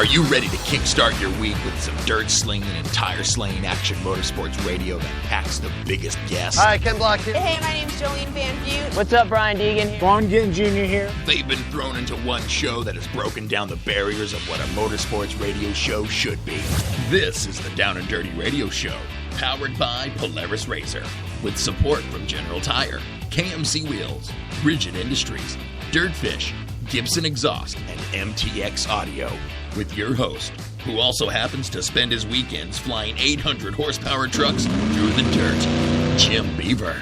you ready to kickstart your week with some dirt-slinging and tire-slaying action motorsports radio that packs the biggest guests? Hi, Ken Block here. Hey, my name's Jolene Van Butte. What's up, Brian Deegan here. Vaughn Gittin Jr. here. They've been thrown into one show that has broken down the barriers of what a motorsports radio show should be. This is the Down and Dirty Radio Show, powered by Polaris Razor, with support from General Tire, KMC Wheels, Rigid Industries, Dirtfish, Gibson Exhaust, and MTX Audio, with your host, who also happens to spend his weekends flying 800 horsepower trucks through the dirt, Jim Beaver.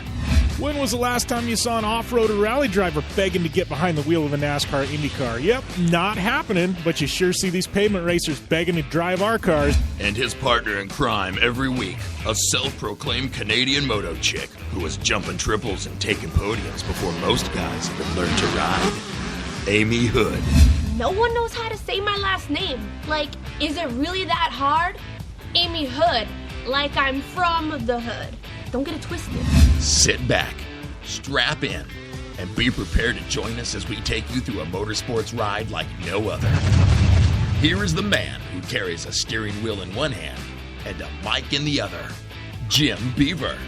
When was the last time you saw an off-road or rally driver begging to get behind the wheel of a NASCAR IndyCar? Yep, not happening, but you sure see these pavement racers begging to drive our cars. And his partner in crime every week, a self-proclaimed Canadian moto chick who was jumping triples and taking podiums before most guys even learned to ride. Amy Houde. No one knows how to say my last name. Like, is it really that hard? Amy Houde, like I'm from the hood. Don't get it twisted. Sit back, strap in, and be prepared to join us as we take you through a motorsports ride like no other. Here is the man who carries a steering wheel in one hand and a mic in the other, Jim Beaver.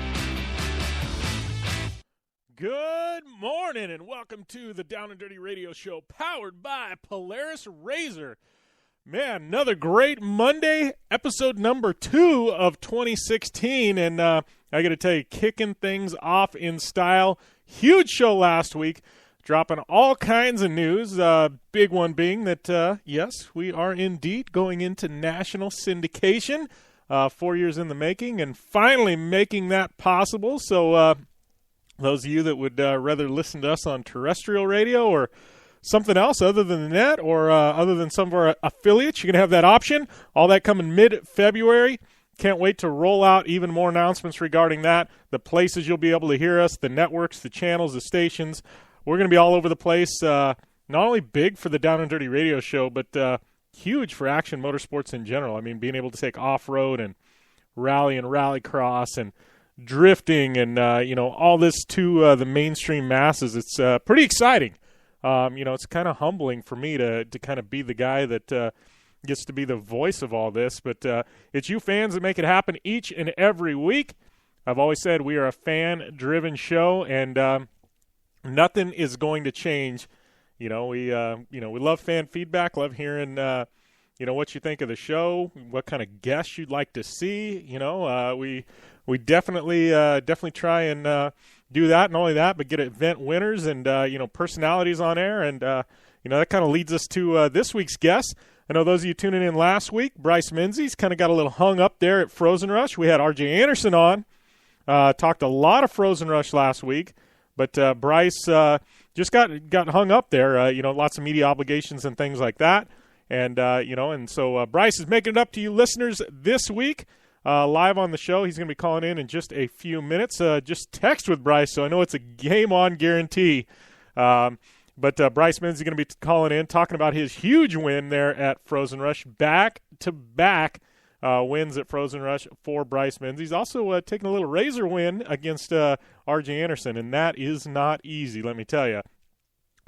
Good morning and welcome to the Down and Dirty Radio Show, powered by Polaris Razor. Man, another great Monday, episode number 2 of 2016, and I got to tell you, kicking things off in style. Huge show last week, dropping all kinds of news. Big one being that, yes, we are indeed going into national syndication, 4 years in the making, and finally making that possible. So those of you that would rather listen to us on terrestrial radio or something else other than the net or other than some of our affiliates, you can have that option. All that coming mid-February. Can't wait to roll out even more announcements regarding that, the places you'll be able to hear us, the networks, the channels, the stations. We're going to be all over the place, not only big for the Down and Dirty Radio Show, but huge for action motorsports in general. I mean, being able to take off-road and rallycross and drifting and, all this to the mainstream masses. It's pretty exciting. It's kind of humbling for me to kind of be the guy that gets to be the voice of all this, but it's you fans that make it happen each and every week. I've always said we are a fan-driven show, and nothing is going to change. We love fan feedback, love hearing what you think of the show, what kind of guests you'd like to see. We definitely try and do that, not only that, but get event winners and personalities on air, and that kind of leads us to this week's guest. I know those of you tuning in last week, Bryce Menzies kind of got a little hung up there at Frozen Rush. We had R.J. Anderson on, talked a lot of Frozen Rush last week, but Bryce just got hung up there. Lots of media obligations and things like that, and so Bryce is making it up to you listeners this week. Live on the show. He's going to be calling in just a few minutes. Just text with Bryce, so I know it's a game-on guarantee. But Bryce Menzies is going to be calling in, talking about his huge win there at Frozen Rush. Back-to-back wins at Frozen Rush for Bryce Menzies. He's also taking a little razor win against R.J. Anderson, and that is not easy, let me tell you.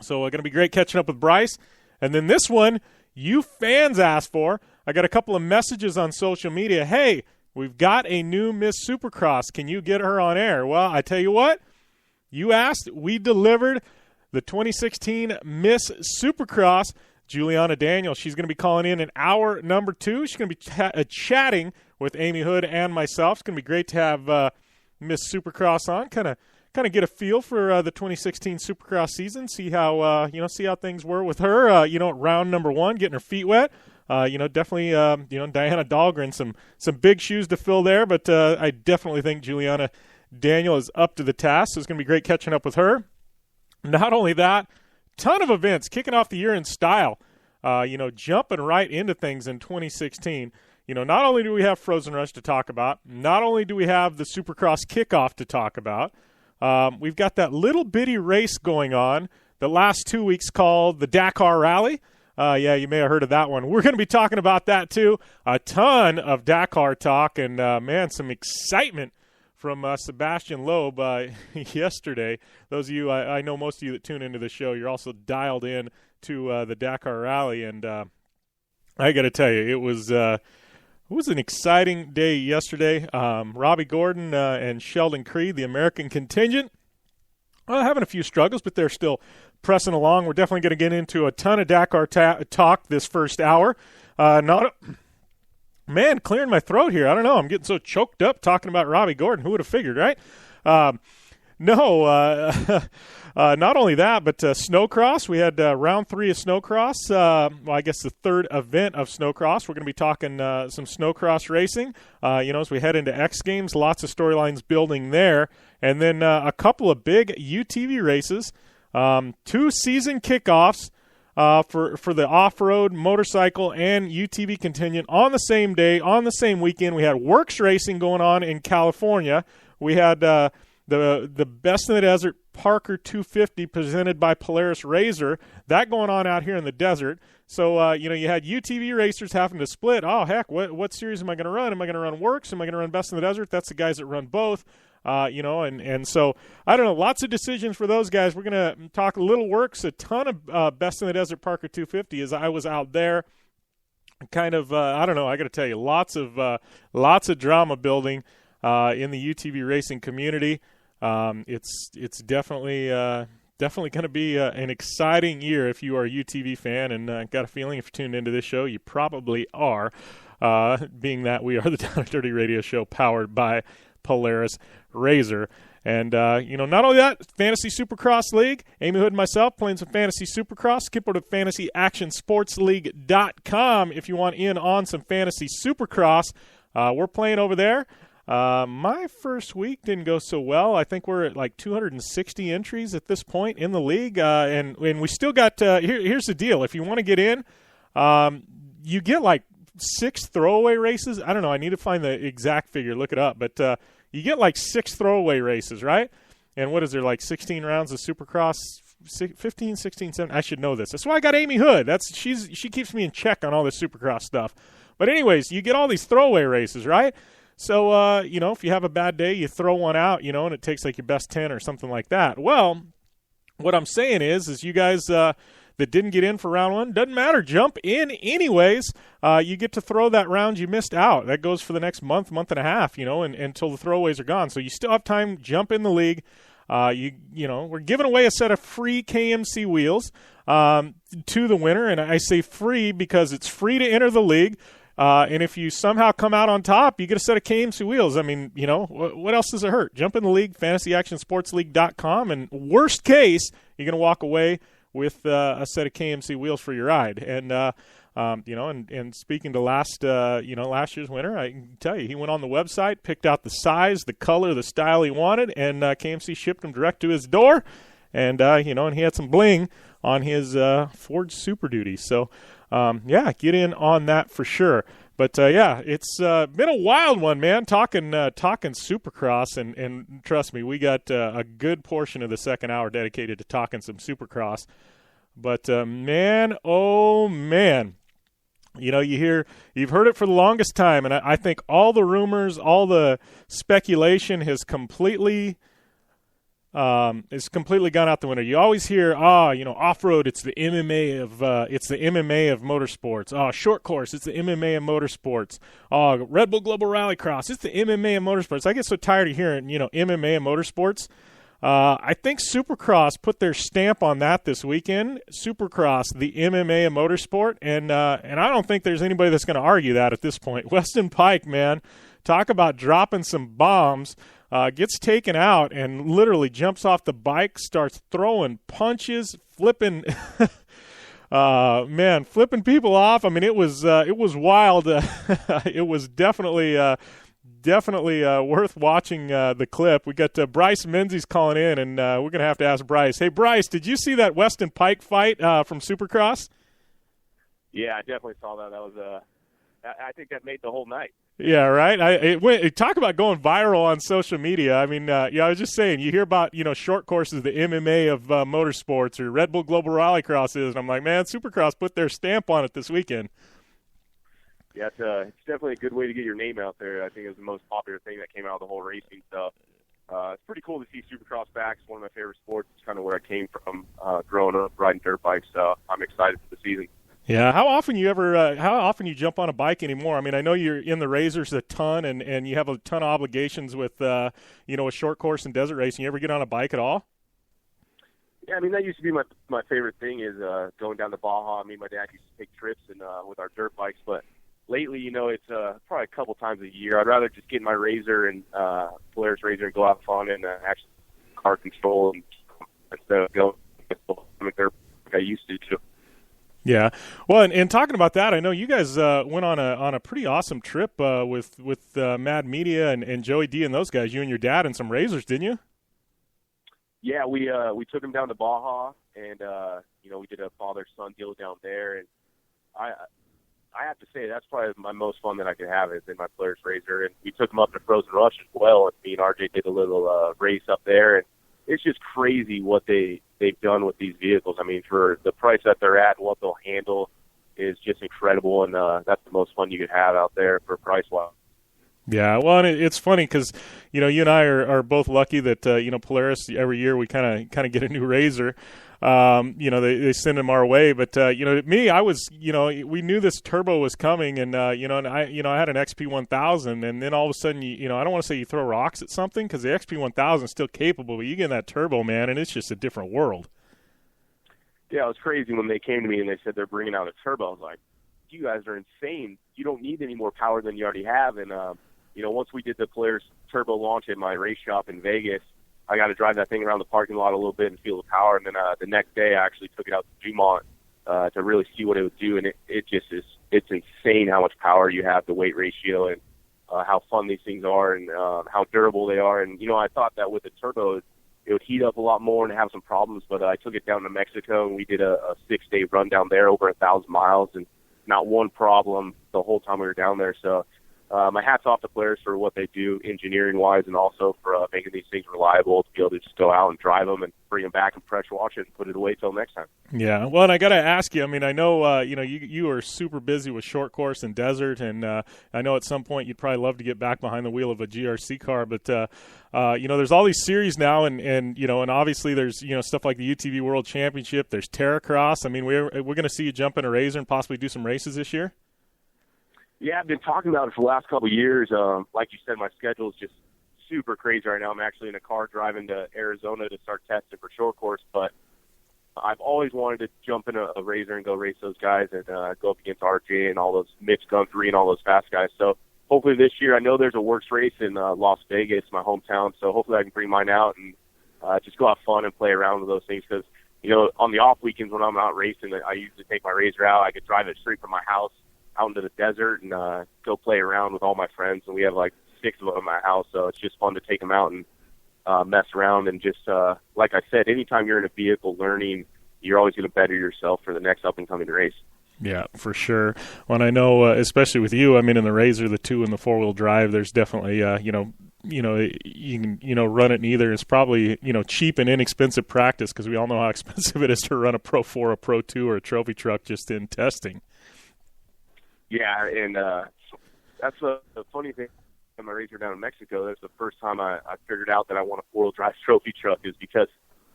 So going to be great catching up with Bryce. And then this one, you fans asked for. I got a couple of messages on social media. Hey, we've got a new Miss Supercross. Can you get her on air? Well, I tell you what, you asked, we delivered the 2016 Miss Supercross, Juliana Daniell. She's going to be calling in hour number 2. She's going to be chatting with Amy Houde and myself. It's going to be great to have Miss Supercross on, kind of get a feel for the 2016 Supercross season, see how things were with her, round number 1, getting her feet wet. Definitely, Diana Dahlgren, some big shoes to fill there, but I definitely think Juliana Daniell is up to the task, so it's going to be great catching up with her. Not only that, ton of events kicking off the year in style, jumping right into things in 2016. Not only do we have Frozen Rush to talk about, not only do we have the Supercross kickoff to talk about, we've got that little bitty race going on the last 2 weeks called the Dakar Rally. You may have heard of that one. We're going to be talking about that too. A ton of Dakar talk and, some excitement from Sebastian Loeb yesterday. Those of you, I know most of you that tune into the show, you're also dialed in to the Dakar Rally. And I got to tell you, it was an exciting day yesterday. Robbie Gordon and Sheldon Creed, the American contingent, having a few struggles, but they're still pressing along. We're definitely going to get into a ton of Dakar talk this first hour. Clearing my throat here. I don't know. I'm getting so choked up talking about Robbie Gordon. Who would have figured, right? Not only that, but Snocross. We had round 3 of Snocross. I guess the third event of Snocross. We're going to be talking some Snocross racing. As we head into X Games, lots of storylines building there. And then a couple of big UTV races, 2 season kickoffs for the off-road, motorcycle, and UTV contingent on the same day, on the same weekend. We had Works racing going on in California. We had the Best in the Desert Parker 250 presented by Polaris Razor. That going on out here in the desert. So, you had UTV racers having to split. Oh, heck, what series am I going to run? Am I going to run Works? Am I going to run Best in the Desert? That's the guys that run both. And so, I don't know, lots of decisions for those guys. We're going to talk a little Works, a ton of Best in the Desert Parker 250 as I was out there. Kind of, I don't know, I got to tell you, lots of drama building in the UTV racing community. It's definitely going to be an exciting year if you are a UTV fan, and got a feeling if you tuned into this show, you probably are, being that we are the Down and Dirty Radio Show powered by Polaris Razor. And, not only that, Fantasy Supercross League, Amy Houde and myself playing some Fantasy Supercross. Skip over to fantasyactionsportsleague.com if you want in on some Fantasy Supercross. We're playing over there. My first week didn't go so well. I think we're at like 260 entries at this point in the league, and we still got here's the deal. If you want to get in, you get like 6 throwaway races. I don't know. I need to find the exact figure. Look it up. But you get like 6 throwaway races, right? And what is there, like 16 rounds of Supercross? 15, 16, 17. I should know this. That's why I got Amy Houde. She keeps me in check on all this Supercross stuff. But anyways, you get all these throwaway races, right? So, if you have a bad day, you throw one out, and it takes like your best 10 or something like that. Well, what I'm saying is you guys that didn't get in for round 1, doesn't matter. Jump in anyways. You get to throw that round you missed out. That goes for the next month and a half, until the throwaways are gone. So you still have time. Jump in the league. We're giving away a set of free KMC wheels to the winner. And I say free because it's free to enter the league. And if you somehow come out on top, you get a set of KMC wheels. I mean, what else does it hurt? Jump in the league, fantasyactionsportsleague.com, and worst case, you're going to walk away with a set of KMC wheels for your ride. And, and speaking to last year's winner, I can tell you, he went on the website, picked out the size, the color, the style he wanted, and KMC shipped them direct to his door. And, and he had some bling on his Ford Super Duty. So, get in on that for sure. But, it's been a wild one, man, talking Supercross. And trust me, we got a good portion of the second hour dedicated to talking some Supercross. But, man, oh, man, you've heard it for the longest time. And I think all the rumors, all the speculation has completely gone out the window. You always hear, off-road, it's the MMA of motorsports. Short course, it's the MMA of motorsports. Red Bull Global Rallycross, it's the MMA of motorsports. I get so tired of hearing, MMA of motorsports. I think Supercross put their stamp on that this weekend. Supercross, the MMA of motorsport, and I don't think there's anybody that's going to argue that at this point. Weston Pike, man, talk about dropping some bombs. Gets taken out and literally jumps off the bike, starts throwing punches, flipping people off. I mean, it was wild. It was definitely worth watching the clip. We got Bryce Menzies calling in, and we're going to have to ask Bryce. Hey, Bryce, did you see that Weston Pike fight from Supercross? Yeah, I definitely saw that. That was I think that made the whole night. Yeah, right. Talk about going viral on social media. I mean, I was just saying, you hear about, short courses, the MMA of motorsports, or Red Bull Global Rallycross is, and I'm like, man, Supercross put their stamp on it this weekend. Yeah, it's definitely a good way to get your name out there. I think it was the most popular thing that came out of the whole racing stuff. It's pretty cool to see Supercross back. It's one of my favorite sports. It's kind of where I came from growing up riding dirt bikes. So I'm excited for the season. Yeah, how often you jump on a bike anymore? I mean, I know you're in the Razors a ton, and you have a ton of obligations with a short course and desert racing. You ever get on a bike at all? Yeah, I mean, that used to be my favorite thing is going down to Baja. Me and my dad used to take trips and with our dirt bikes, but lately, it's probably a couple times a year. I'd rather just get in my Razor and Polaris Razor and go have fun and actually car control instead of going like I used to do. Yeah, well, and talking about that, I know you guys went on a pretty awesome trip with Mad Media and Joey D and those guys. You and your dad and some Razors, didn't you? Yeah, we took him down to Baja, and we did a father-son deal down there, and I have to say that's probably my most fun that I could have is in my Polaris Razor, and we took him up to Frozen Rush as well, and me and RJ did a little race up there, and it's just crazy what they've done with these vehicles. I mean, for the price that they're at and what they'll handle is just incredible, and that's the most fun you could have out there for price-wise. Yeah, well, and it's funny because you and I are both lucky that Polaris every year we kind of get a new Razor. They send them our way, but me, I was we knew this turbo was coming, and I had an XP 1000, and then all of a sudden I don't want to say you throw rocks at something because the XP 1000 is still capable, but you get in that turbo, man, and it's just a different world. Yeah, it was crazy when they came to me and they said they're bringing out a turbo. I was like, you guys are insane. You don't need any more power than you already have, and once we did the Polaris turbo launch at my race shop in Vegas, I got to drive that thing around the parking lot a little bit and feel the power. And then the next day, I actually took it out to Dumont to really see what it would do. And it just is, it's insane how much power you have, the weight ratio, and how fun these things are, and how durable they are. And, I thought that with the turbo, it would heat up a lot more and have some problems. But I took it down to Mexico, and we did a 6-day run down there, over 1,000 miles, and not one problem the whole time we were down there. So my hat's off to Polaris for what they do engineering-wise, and also for making these things reliable to be able to just go out and drive them and bring them back and pressure wash it and put it away till next time. Yeah, well, and I got to ask you, I mean, I know, you are super busy with short course and desert, and I know at some point you'd probably love to get back behind the wheel of a GRC car, but, there's all these series now, and obviously there's, stuff like the UTV World Championship, there's Terracross. I mean, we're going to see you jump in a Razor and possibly do some races this year? Yeah, I've been talking about it for the last couple of years. Like you said, my schedule is just super crazy right now. I'm actually in a car driving to Arizona to start testing for short course, but I've always wanted to jump in a Razor and go race those guys and go up against RJ and all those Mitch Guthrie and all those fast guys. So hopefully this year, I know there's a works race in Las Vegas, my hometown, so hopefully I can bring mine out and just go have fun and play around with those things because, on the off weekends when I'm out racing, I usually take my Razor out. I could drive it straight from my house out into the desert and go play around with all my friends. And we have like 6 of them in my house, so it's just fun to take them out and mess around. And just like I said, anytime you're in a vehicle learning, you're always going to better yourself for the next up-and-coming race. Yeah, for sure. Well, and I know, especially with you, I mean, in the Razor, the 2 and the 4-wheel drive, there's definitely, you can, run it in either. It's probably, cheap and inexpensive practice because we all know how expensive it is to run a Pro 4, a Pro 2, or a trophy truck just in testing. Yeah, and that's the funny thing. In my Razor down in Mexico, that's the first time I figured out that I want a 4-wheel drive trophy truck is because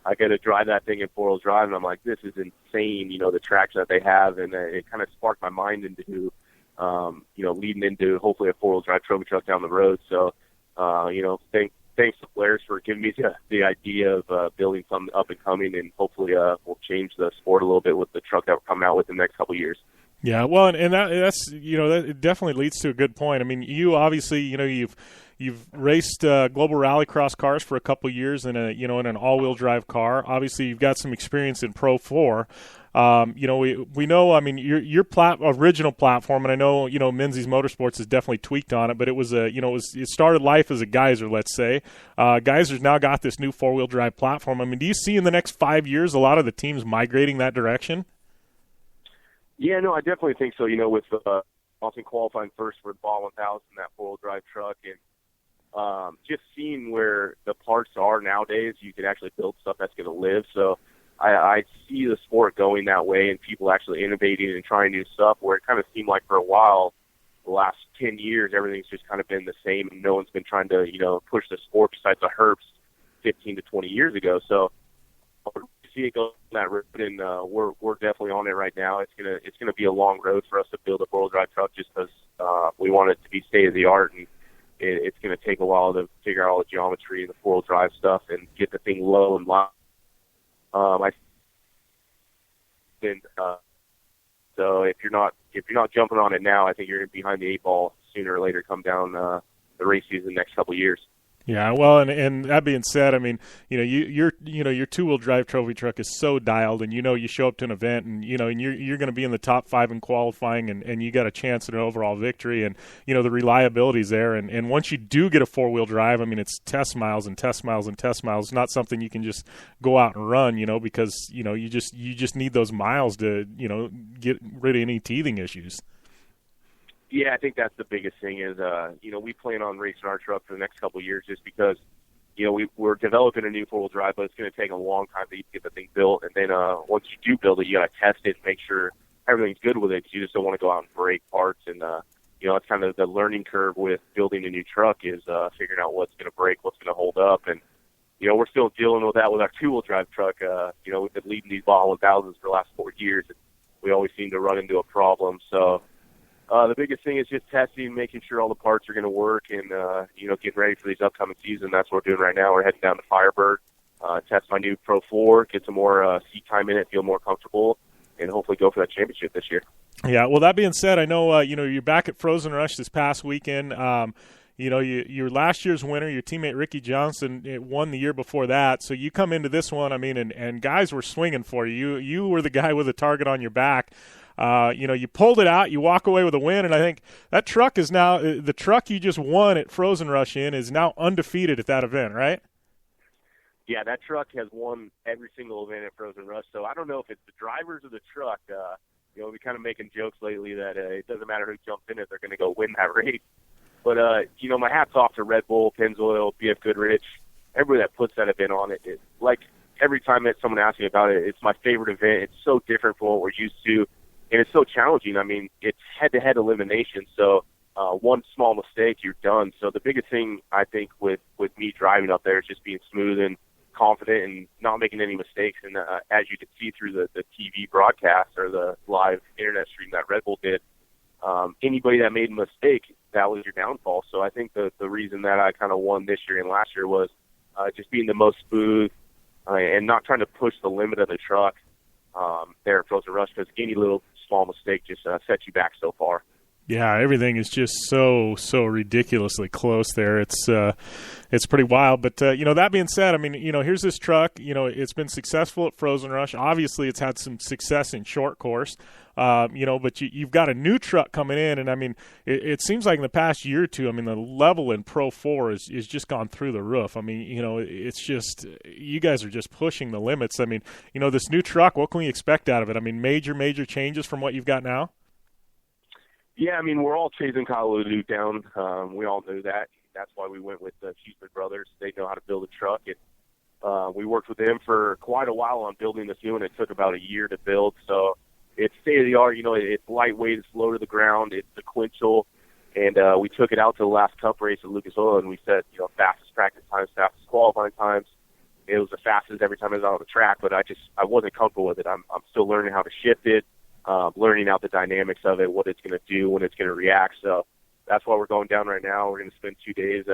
I got to drive that thing in 4-wheel drive, and I'm like, this is insane, the traction that they have, and it kind of sparked my mind into, leading into hopefully a 4-wheel drive trophy truck down the road. So, thanks to Polaris for giving me the idea of building something up and coming, and hopefully we'll change the sport a little bit with the truck that we're coming out with in the next couple of years. Yeah, well, and that's that it definitely leads to a good point. I mean, you obviously you've raced global rallycross cars for a couple of years in in an all-wheel drive car. Obviously, you've got some experience in Pro 4. We know. I mean, your original platform, and I know Menzies Motorsports has definitely tweaked on it, but it was it started life as a Geyser, let's say. Geyser's now got this new 4-wheel drive platform. I mean, do you see in the next 5 years a lot of the teams migrating that direction? Yeah, no, I definitely think so. With Austin qualifying first for the Ball 1000, that 4-wheel drive truck, and just seeing where the parts are nowadays, you can actually build stuff that's going to live. So I see the sport going that way, and people actually innovating and trying new stuff. Where it kind of seemed like for a while, the last 10 years, everything's just kind of been the same, and no one's been trying to push the sport besides the Herbst 15 to 20 years ago. So see it go on that road, and we're definitely on it right now. It's gonna be a long road for us to build a four-wheel drive truck, just because we want it to be state of the art, and it's going to take a while to figure out all the geometry and the four-wheel drive stuff and get the thing low and low. So if you're not jumping on it now, I think you're behind the eight ball sooner or later. Come down the race season next couple of years. Yeah, well, and that being said, I mean, your two-wheel drive trophy truck is so dialed, and you show up to an event, and and you're going to be in the top 5 in qualifying, and you got a chance at an overall victory, and the reliability's there, and once you do get a four-wheel drive, I mean, it's test miles and test miles and test miles. It's not something you can just go out and run, because you just need those miles to get rid of any teething issues. Yeah, I think that's the biggest thing is, we plan on racing our truck for the next couple of years just because, we're developing a new four-wheel drive, but it's going to take a long time to get the thing built. And then once you do build it, you got to test it and make sure everything's good with it because you just don't want to go out and break parts. And, it's kind of the learning curve with building a new truck is figuring out what's going to break, what's going to hold up. And, we're still dealing with that with our two-wheel drive truck. We've been leading these Baja 1000s for the last 4 years. And we always seem to run into a problem. So, the biggest thing is just testing, making sure all the parts are going to work, and getting ready for these upcoming seasons. That's what we're doing right now. We're heading down to Firebird, test my new Pro 4, get some more seat time in it, feel more comfortable, and hopefully go for that championship this year. Yeah. Well, that being said, I know you're back at Frozen Rush this past weekend. Your last year's winner, your teammate Ricky Johnson, won the year before that. So you come into this one, I mean, and guys were swinging for you. You were the guy with a target on your back. You pulled it out, you walk away with a win, and I think that truck is now the truck you just won at Frozen Rush is now undefeated at that event, right? Yeah, that truck has won every single event at Frozen Rush. So I don't know if it's the drivers or the truck. We're kind of making jokes lately that it doesn't matter who jumps in it, they're going to go win that race. But, my hat's off to Red Bull, Pennzoil, BF Goodrich, everybody that puts that event on it. Like every time that someone asks me about it, it's my favorite event. It's so different from what we're used to. And it's so challenging. I mean, it's head-to-head elimination. So one small mistake, you're done. So the biggest thing, I think, with me driving up there is just being smooth and confident and not making any mistakes. And as you can see through the TV broadcast or the live internet stream that Red Bull did, anybody that made a mistake, that was your downfall. So I think the reason that I kind of won this year and last year was just being the most smooth and not trying to push the limit of the truck there at Frozen Rush, because any little small mistake just sets you back so far. Yeah, everything is just so ridiculously close there. It's pretty wild. But that being said, I mean, here's this truck. It's been successful at Frozen Rush. Obviously, it's had some success in short course. But you've got a new truck coming in, and I mean, it seems like in the past year or two, I mean, the level in Pro 4 is just gone through the roof. I mean, it's just you guys are just pushing the limits. I mean, this new truck, what can we expect out of it? I mean, major changes from what you've got now. Yeah, I mean, we're all chasing Kyle Houde down. We all knew that. That's why we went with the Cheeseman brothers. They know how to build a truck. And we worked with them for quite a while on building this new one. It took about a year to build. So it's state-of-the-art. It's lightweight. It's low to the ground. It's sequential. And we took it out to the last Cup race at Lucas Oil, and we said, fastest practice times, fastest qualifying times. It was the fastest every time I was out on the track, but I wasn't comfortable with it. I'm still learning how to shift it. Learning out the dynamics of it, what it's going to do, when it's going to react. So that's why we're going down right now. We're going to spend 2 days.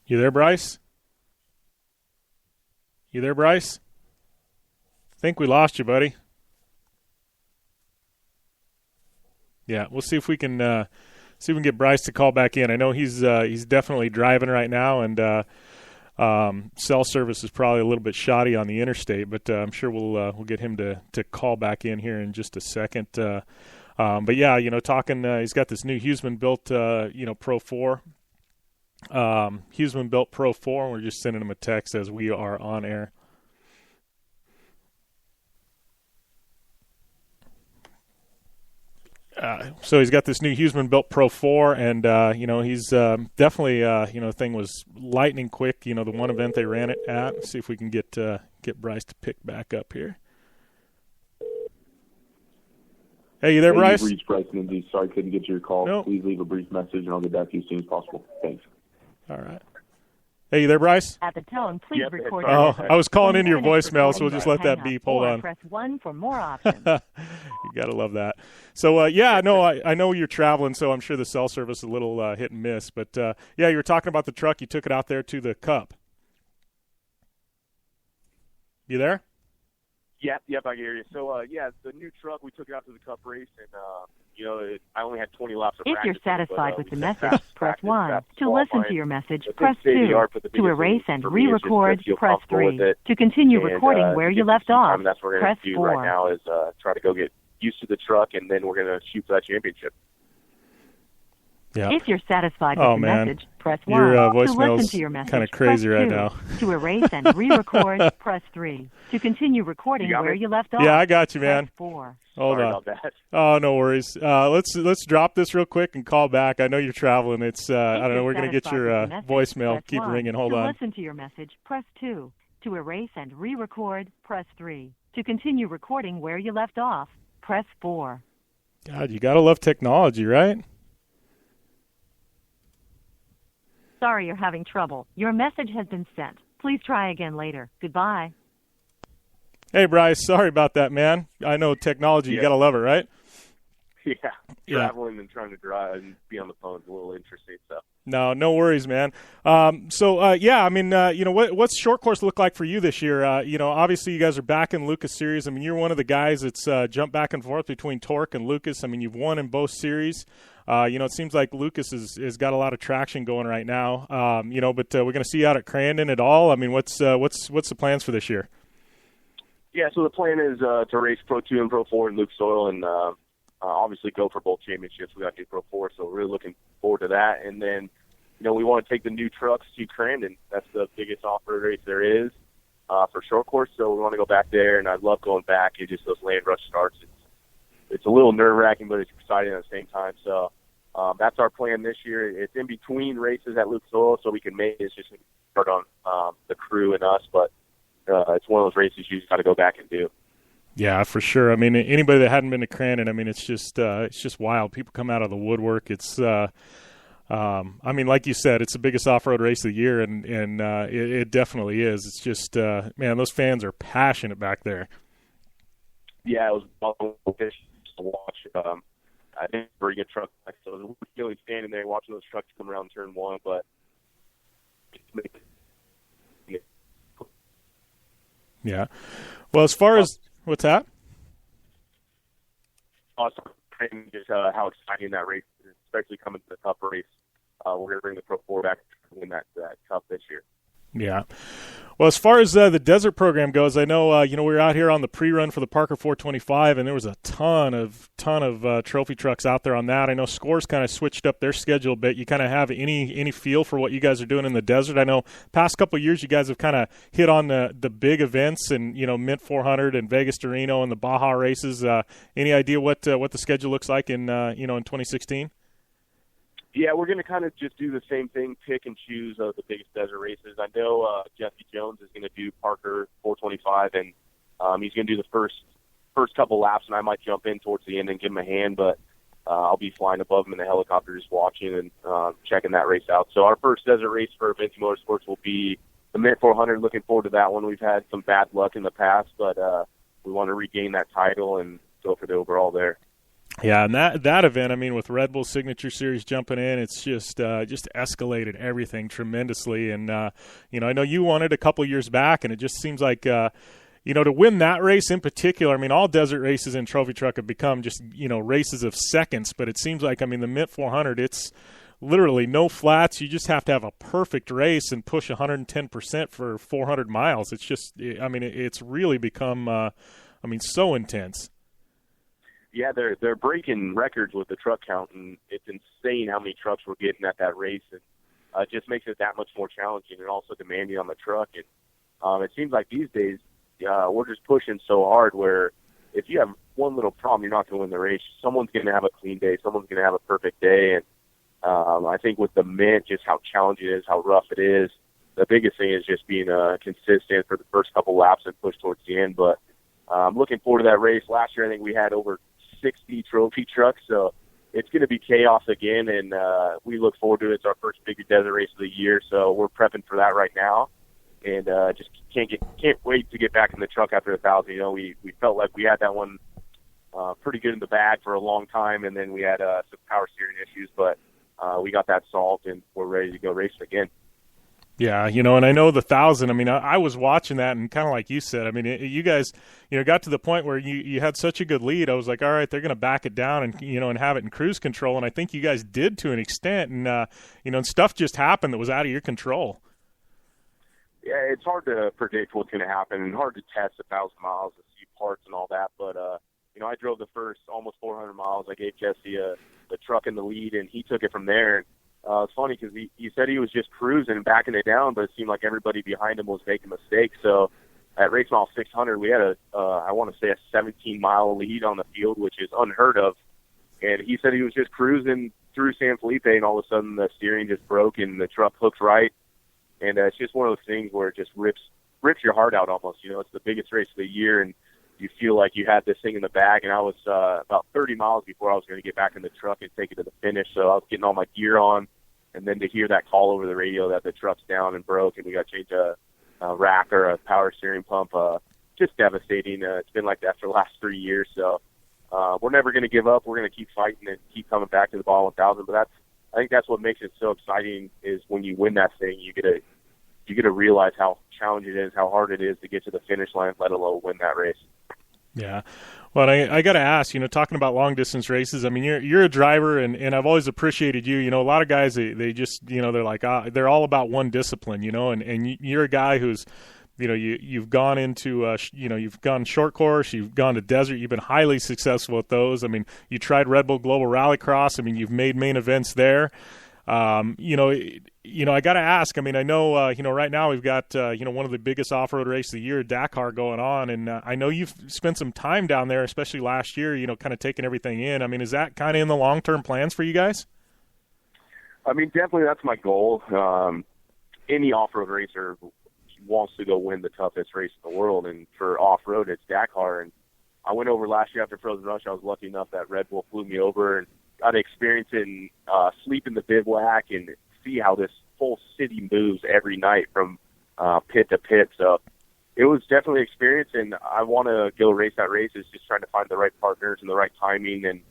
You there, Bryce? You there, Bryce? I think we lost you, buddy. Yeah, we'll see if we can get Bryce to call back in. I know he's definitely driving right now, and cell service is probably a little bit shoddy on the interstate, but I'm sure we'll get him to call back in here in just a second. But yeah, talking, he's got this new Huseman built, Pro 4. Huseman built Pro 4, and we're just sending him a text as we are on air. So he's got this new Huseman built Pro 4, and he's definitely the thing was lightning quick. The one event they ran it at. Let's see if we can get Bryce to pick back up here. Hey, you there, Bryce? You've reached Bryce Menzies. Sorry, couldn't get your call. Nope. Please leave a brief message, and I'll get back to you as soon as possible. Thanks. All right. Hey, you there, Bryce? At the tone, please record. Oh, I was calling into your voicemail, so we'll just let that beep. Hold on. Press 1 for more options. You got to love that. So, yeah, no, I know you're traveling, so I'm sure the cell service is a little hit and miss. But, yeah, you were talking about the truck. You took it out there to the Cup. You there? Yep, I hear you. So, yeah, the new truck, we took it out to the Cup race, and, I only had 20 laps of If practice. you're satisfied with the message, press practice, 1. To listen to your message, the press big 2. safety art, but the To biggest erase thing and for me is just re-record, to feel press comfortable 3. with it. To continue And, recording where to you get left some off, time, and that's what we're press going to do 4. right now is try to go get used to the truck, and then we're going to shoot for that championship. Yeah. If you're satisfied with the message, press 1. Your to voicemail's listen to your message, kind of crazy press right 2. now. To erase and re-record, press 3. To continue recording where you left off, Yeah, I got you, man. press 4. Hold Sorry on. about that. Oh, no worries. Let's drop this real quick and call back. I know you're traveling. It's I don't know. We're going to get your voicemail. Keep ringing. Hold on. To listen to your message, press 2. To erase and re-record, press 3. To continue recording where you left off, press 4. God, you got to love technology, right? Sorry you're having trouble. Your message has been sent. Please try again later. Goodbye. Hey, Bryce, sorry about that, man. I know technology, you got to love it, right? Yeah, traveling and trying to drive and be on the phone is a little interesting. So No worries, man. Yeah, I mean, what's short course look like for you this year? Obviously you guys are back in Lucas Series. I mean, you're one of the guys that's jumped back and forth between Torque and Lucas. I mean, you've won in both series. It seems like Lucas has got a lot of traction going right now. But we're going to see you out at Crandon at all. I mean, what's the plans for this year? Yeah, so the plan is to race Pro 2 and Pro 4 in Luke Soil and obviously go for both championships. We got to do Pro 4, so really looking forward to that. And then, we want to take the new trucks to Crandon. That's the biggest off-road race there is for short course, so we want to go back there, and I love going back. It's just those land rush starts. It's a little nerve-wracking, but it's exciting at the same time. So that's our plan this year. It's in between races at Luke Soil, so we can make it. It's just start on the crew and us, but it's one of those races you just got to go back and do. Yeah, for sure. I mean, anybody that hadn't been to Crandon, I mean, it's just wild. People come out of the woodwork. It's, I mean, like you said, it's the biggest off-road race of the year, and it definitely is. It's just, man, those fans are passionate back there. Yeah, it was fish to watch. I think a pretty good truck. So it was really standing there watching those trucks come around turn 1, but yeah. Well, as far as what's that? Awesome. Just how exciting that race is, especially coming to the Cup race. We're going to bring the Pro 4 back to win that Cup this year. Yeah. Well, as far as the desert program goes, I know we were out here on the pre-run for the Parker 425, and there was a ton of trophy trucks out there on that. I know Scores kind of switched up their schedule a bit. You kind of have any feel for what you guys are doing in the desert? I know past couple of years you guys have kind of hit on the big events and Mint 400 and Vegas to Reno and the Baja races. Any idea what the schedule looks like in 2016? Yeah, we're going to kind of just do the same thing, pick and choose the biggest desert races. I know Jesse Jones is going to do Parker 425, and he's going to do the first couple laps, and I might jump in towards the end and give him a hand, but I'll be flying above him in the helicopter just watching and checking that race out. So our first desert race for Fantasy Motorsports will be the Mint 400. Looking forward to that one. We've had some bad luck in the past, but we want to regain that title and go for the overall there. Yeah, and that event, I mean, with Red Bull Signature Series jumping in, it's just escalated everything tremendously. And I know you won it a couple years back, and it just seems like to win that race in particular. I mean, all desert races in Trophy Truck have become just races of seconds, but it seems like, I mean, the Mint 400, it's literally no flats. You just have to have a perfect race and push 110% for 400 miles. It's just, I mean, it's really become, so intense. Yeah, they're breaking records with the truck count, and it's insane how many trucks we're getting at that race, and it just makes it that much more challenging and also demanding on the truck. And it seems like these days we're just pushing so hard where if you have one little problem, you're not going to win the race. Someone's going to have a clean day. Someone's going to have a perfect day. And I think with the Mint, just how challenging it is, how rough it is, the biggest thing is just being consistent for the first couple laps and push towards the end. But I'm looking forward to that race. Last year, I think we had over 60 trophy trucks, so it's going to be chaos again, and we look forward to it. It's our first big desert race of the year, so we're prepping for that right now, and just can't wait to get back in the truck after 1,000. You know, we felt like we had that one pretty good in the bag for a long time, and then we had some power steering issues, but we got that solved, and we're ready to go racing again. Yeah, you know, and I know the 1,000, I mean, I was watching that, and kind of like you said, I mean, you guys, you know, got to the point where you had such a good lead. I was like, all right, they're going to back it down and, you know, and have it in cruise control, and I think you guys did to an extent, and, you know, and stuff just happened that was out of your control. Yeah, it's hard to predict what's going to happen, and hard to test 1,000 miles and see parts and all that, but, you know, I drove the first almost 400 miles. I gave Jesse the truck in the lead, and he took it from there, and it's funny because he said he was just cruising and backing it down, but it seemed like everybody behind him was making mistakes. So at race mile 600, we had I want to say a 17-mile lead on the field, which is unheard of. And he said he was just cruising through San Felipe, and all of a sudden the steering just broke and the truck hooked right. And it's just one of those things where it just rips your heart out almost. You know, it's the biggest race of the year, and you feel like you had this thing in the bag. And I was about 30 miles before I was going to get back in the truck and take it to the finish. So I was getting all my gear on. And then to hear that call over the radio that the truck's down and broke and we got to change a rack or a power steering pump, just devastating. It's been like that for the last 3 years. So we're never going to give up. We're going to keep fighting and keep coming back to the ball 1,000. But I think that's what makes it so exciting is when you win that thing, you get to realize how challenging it is, how hard it is to get to the finish line, let alone win that race. Yeah. Well, I got to ask, you know, talking about long distance races, I mean, you're a driver and I've always appreciated you. You know, a lot of guys, they just, you know, they're like, they're all about one discipline, you know, and you're a guy who's, you know, you've gone into, you know, you've gone short course, you've gone to desert, you've been highly successful at those. I mean, you tried Red Bull Global Rallycross. I mean, you've made main events there. You know, I got to ask, I mean, I know, you know, right now we've got, you know, one of the biggest off-road races of the year, Dakar, going on. And I know you've spent some time down there, especially last year, you know, kind of taking everything in. I mean, is that kind of in the long-term plans for you guys? I mean, definitely that's my goal. Any off-road racer wants to go win the toughest race in the world. And for off-road, it's Dakar. And I went over last year after Frozen Rush. I was lucky enough that Red Bull flew me over and got to experience it and sleep in the bivouac and see how this whole city moves every night from pit to pit. So it was definitely an experience, and I want to go race that race. It's just trying to find the right partners and the right timing, and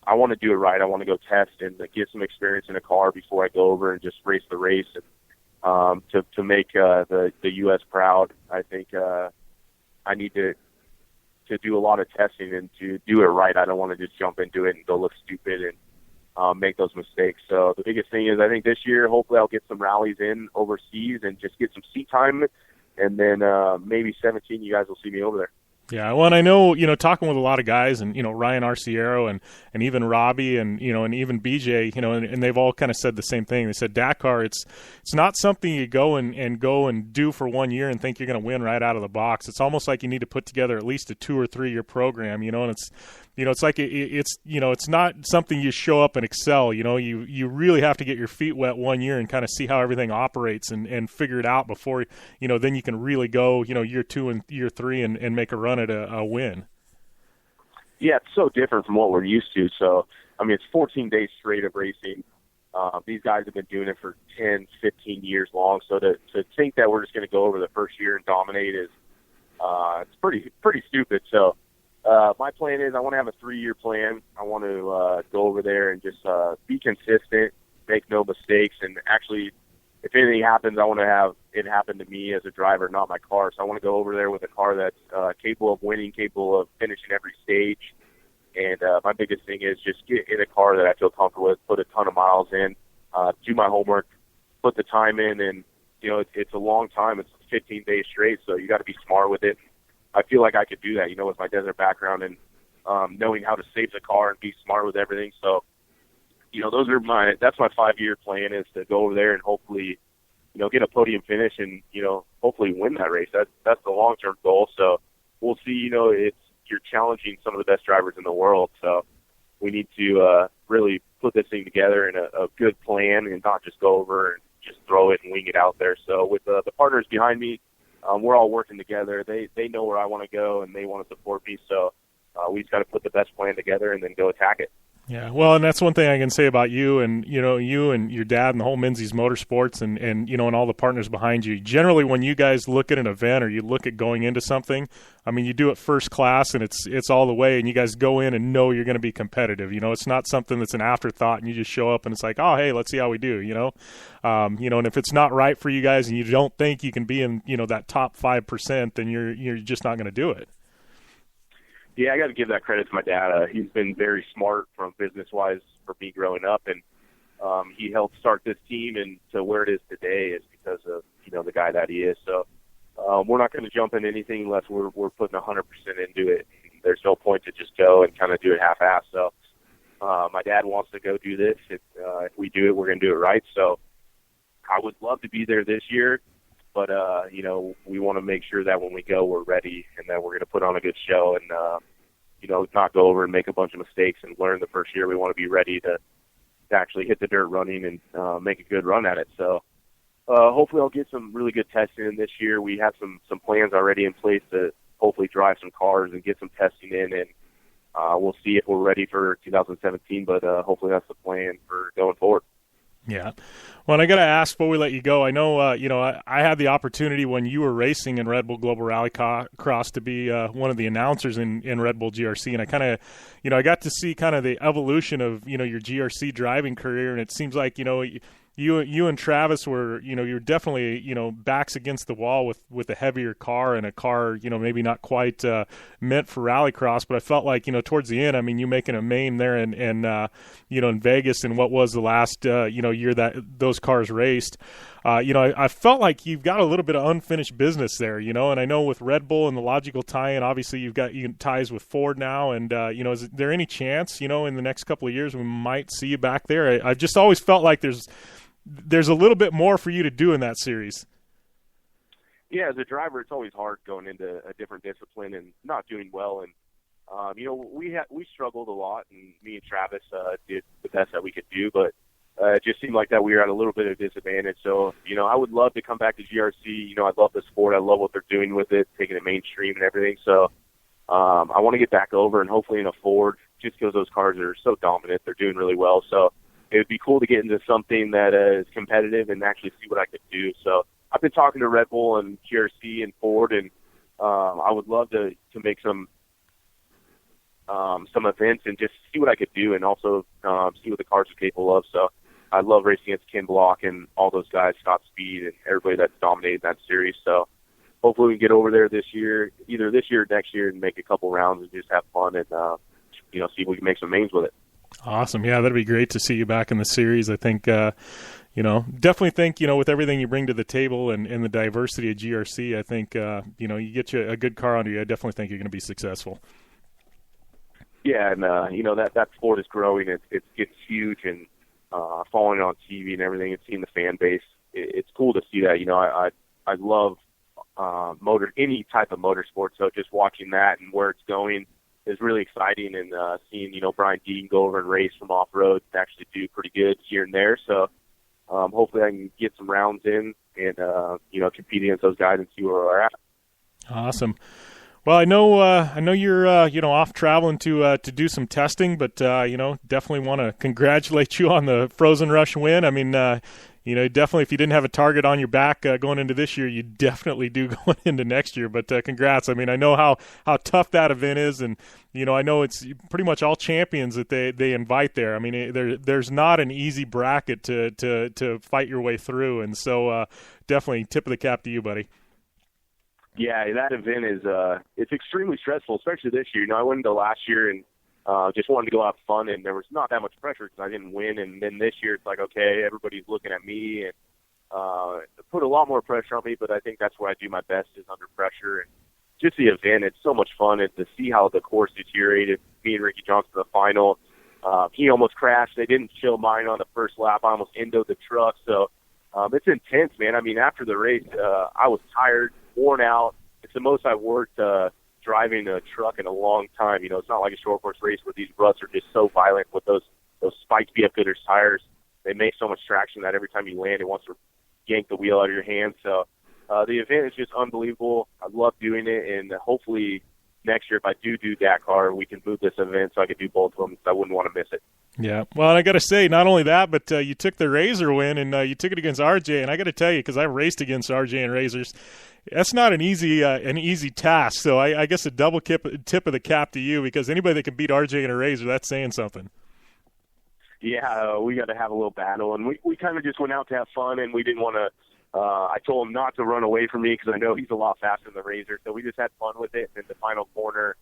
I want to do it right. I want to go test and get some experience in a car before I go over and just race the race and to make the U.S. proud. I think I need to do a lot of testing and to do it right. I don't want to just jump into it and go look stupid and make those mistakes. So the biggest thing is I think this year, hopefully I'll get some rallies in overseas and just get some seat time. And then maybe 17, you guys will see me over there. Yeah, well, and I know, you know, talking with a lot of guys and, you know, Ryan Arciero and even Robbie and, you know, and even BJ, you know, and they've all kind of said the same thing. They said Dakar, it's not something you go and do for 1 year and think you're going to win right out of the box. It's almost like you need to put together at least a 2 or 3 year program, you know, and it's, you know, it's like it's, you know, it's not something you show up and excel. You know, you really have to get your feet wet 1 year and kind of see how everything operates and figure it out before, you know, then you can really go, you know, year 2 and year 3 and make a run at a win. Yeah, it's so different from what we're used to. So, I mean, it's 14 days straight of racing. These guys have been doing it for 10, 15 years long. So to think that we're just going to go over the first year and dominate is it's pretty stupid. So my plan is I want to have a 3-year plan. I want to go over there and just be consistent, make no mistakes, and actually, if anything happens, I want to have it happen to me as a driver, not my car. So I want to go over there with a car that's capable of winning, capable of finishing every stage. And my biggest thing is just get in a car that I feel comfortable with, put a ton of miles in, do my homework, put the time in, and, you know, it's a long time. It's 15 days straight, so you got to be smart with it. I feel like I could do that, you know, with my desert background and knowing how to save the car and be smart with everything. So, you know, that's my 5-year plan is to go over there and hopefully, you know, get a podium finish and, you know, hopefully win that race. That's the long-term goal. So we'll see, you know, you're challenging some of the best drivers in the world. So we need to really put this thing together in a good plan and not just go over and just throw it and wing it out there. So with the partners behind me, we're all working together. They know where I want to go and they want to support me. So we just got to put the best plan together and then go attack it. Yeah, well, and that's one thing I can say about you and your dad and the whole Menzies Motorsports and and all the partners behind you. Generally, when you guys look at an event or you look at going into something, I mean, you do it first class and it's all the way, and you guys go in and know you're going to be competitive. It's not something that's an afterthought and you just show up and it's like, oh, hey, let's see how we do. And if it's not right for you guys and you don't think you can be in that top 5%, then you're just not going to do it. Yeah, I got to give that credit to my dad. He's been very smart from business-wise for me growing up, and he helped start this team, and to where it is today is because of the guy that he is. So we're not going to jump into anything unless we're putting 100% into it. There's no point to just go and kind of do it half-assed. So my dad wants to go do this. If we do it, we're going to do it right. So I would love to be there this year. But, we want to make sure that when we go, we're ready and that we're going to put on a good show and, not go over and make a bunch of mistakes and learn the first year. We want to be ready to actually hit the dirt running and make a good run at it. So hopefully I'll get some really good testing in this year. We have some plans already in place to hopefully drive some cars and get some testing in, and we'll see if we're ready for 2017, but hopefully that's the plan for going forward. Yeah. Well, and I got to ask before we let you go, I know, I had the opportunity when you were racing in Red Bull Global Rally Cross to be one of the announcers in Red Bull GRC. And I kind of, I got to see kind of the evolution of, your GRC driving career. And it seems like, you and Travis were, you're definitely, backs against the wall with a heavier car and a car, maybe not quite meant for rallycross. But I felt like, towards the end, I mean, you making a main there in Vegas in what was the last, year that those cars raced. I felt like you've got a little bit of unfinished business there, and I know with Red Bull and the logical tie-in, obviously you've got ties with Ford now. And, is there any chance, in the next couple of years we might see you back there? I've just always felt like there's a little bit more for you to do in that series. Yeah, as a driver, it's always hard going into a different discipline and not doing well. And, we struggled a lot, and me and Travis did the best that we could do, but it just seemed like that we were at a little bit of disadvantage. So, I would love to come back to GRC. I love the sport. I love what they're doing with it, taking it mainstream and everything. So I want to get back over and hopefully in a Ford, just because those cars are so dominant. They're doing really well. So it would be cool to get into something that is competitive and actually see what I could do. So I've been talking to Red Bull and GRC and Ford, and I would love to make some events and just see what I could do, and also see what the cars are capable of. So I love racing against Ken Block and all those guys, Scott Speed, and everybody that's dominated that series. So hopefully we can get over there this year, either this year or next year, and make a couple rounds and just have fun and see if we can make some mains with it. Awesome. Yeah, that'd be great to see you back in the series. I think, definitely think, with everything you bring to the table and the diversity of GRC, I think, you get you a good car under you. I definitely think you're going to be successful. Yeah, and, that sport is growing. It's huge and following on TV and everything and seeing the fan base. It's cool to see that. I love any type of motorsport, so just watching that and where it's going is really exciting, and seeing, Brian Dean go over and race from off-road and actually do pretty good here and there. So hopefully I can get some rounds in and, compete against those guys and see where we're at. Awesome. Well, I know you're off traveling to do some testing, but definitely want to congratulate you on the Frozen Rush win. I mean, definitely if you didn't have a target on your back going into this year, you definitely do going into next year. But congrats. I mean, I know how tough that event is, and I know it's pretty much all champions that they invite there. I mean, there's not an easy bracket to fight your way through, and so definitely tip of the cap to you, buddy. Yeah, that event is it's extremely stressful, especially this year. I went into last year and just wanted to go have fun, and there was not that much pressure because I didn't win. And then this year it's like, okay, everybody's looking at me, and put a lot more pressure on me. But I think that's where I do my best, is under pressure. And just the event, it's so much fun, and to see how the course deteriorated. Me and Ricky Johnson in the final, he almost crashed. They didn't show mine on the first lap. I almost endoed the truck. So it's intense, man. I mean, after the race, I was tired, worn out. It's the most I've worked driving a truck in a long time. It's not like a short course race where these ruts are just so violent with those spiked BF Goodrich tires. They make so much traction that every time you land, it wants to yank the wheel out of your hand. So the event is just unbelievable. I love doing it, and hopefully next year, if I do Dakar, we can move this event so I can do both of them, because I wouldn't want to miss it. Yeah. Well, and I got to say, not only that, but you took the Razor win, and you took it against RJ. And I got to tell you, because I've raced against RJ and Razors, that's not an easy task. So I guess a double tip of the cap to you, because anybody that can beat RJ in a Razor, that's saying something. Yeah, we got to have a little battle, and we kind of just went out to have fun, and we didn't want to. I told him not to run away from me because I know he's a lot faster than the Razor, so we just had fun with it. And in the final corner,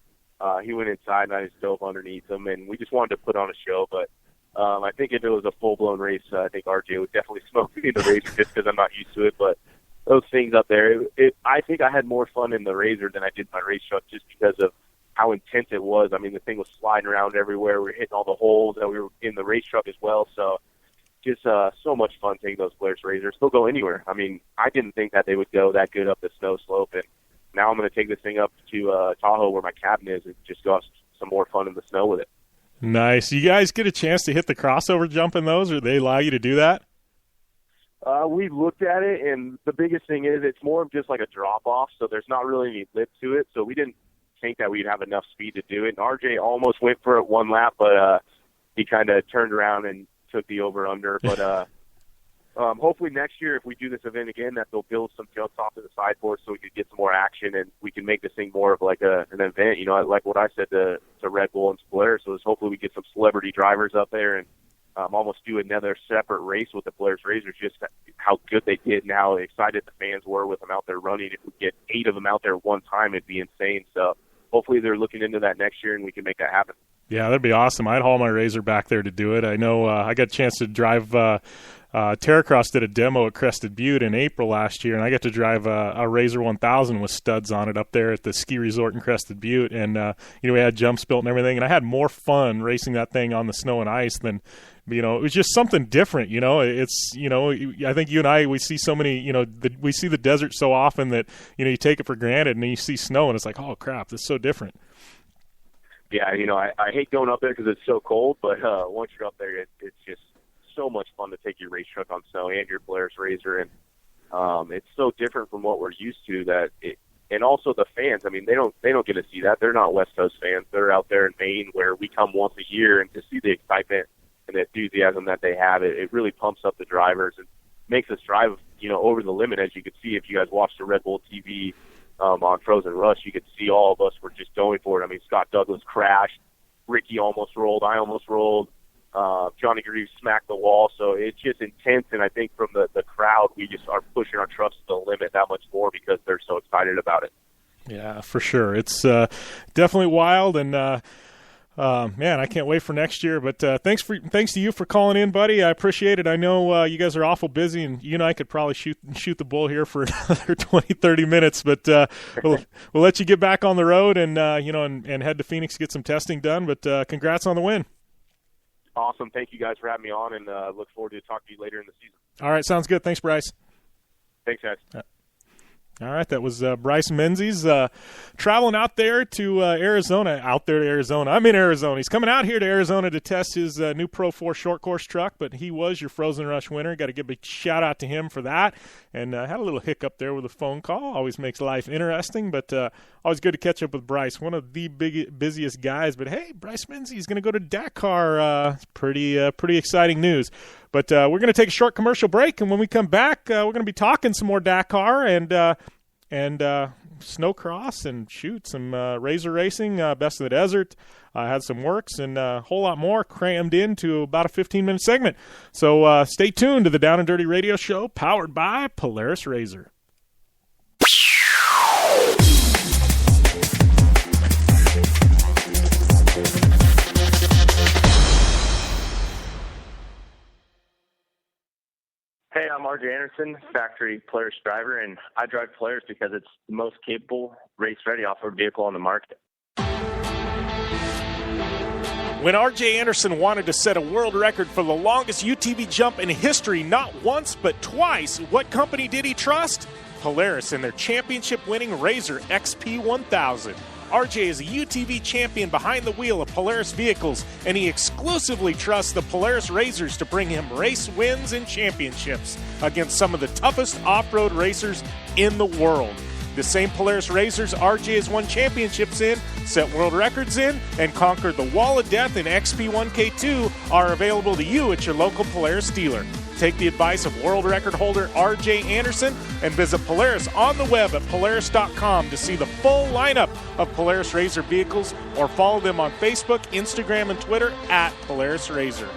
he went inside, and I just dove underneath him, and we just wanted to put on a show. But I think if it was a full-blown race, I think RJ would definitely smoke me in the Razor just because I'm not used to it. But those things up there, I think I had more fun in the Razor than I did my race truck just because of how intense it was. I mean, the thing was sliding around everywhere. We were hitting all the holes, and we were in the race truck as well. So just so much fun taking those Polaris Razors. They'll go anywhere. I mean, I didn't think that they would go that good up the snow slope, and now I'm going to take this thing up to Tahoe where my cabin is and just go have some more fun in the snow with it. Nice. You guys get a chance to hit the crossover jump in those, or they allow you to do that? We looked at it, and the biggest thing is it's more of just like a drop-off, so there's not really any lip to it, so we didn't think that we'd have enough speed to do it. And RJ almost went for it one lap, but he kind of turned around and took the over-under. But hopefully next year, if we do this event again, that they'll build some jumps off to the sideboard so we could get some more action, and we can make this thing more of like an event. You know, like what I said to Red Bull and Polaris, so hopefully we get some celebrity drivers up there and almost do another separate race with the Polaris Razors, just how good they did and how excited the fans were with them out there running. If we get 8 of them out there at one time, it'd be insane. So hopefully they're looking into that next year and we can make that happen. Yeah, that'd be awesome. I'd haul my Razor back there to do it. I know I got a chance to drive Terracross did a demo at Crested Butte in April last year, and I got to drive a Razor 1000 with studs on it up there at the ski resort in Crested Butte. And, we had jumps built and everything, and I had more fun racing that thing on the snow and ice than, it was just something different, It's, I think you and I, we see so many, we see the desert so often that, you take it for granted, and then you see snow, and it's like, oh, crap, this is so different. Yeah, I hate going up there because it's so cold, but once you're up there, it's just so much fun to take your race truck on snow and your Polaris Razor, and it's so different from what we're used to and also the fans. I mean, they don't get to see that. They're not West Coast fans. They're out there in Maine where we come once a year, and to see the excitement and the enthusiasm that they have, it really pumps up the drivers and makes us drive, over the limit. As you could see if you guys watched the Red Bull TV on Frozen Rush, you could see all of us were just going for it. I mean, Scott Douglas crashed, Ricky almost rolled, I almost rolled. Johnny Greaves smacked the wall, so it's just intense, and I think from the crowd, we just are pushing our trucks to the limit that much more because they're so excited about it. Yeah, for sure. It's definitely wild, and man, I can't wait for next year. But thanks to you for calling in, buddy. I appreciate it. I know you guys are awful busy, and you and I could probably shoot the bull here for another 20, 30 minutes, but we'll let you get back on the road and and head to Phoenix to get some testing done. But congrats on the win. Awesome. Thank you guys for having me on, and look forward to talking to you later in the season. All right. Sounds good. Thanks, Bryce. Thanks, guys. All right. That was Bryce Menzies traveling out there to Arizona. I'm in Arizona. He's coming out here to Arizona to test his new Pro 4 short course truck, but he was your Frozen Rush winner. Got to give a big shout out to him for that. And had a little hiccup there with a phone call. Always makes life interesting, but always good to catch up with Bryce, one of the busiest guys. But hey, Bryce Menzies is going to go to Dakar. It's pretty exciting news. But we're going to take a short commercial break, and when we come back, we're going to be talking some more Dakar and Snocross and some Razor racing, Best of the Desert. Had some works and a whole lot more crammed into about a 15-minute segment. So stay tuned to the Down and Dirty Radio Show, powered by Polaris Razor. Hey, I'm RJ Anderson, factory Polaris driver, and I drive Polaris because it's the most capable, race-ready off-road vehicle on the market. When R.J. Anderson wanted to set a world record for the longest UTV jump in history, not once but twice, what company did he trust? Polaris and their championship-winning Razor XP 1000. R.J. is a UTV champion behind the wheel of Polaris vehicles, and he exclusively trusts the Polaris Razors to bring him race wins and championships against some of the toughest off-road racers in the world. The same Polaris racers RJ has won championships in, set world records in, and conquered the Wall of Death in XP1K2 are available to you at your local Polaris dealer. Take the advice of world record holder RJ Anderson and visit Polaris on the web at Polaris.com to see the full lineup of Polaris RZR vehicles, or follow them on Facebook, Instagram, and Twitter at Polaris RZR.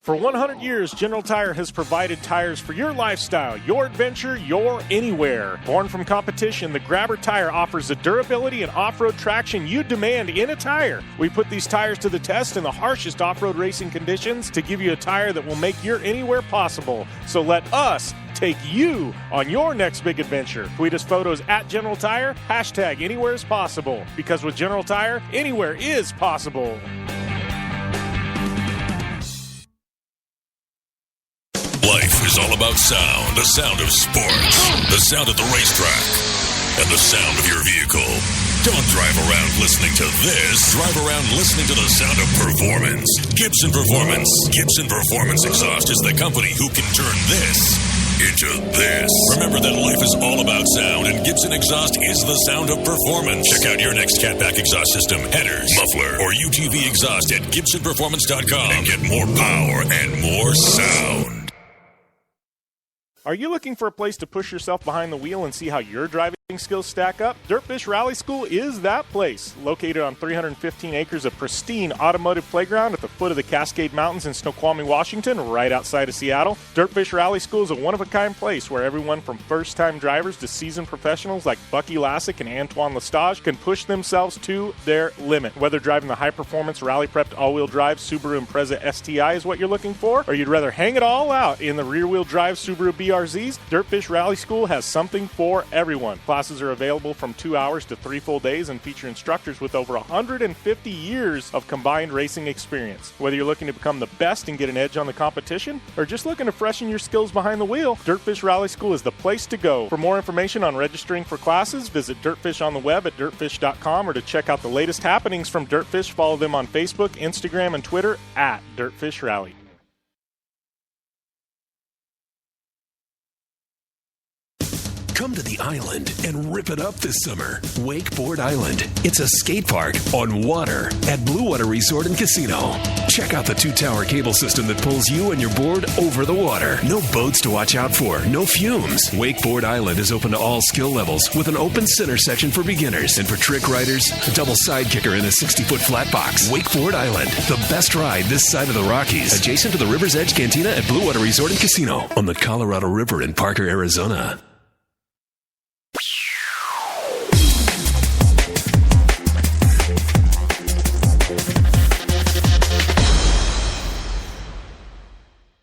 For 100 years, General Tire has provided tires for your lifestyle, your adventure, your anywhere. Born from competition, the Grabber tire offers the durability and off-road traction you demand in a tire. We put these tires to the test in the harshest off-road racing conditions to give you a tire that will make your anywhere possible. So let us take you on your next big adventure. Tweet us photos at General Tire, hashtag anywhere is possible. Because with General Tire, anywhere is possible. Life is all about sound, the sound of sports, the sound of the racetrack, and the sound of your vehicle. Don't drive around listening to this. Drive around listening to the sound of performance. Gibson Performance. Gibson Performance Exhaust is the company who can turn this into this. Remember that life is all about sound, and Gibson Exhaust is the sound of performance. Check out your next catback exhaust system, headers, muffler, or UTV exhaust at GibsonPerformance.com and get more power and more sound. Are you looking for a place to push yourself behind the wheel and see how your driving skills stack up? Dirtfish Rally School is that place. Located on 315 acres of pristine automotive playground at the foot of the Cascade Mountains in Snoqualmie, Washington, right outside of Seattle, Dirtfish Rally School is a one-of-a-kind place where everyone from first-time drivers to seasoned professionals like Bucky Lassick and Antoine Lestage can push themselves to their limit. Whether driving the high-performance rally-prepped all-wheel drive Subaru Impreza STI is what you're looking for, or you'd rather hang it all out in the rear-wheel drive Subaru BRZs, Dirtfish Rally School has something for everyone. Classes are available from 2 hours to 3 full days and feature instructors with over 150 years of combined racing experience. Whether you're looking to become the best and get an edge on the competition, or just looking to freshen your skills behind the wheel, Dirtfish Rally School is the place to go. For more information on registering for classes, visit Dirtfish on the web at dirtfish.com, or to check out the latest happenings from Dirtfish, follow them on Facebook, Instagram, and Twitter at Dirtfish Rally. Come to the island and rip it up this summer. Wakeboard Island. It's a skate park on water at Blue Water Resort and Casino. Check out the 2-tower cable system that pulls you and your board over the water. No boats to watch out for, no fumes. Wakeboard Island is open to all skill levels with an open center section for beginners. And for trick riders, a double side kicker in a 60-foot flat box. Wakeboard Island, the best ride this side of the Rockies. Adjacent to the River's Edge Cantina at Blue Water Resort and Casino on the Colorado River in Parker, Arizona.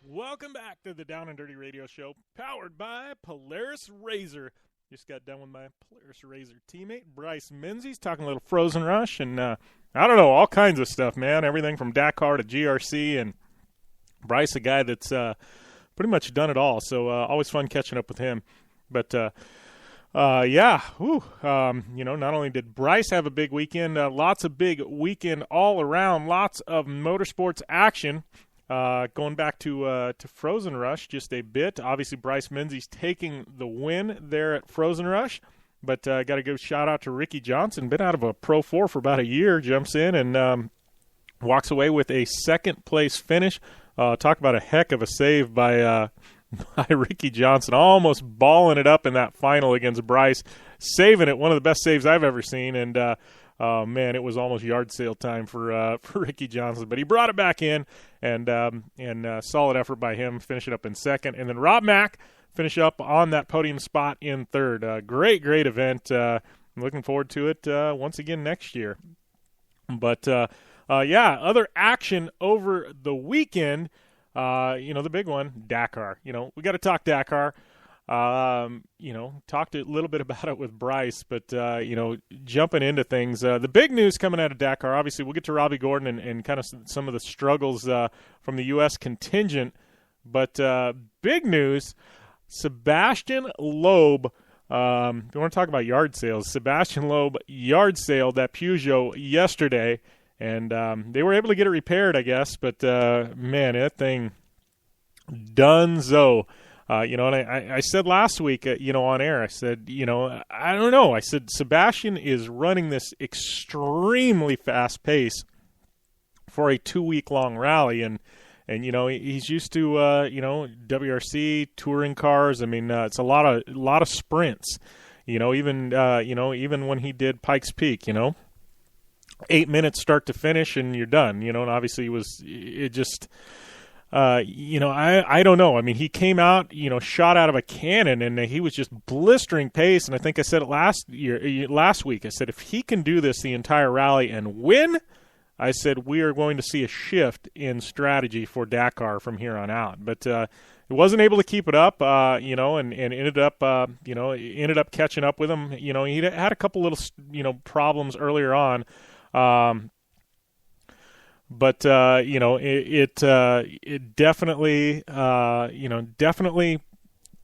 Welcome back to the Down and Dirty Radio Show, powered by Polaris RZR. Just got done with my Polaris RZR teammate, Bryce Menzies, talking a little Frozen Rush, and I don't know, all kinds of stuff, man. Everything from Dakar to GRC, and Bryce, a guy that's pretty much done it all, so always fun catching up with him. But, not only did Bryce have a big weekend, lots of big weekend all around, lots of motorsports action. Going back to Frozen Rush just a bit. Obviously, Bryce Menzies taking the win there at Frozen Rush. But got to give a shout-out to Ricky Johnson. Been out of a Pro 4 for about a year. Jumps in and walks away with a second-place finish. Talk about a heck of a save by Ricky Johnson. Almost balling it up in that final against Bryce. Saving it. One of the best saves I've ever seen. And, it was almost yard sale time for Ricky Johnson. But he brought it back in. And solid effort by him, finishing up in second. And then Rob Mack finish up on that podium spot in third. Great event. I'm looking forward to it once again next year. But, other action over the weekend, the big one, Dakar. We got to talk Dakar. Talked a little bit about it with Bryce, but, jumping into things, the big news coming out of Dakar, obviously we'll get to Robbie Gordon and kind of some of the struggles from the U.S. contingent, but big news, Sebastian Loeb, we want to talk about yard sales. Sebastian Loeb yard sale that Peugeot yesterday, and they were able to get it repaired, I guess, but, that thing, donezo. And I said last week, on air, I said, I don't know. I said Sebastian is running this extremely fast pace for a 2-week-long rally, and he's used to WRC touring cars. I mean, it's a lot of sprints. Even when he did Pikes Peak, 8 minutes start to finish and you're done. And obviously I don't know. I mean, he came out, shot out of a cannon, and he was just blistering pace. And I think I said it last week. I said, if he can do this the entire rally and win, I said, we are going to see a shift in strategy for Dakar from here on out. But it wasn't able to keep it up, and ended up catching up with him. He had a couple little, problems earlier on. But it definitely, definitely,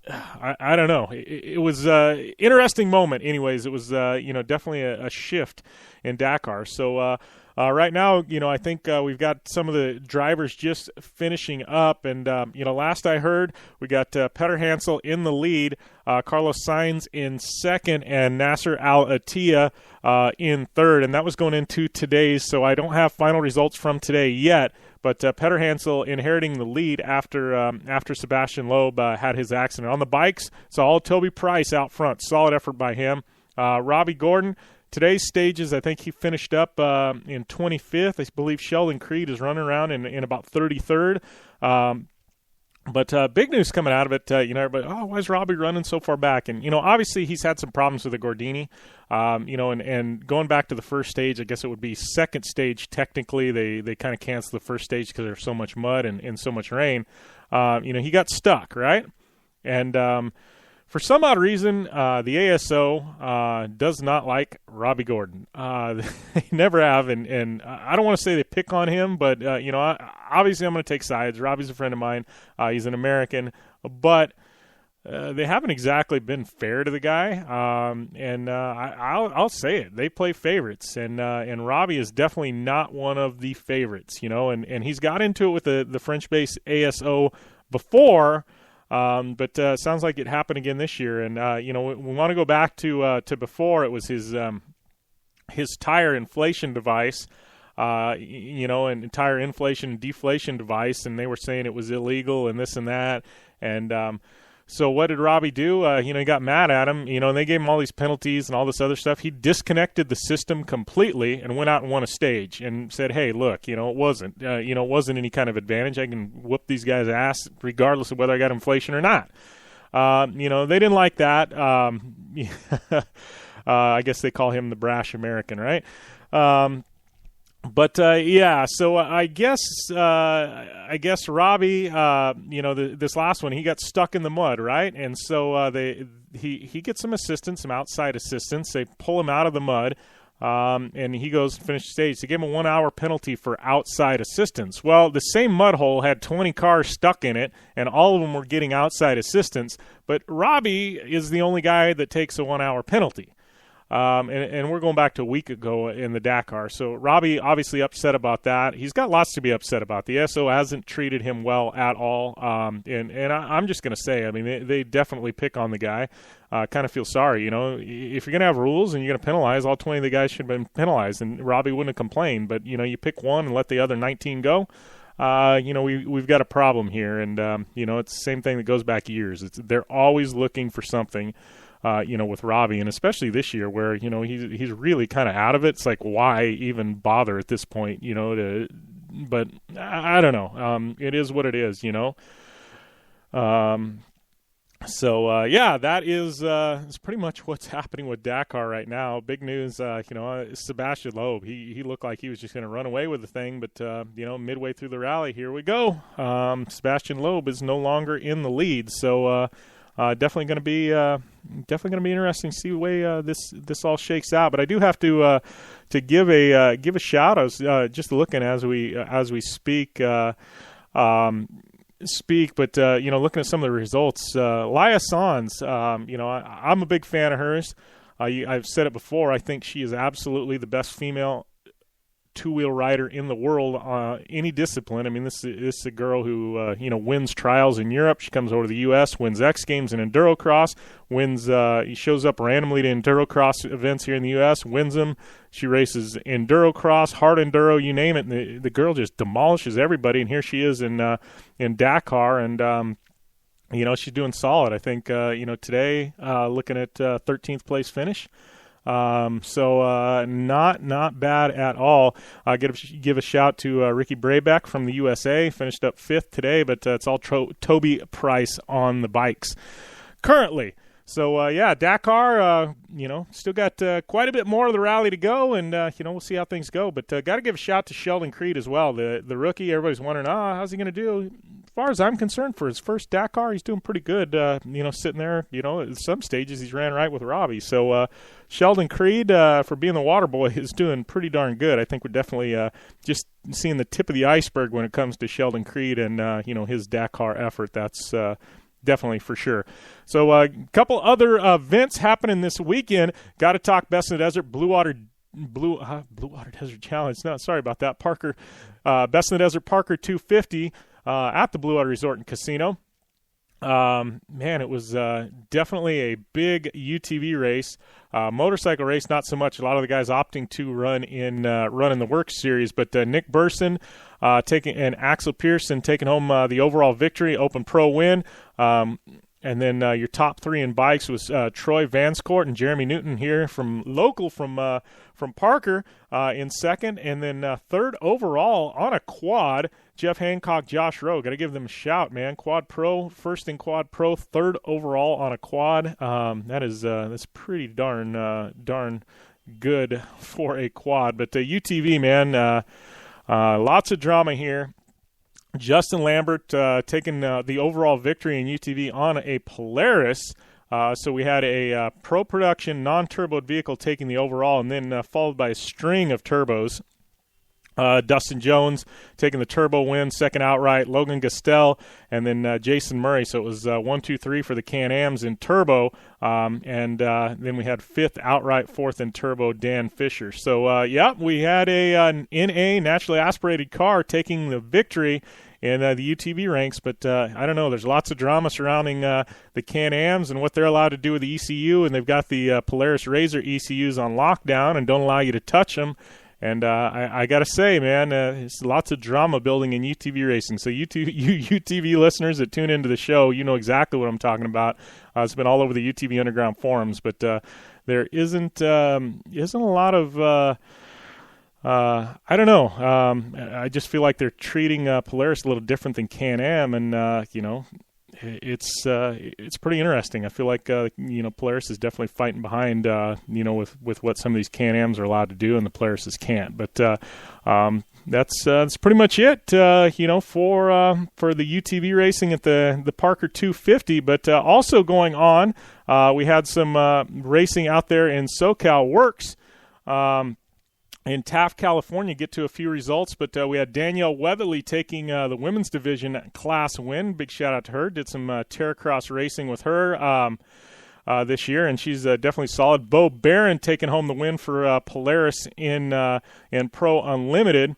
I don't know. It was an interesting moment. Anyways, it was, definitely a shift in Dakar. So right now, I think we've got some of the drivers just finishing up. And, last I heard, we got Petter Hansel in the lead, Carlos Sainz in second, and Nasser Al-Attiyah in third. And that was going into today's, so I don't have final results from today yet. But Petter Hansel inheriting the lead after Sebastian Loeb had his accident. On the bikes, it's all Toby Price out front. Solid effort by him. Robbie Gordon, today's stages, I think he finished up in 25th. I believe Sheldon Creed is running around in about 33rd. But big news coming out of it, everybody, why is Robbie running so far back? And, obviously he's had some problems with the Gordini, and going back to the first stage, I guess it would be second stage technically. They kind of canceled the first stage because there's so much mud and so much rain. He got stuck, right? And for some odd reason, the ASO does not like Robbie Gordon. They never have, and I don't want to say they pick on him, but, obviously I'm going to take sides. Robbie's a friend of mine. He's an American, but they haven't exactly been fair to the guy, and I'll say it. They play favorites, and Robbie is definitely not one of the favorites, and he's got into it with the French-based ASO before. But sounds like it happened again this year, and we want to go back to before. It was his tire inflation device, and tire inflation and deflation device, and they were saying it was illegal and this and that, and so what did Robbie do? He got mad at him, and they gave him all these penalties and all this other stuff. He disconnected the system completely and went out and won a stage and said, hey, look, it wasn't any kind of advantage. I can whoop these guys' ass regardless of whether I got inflation or not. They didn't like that. I guess they call him the brash American, right? But so I guess Robbie, this last one, he got stuck in the mud, right? And so he gets some assistance, some outside assistance. They pull him out of the mud, and he goes to finish the stage. They gave him a 1-hour penalty for outside assistance. Well, the same mud hole had 20 cars stuck in it, and all of them were getting outside assistance. But Robbie is the only guy that takes a 1-hour penalty. And we're going back to a week ago in the Dakar. So Robbie obviously upset about that. He's got lots to be upset about. The SO hasn't treated him well at all. And I'm just going to say, I mean, they definitely pick on the guy. Kind of feel sorry, if you're going to have rules and you're going to penalize, all 20 of the guys should have been penalized, and Robbie wouldn't have complained. But, you pick one and let the other 19 go. We've got a problem here. And, it's the same thing that goes back years. They're always looking for something. With Robbie, and especially this year where, he's really kind of out of it. It's like, why even bother at this point, but I don't know. It is what it is, that is pretty much what's happening with Dakar right now. Big news, Sebastian Loeb, he looked like he was just going to run away with the thing, but, midway through the rally, here we go. Sebastian Loeb is no longer in the lead, so, definitely going to be interesting to see the way this all shakes out. But I do have to give a shout. I was just looking as we speak, but looking at some of the results. Laia Sanz, I'm a big fan of hers. I've said it before. I think she is absolutely the best female two-wheel rider in the world, any discipline. I mean, this is a girl who, wins trials in Europe. She comes over to the U.S., wins X Games in Endurocross, he shows up randomly to Endurocross events here in the U.S., wins them. She races Endurocross, hard enduro, you name it. And the girl just demolishes everybody, and here she is in Dakar, and she's doing solid. I think, today, looking at 13th place finish. So not bad at all. Give a shout to Ricky Brabeck from the USA. Finished up 5th today, but it's all Toby Price on the bikes currently. So, Dakar, still got quite a bit more of the rally to go, and, we'll see how things go. But got to give a shout to Sheldon Creed as well, the rookie. Everybody's wondering, how's he going to do? As far as I'm concerned, for his first Dakar, he's doing pretty good, sitting there. At some stages he's ran right with Robbie. So Sheldon Creed, for being the water boy, is doing pretty darn good. I think we're definitely just seeing the tip of the iceberg when it comes to Sheldon Creed and, his Dakar effort. That's definitely for sure. So a couple other events happening this weekend. Got to talk Best in the Desert, Blue Water Desert Challenge. No, sorry about that. Parker, Best in the Desert Parker 250 at the Blue Water Resort and Casino. It was definitely a big UTV race. Motorcycle race, not so much. A lot of the guys opting to run in the Works Series, but Nick Burson and Axel Pearson taking home the overall victory, Open Pro win. And then your top 3 in bikes was Troy Vanscourt and Jeremy Newton here from Parker in second. And then third overall on a quad, Jeff Hancock, Josh Rowe. Got to give them a shout, man. Quad Pro, first in Quad Pro, third overall on a quad. That's pretty darn good for a quad. But UTV, man, lots of drama here. Justin Lambert taking the overall victory in UTV on a Polaris. So we had a pro production non-turboed vehicle taking the overall, and then followed by a string of turbos. Dustin Jones taking the turbo win, second outright. Logan Gastel, and then Jason Murray. So it was 1, 2, 3 for the Can-Ams in turbo. And then we had fifth outright, fourth in turbo, Dan Fisher. So, we had an NA naturally aspirated car taking the victory in the UTV ranks, but I don't know. There's lots of drama surrounding the Can-Ams and what they're allowed to do with the ECU, and they've got the Polaris Razor ECUs on lockdown and don't allow you to touch them. And I got to say, man, there's lots of drama building in UTV racing. So you UTV listeners that tune into the show, you know exactly what I'm talking about. It's been all over the UTV Underground forums, but there isn't a lot of I don't know. I just feel like they're treating Polaris a little different than Can-Am, and it's pretty interesting. I feel like Polaris is definitely fighting behind with what some of these Can-Ams are allowed to do, and the Polarises can't. But that's pretty much it for the UTV racing at the Parker 250. But also going on, we had some racing out there in SoCal Works. In Taft, California, get to a few results, but we had Danielle Weatherly taking the women's division class win. Big shout out to her. Did some Terracross racing with her this year, and she's definitely solid. Bo Barron taking home the win for Polaris in Pro Unlimited.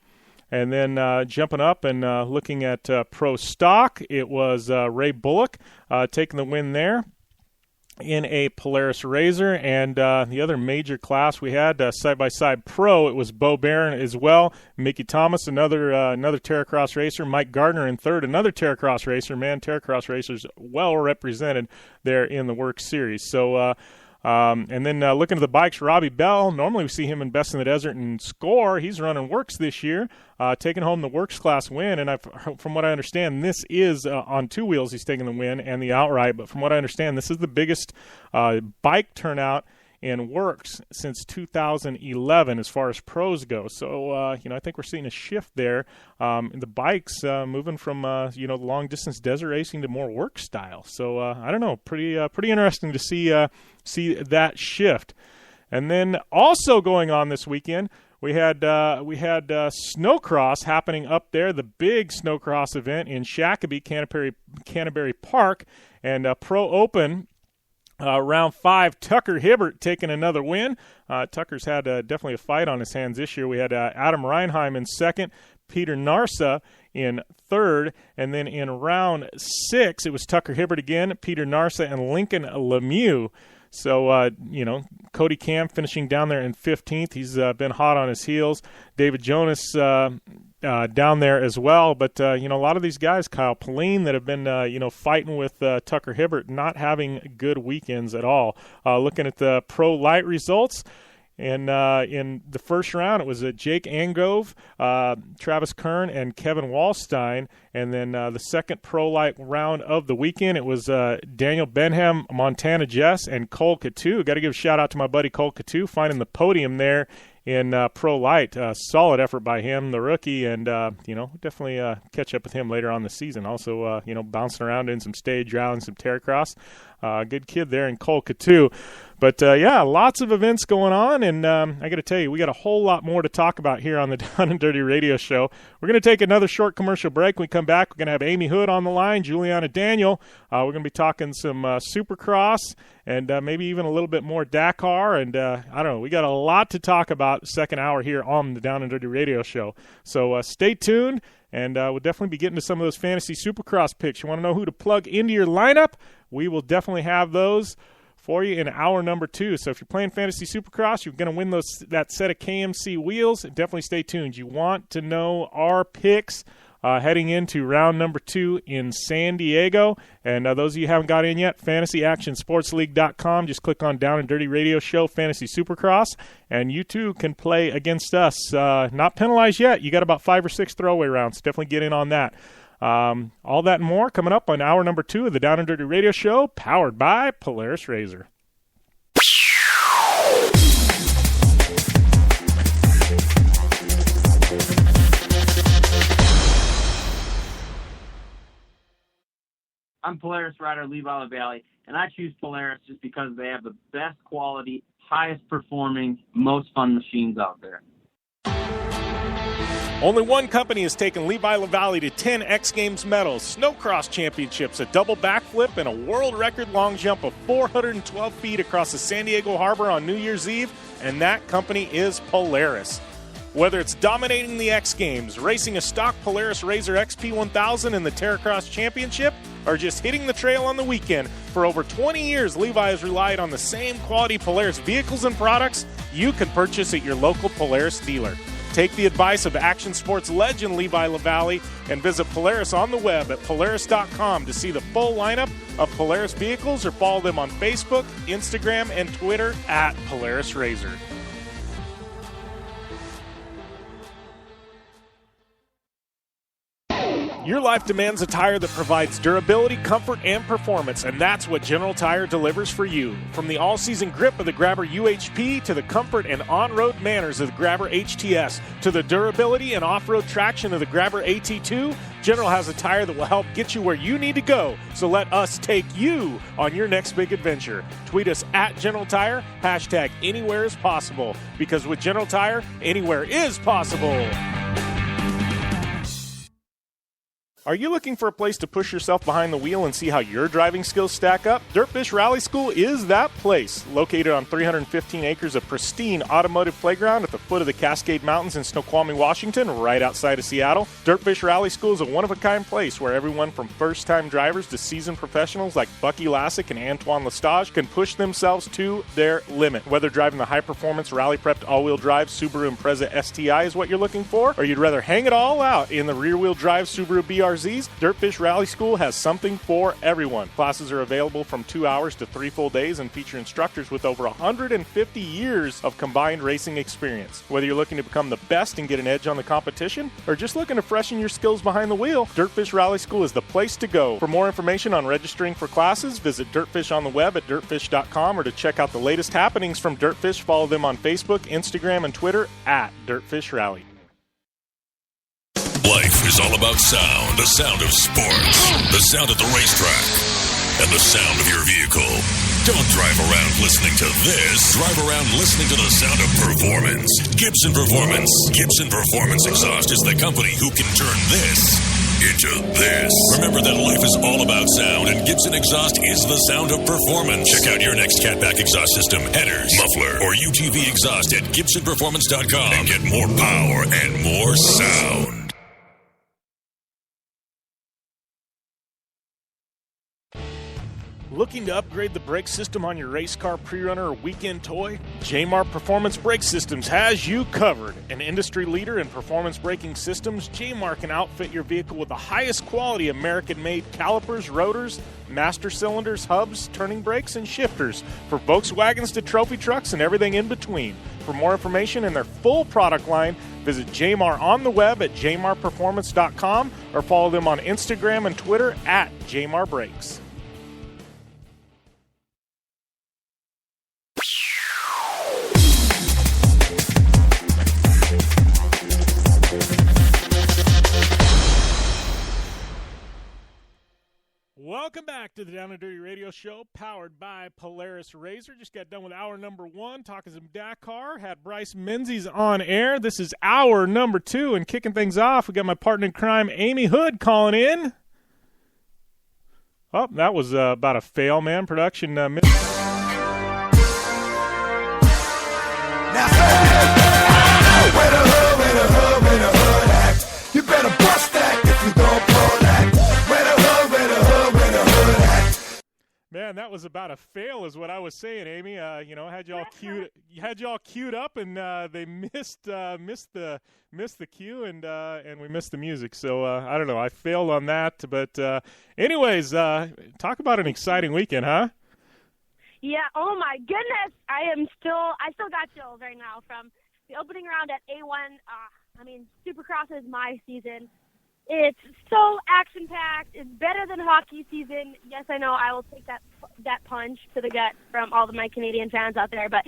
And then jumping up and looking at Pro Stock, it was Ray Bullock taking the win there in a Polaris Razor. And the other major class we had, side-by-side pro, it was Bo Barron as well. Mickey Thomas, another Terracross racer. Mike Gardner in third, another Terracross racer. Man, Terracross racers well represented there in the Works Series. So, and then looking at the bikes, Robbie Bell, normally we see him in Best in the Desert and Score. He's running Works this year, taking home the Works class win. And from what I understand, this is on two wheels he's taking the win and the outright. But from what I understand, this is the biggest bike turnout in Works since 2011 as far as pros go. So, I think we're seeing a shift there. The bikes moving from, long-distance desert racing to more Works style. So, I don't know, pretty interesting to see that shift. And then also going on this weekend, we had Snocross happening up there, the big Snocross event in Shakopee, Canterbury Park, and Pro Open Round 5, Tucker Hibbert taking another win. Tucker's had definitely a fight on his hands this year. We had Adam Reinheim in second, Peter Narsa in third, and then in round 6, it was Tucker Hibbert again, Peter Narsa, and Lincoln Lemieux. So, Cody Cam finishing down there in 15th. He's been hot on his heels. David Jonas down there as well. But, a lot of these guys, Kyle Pauline, that have been, fighting with Tucker Hibbert, not having good weekends at all. Looking at the Pro Light results, and in the first round, it was Jake Angove, Travis Kern, and Kevin Wallstein. And then the second Pro Light round of the weekend, it was Daniel Benham, Montana Jess, and Cole Coutu. Got to give a shout-out to my buddy Cole Coutu, finding the podium there in Pro Light. Solid effort by him, the rookie, and, definitely catch up with him later on the season. Also, bouncing around in some stage rally, some Terracross. Good kid there in Cole Coutu. But, lots of events going on, and I got to tell you, we got a whole lot more to talk about here on the Down and Dirty Radio Show. We're going to take another short commercial break. When we come back, we're going to have Amy Houde on the line, Juliana Daniell. We're going to be talking some Supercross and maybe even a little bit more Dakar. And, I don't know, we got a lot to talk about second hour here on the Down and Dirty Radio Show. So stay tuned, and we'll definitely be getting to some of those Fantasy Supercross picks. You want to know who to plug into your lineup? We will definitely have those for you in hour number 2. So if you're playing Fantasy Supercross, you're going to win that set of KMC wheels. Definitely stay tuned. You want to know our picks heading into round number 2 in San Diego. And those of you who haven't got in yet, fantasyactionsportsleague.com. Just click on Down and Dirty Radio Show, Fantasy Supercross, and you too can play against us. Not penalized yet. You got about 5 or 6 throwaway rounds. Definitely get in on that. All that and more coming up on hour number 2 of the Down and Dirty Radio Show, powered by Polaris Razor. I'm Polaris rider Levi LaValle, and I choose Polaris just because they have the best quality, highest performing, most fun machines out there. Only one company has taken Levi LaValle to 10 X Games medals, Snocross championships, a double backflip, and a world record long jump of 412 feet across the San Diego Harbor on New Year's Eve, and that company is Polaris. Whether it's dominating the X Games, racing a stock Polaris Razor XP1000 in the Terracross Championship, or just hitting the trail on the weekend, for over 20 years, Levi has relied on the same quality Polaris vehicles and products you can purchase at your local Polaris dealer. Take the advice of action sports legend Levi LaValle and visit Polaris on the web at Polaris.com to see the full lineup of Polaris vehicles, or follow them on Facebook, Instagram, and Twitter at Polaris Razor. Your life demands a tire that provides durability, comfort, and performance, and that's what General Tire delivers for you. From the all-season grip of the Grabber UHP to the comfort and on-road manners of the Grabber HTS to the durability and off-road traction of the Grabber AT2, General has a tire that will help get you where you need to go. So let us take you on your next big adventure. Tweet us at General Tire, hashtag anywhere is possible, because with General Tire, anywhere is possible. Are you looking for a place to push yourself behind the wheel and see how your driving skills stack up? Dirtfish Rally School is that place. Located on 315 acres of pristine automotive playground at the foot of the Cascade Mountains in Snoqualmie, Washington, right outside of Seattle, Dirtfish Rally School is a one-of-a-kind place where everyone from first-time drivers to seasoned professionals like Bucky Lassick and Antoine Lestage can push themselves to their limit. Whether driving the high-performance, rally-prepped all-wheel drive Subaru Impreza STI is what you're looking for, or you'd rather hang it all out in the rear-wheel drive Subaru BRZ, Dirtfish Rally School has something for everyone. Classes are available from 2 hours to 3 full days and feature instructors with over 150 years of combined racing experience. Whether you're looking to become the best and get an edge on the competition, or just looking to freshen your skills behind the wheel, Dirtfish Rally School is the place to go. For more information on registering for classes, visit Dirtfish on the web at dirtfish.com, or to check out the latest happenings from Dirtfish, follow them on Facebook, Instagram, and Twitter at Dirtfish Rally. Life is all about sound, the sound of sports, the sound of the racetrack, and the sound of your vehicle. Don't drive around listening to this. Drive around listening to the sound of performance. Gibson Performance. Gibson Performance Exhaust is the company who can turn this into this. Remember that life is all about sound, and Gibson Exhaust is the sound of performance. Check out your next catback exhaust system, headers, muffler, or UTV exhaust at GibsonPerformance.com and get more power and more sound. Looking to upgrade the brake system on your race car, pre-runner, or weekend toy? Jmar Performance Brake Systems has you covered. An industry leader in performance braking systems, Jmar can outfit your vehicle with the highest quality American-made calipers, rotors, master cylinders, hubs, turning brakes, and shifters for Volkswagens to trophy trucks and everything in between. For more information and their full product line, visit Jmar on the web at jmarperformance.com or follow them on Instagram and Twitter at Jmar Brakes. Welcome back to the Down and Dirty Radio Show, powered by Polaris Razor. Just got done with hour number 1, talking some Dakar. Had Bryce Menzies on air. This is hour number 2, and kicking things off, we got my partner in crime, Amy Houde, calling in. Oh, that was about a fail, man. Production. Now, hey, where the hood at? You better bust that if you don't pull that. Man, that was about a fail, is what I was saying, Amy. Had y'all queued up, and they missed the cue, and we missed the music. So I don't know. I failed on that, but anyways, talk about an exciting weekend, huh? Yeah. Oh my goodness, I still got chills right now from the opening round at A1. Supercross is my season. It's so action-packed. It's better than hockey season. Yes, I know I will take that punch to the gut from all of my Canadian fans out there, but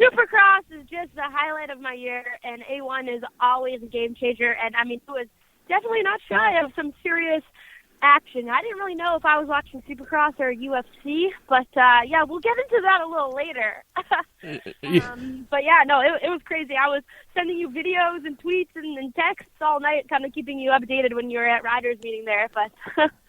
Supercross is just the highlight of my year, and A1 is always a game changer, and it was definitely not shy of some serious action. I didn't really know if I was watching Supercross or UFC, but we'll get into that a little later. But yeah, no, it was crazy. I was sending you videos and tweets and texts all night, kind of keeping you updated when you were at Riders meeting there. But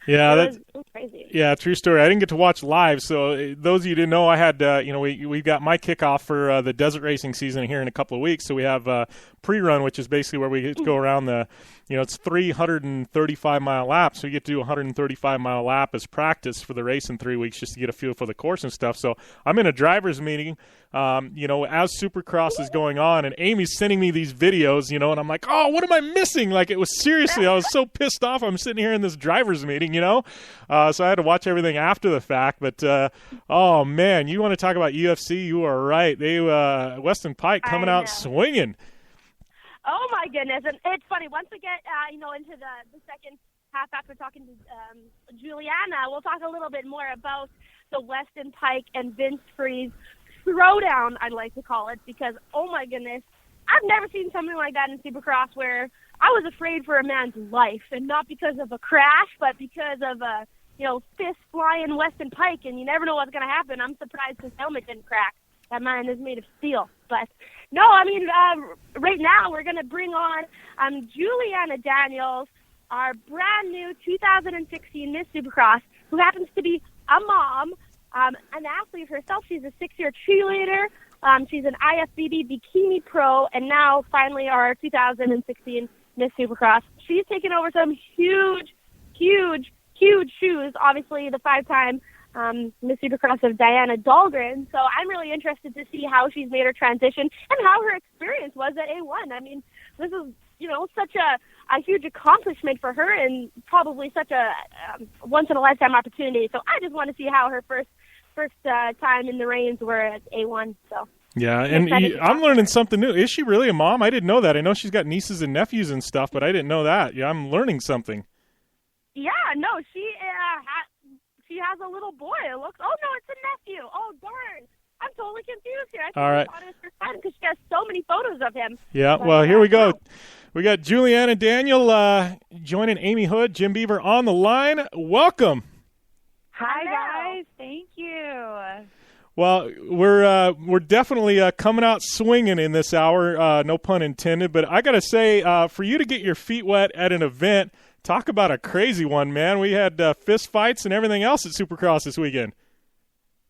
yeah, it was crazy. Yeah, true story. I didn't get to watch live, so those of you who didn't know, I had we got my kickoff for the desert racing season here in a couple of weeks. So we have pre-run, which is basically where we get to go around the, it's 335-mile laps. So you get to do a 135-mile lap as practice for the race in 3 weeks, just to get a feel for the course and stuff. So I'm in a driver's meeting, as Supercross is going on, and Amy's sending me these videos, and I'm like, oh, what am I missing? Like, it was seriously, I was so pissed off. I'm sitting here in this driver's meeting, so I had to watch everything after the fact. But, oh, man, you want to talk about UFC? You are right. They Weston Pike coming out swinging. Oh, my goodness. And it's funny. Once we get, into the second half after talking to Juliana, we'll talk a little bit more about the Weston Pike and Vince Freeze throwdown, I'd like to call it, because, oh, my goodness, I've never seen something like that in Supercross where I was afraid for a man's life, and not because of a crash, but because of a, fist flying Weston Pike, and you never know what's going to happen. I'm surprised his helmet didn't crack. That man is made of steel. But, no, right now we're going to bring on Juliana Daniell, our brand new 2016 Miss Supercross, who happens to be a mom, an athlete herself. She's a 6-year cheerleader. She's an IFBB bikini pro, and now finally our 2016 Miss Supercross. She's taken over some huge shoes. Obviously, the 5-time Miss Supercross of Diana Dahlgren. So I'm really interested to see how she's made her transition and how her experience was at A1. This is, such a huge accomplishment for her, and probably such a once-in-a-lifetime opportunity. So I just want to see how her first time in the reins were at A1. So yeah, and I'm learning something new. Is she really a mom? I didn't know that. I know she's got nieces and nephews and stuff, but I didn't know that. Yeah, I'm learning something. Yeah, no, she has a little boy. It looks. Oh no, it's a nephew. Oh darn. I'm totally confused here. I think all right. Thought it was her son because she has so many photos of him. Yeah, but, well, here we go. We got Juliana Daniell joining Amy Houde, Jim Beaver on the line. Welcome. Hi, guys. Thank you. Well, we're definitely coming out swinging in this hour, no pun intended. But I got to say, for you to get your feet wet at an event, Talk about a crazy one, man. We had fist fights and everything else at Supercross this weekend.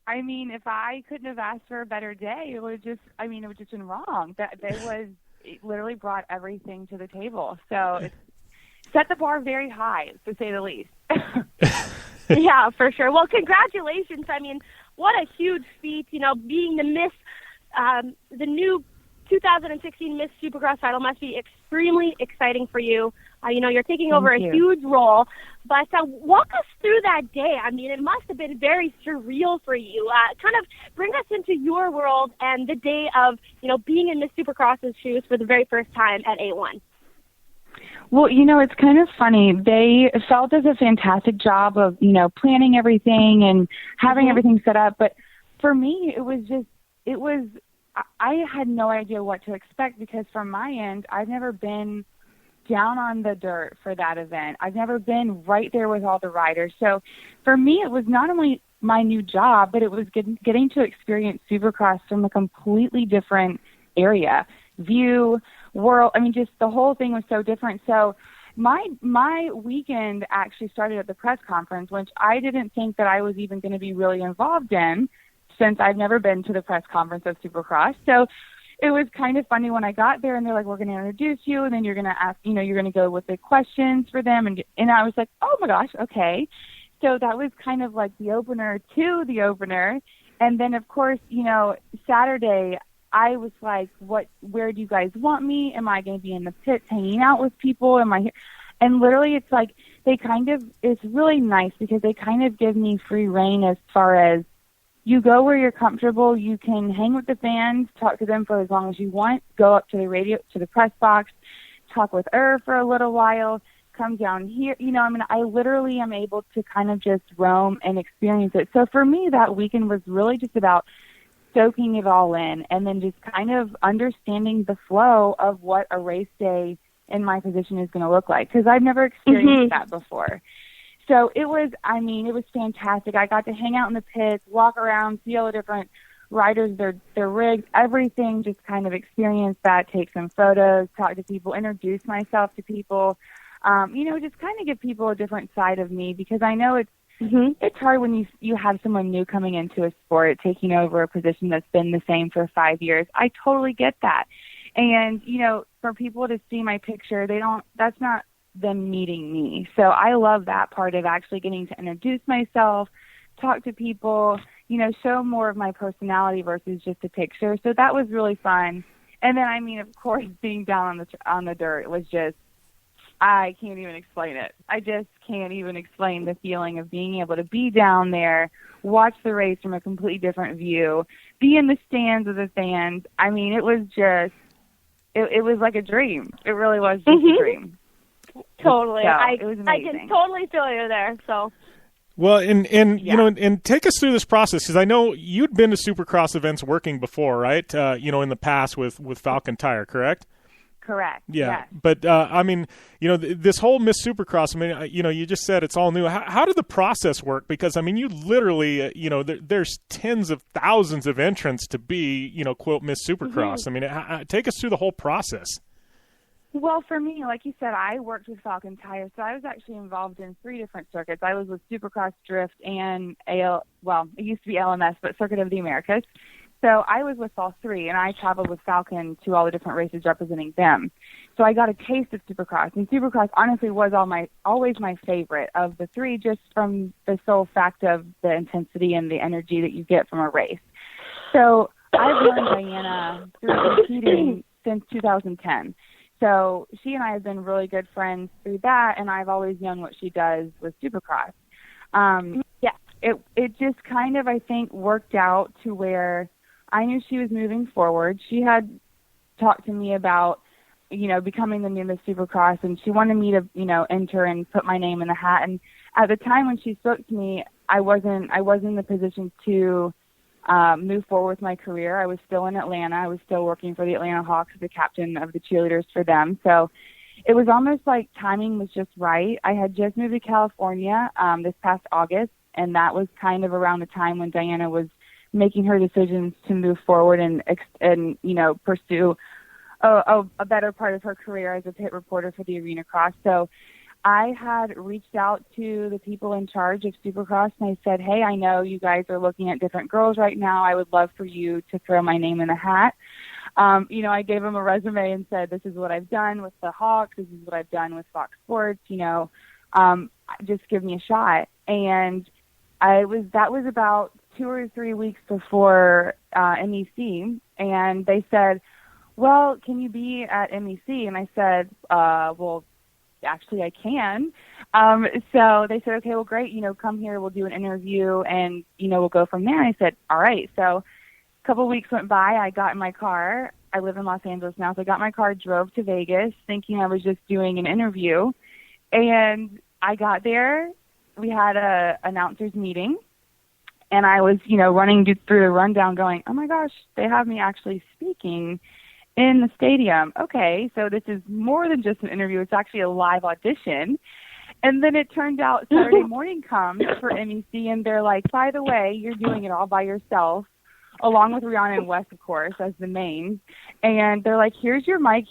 I mean, if I couldn't have asked for a better day, it would just been wrong. It literally brought everything to the table. So it set the bar very high, to say the least. Yeah, for sure. Well, congratulations. I mean, what a huge feat, being the new 2016 Miss Supercross title must be extremely exciting for you. You're taking over a huge role, but walk us through that day. I mean, it must have been very surreal for you. Kind of bring us into your world and the day of, being in Miss Supercross's shoes for the very first time at A1. Well, it's kind of funny. They felt as a fantastic job of, planning everything and having everything set up. But for me, I had no idea what to expect because from my end, I've never been down on the dirt for that event. I've never been right there with all the riders. So for me, it was not only my new job, but it was getting to experience Supercross from a completely different area, view, world. I mean, just the whole thing was so different. So my weekend actually started at the press conference, which I didn't think that I was even going to be really involved in since I've never been to the press conference of Supercross. So it was kind of funny when I got there and they're like, we're going to introduce you and then you're going to ask, you're going to go with the questions for them. And I was like, oh my gosh, okay. So that was kind of like the opener to the opener. And then of course, Saturday I was like, where do you guys want me? Am I going to be in the pits hanging out with people? Am I here? And literally it's like, it's really nice because they kind of give me free reign as far as, you go where you're comfortable. You can hang with the fans, talk to them for as long as you want, go up to the radio, to the press box, talk with her for a little while, come down here. I literally am able to kind of just roam and experience it. So for me, that weekend was really just about soaking it all in and then just kind of understanding the flow of what a race day in my position is going to look like because I've never experienced that before. So it was fantastic. I got to hang out in the pits, walk around, see all the different riders, their rigs, everything, just kind of experience that, take some photos, talk to people, introduce myself to people, just kind of give people a different side of me because I know it's hard when you have someone new coming into a sport, taking over a position that's been the same for 5 years. I totally get that. And, for people to see my picture, that's not them meeting me. So I love that part of actually getting to introduce myself, talk to people, show more of my personality versus just a picture. So that was really fun. And then, of course, being down on the dirt was just, I can't even explain it. I just can't even explain the feeling of being able to be down there, watch the race from a completely different view, be in the stands with the fans. It was just, it was like a dream. It really was just a dream. Totally. So, I can totally feel you there. So. Well, and take us through this process because I know you'd been to Supercross events working before, right? In the past with Falcon Tire, correct? Correct. Yeah. Yes. But this whole Miss Supercross. You just said it's all new. How did the process work? Because you literally, there's tens of thousands of entrants to be, quote Miss Supercross. Take us through the whole process. Well, for me, like you said, I worked with Falcon Tire, so I was actually involved in 3 different circuits. I was with Supercross Drift and it used to be LMS, but Circuit of the Americas. So I was with all 3, and I traveled with Falcon to all the different races representing them. So I got a taste of Supercross, and Supercross honestly was always my favorite of the 3, just from the sole fact of the intensity and the energy that you get from a race. So I've known Diana through competing since 2010. So she and I have been really good friends through that, and I've always known what she does with Supercross. It just kind of, I think, worked out to where I knew she was moving forward. She had talked to me about, becoming the new Miss Supercross, and she wanted me to, enter and put my name in the hat. And at the time when she spoke to me, I wasn't in the position to move forward with my career. I was still in Atlanta. I was still working for the Atlanta Hawks as the captain of the cheerleaders for them. So it was almost like timing was just right. I had just moved to California this past August, and that was kind of around the time when Diana was making her decisions to move forward and pursue a better part of her career as a pit reporter for the Arena Cross. So I had reached out to the people in charge of Supercross, and I said, hey, I know you guys are looking at different girls right now. I would love for you to throw my name in the hat. I gave them a resume and said, this is what I've done with the Hawks. This is what I've done with Fox Sports. Just give me a shot. And that was about 2 or 3 weeks before MEC, and they said, well, can you be at MEC? And I said, well, actually I can. So they said, okay, well, great, come here, we'll do an interview, and, we'll go from there. And I said, all right. So a couple of weeks went by, I got in my car. I live in Los Angeles now, so I got in my car, drove to Vegas, thinking I was just doing an interview. And I got there, we had a announcers meeting, and I was, running through the rundown going, oh my gosh, they have me actually speaking in the stadium. Okay, so this is more than just an interview. It's actually a live audition. And then it turned out Saturday morning comes for MEC, and they're like, by the way, you're doing it all by yourself, along with Rihanna and Wes, of course, as the main. And they're like, here's your mic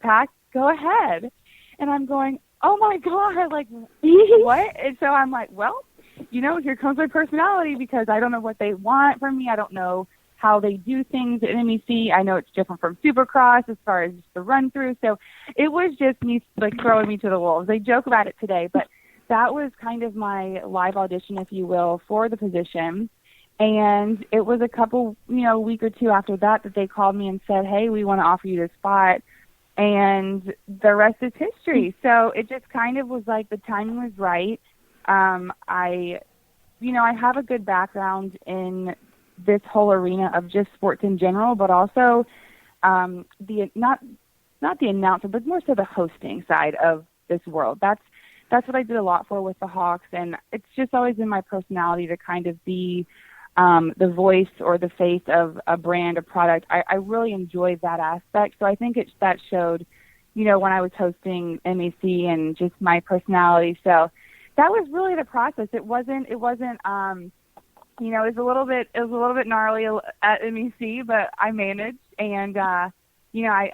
pack, go ahead. And I'm going, oh my God, like, what? And so I'm like, well, here comes my personality, because I don't know what they want from me. I don't know how they do things at MEC. I know it's different from Supercross as far as the run through. So it was just me, like, throwing me to the wolves. They joke about it today, but that was kind of my live audition, if you will, for the position. And it was a couple, week or two after that they called me and said, hey, we want to offer you this spot. And the rest is history. So it just kind of was like the timing was right. I have a good background in this whole arena of just sports in general, but also not the announcer, but more so the hosting side of this world. That's what I did a lot for with the Hawks, and it's just always in my personality to kind of be the voice or the face of a brand, a product. I really enjoyed that aspect, so I think that showed, when I was hosting MEC and just my personality. So that was really the process. It wasn't. It was a little bit gnarly at MEC, but I managed, and I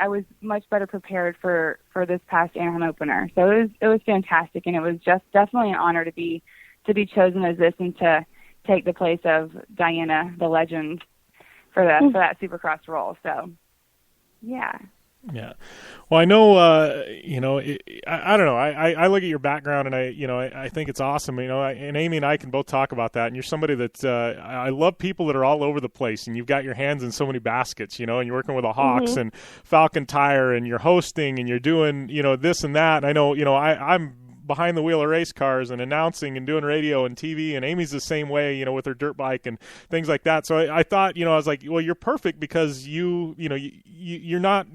was much better prepared for this past Anaheim opener. So it was fantastic, and it was just definitely an honor to be chosen as this and to take the place of Diana, the legend, for that Supercross role. So, yeah. Yeah. Well, I know, I don't know. I look at your background, and I think it's awesome. And Amy and I can both talk about that. And you're somebody that I love people that are all over the place, and you've got your hands in so many baskets, and you're working with the Hawks and Falcon Tire, and you're hosting, and you're doing, this and that. And I know, I'm behind the wheel of race cars and announcing and doing radio and TV, and Amy's the same way, with her dirt bike and things like that. So I thought, I was like, well, you're perfect because you're not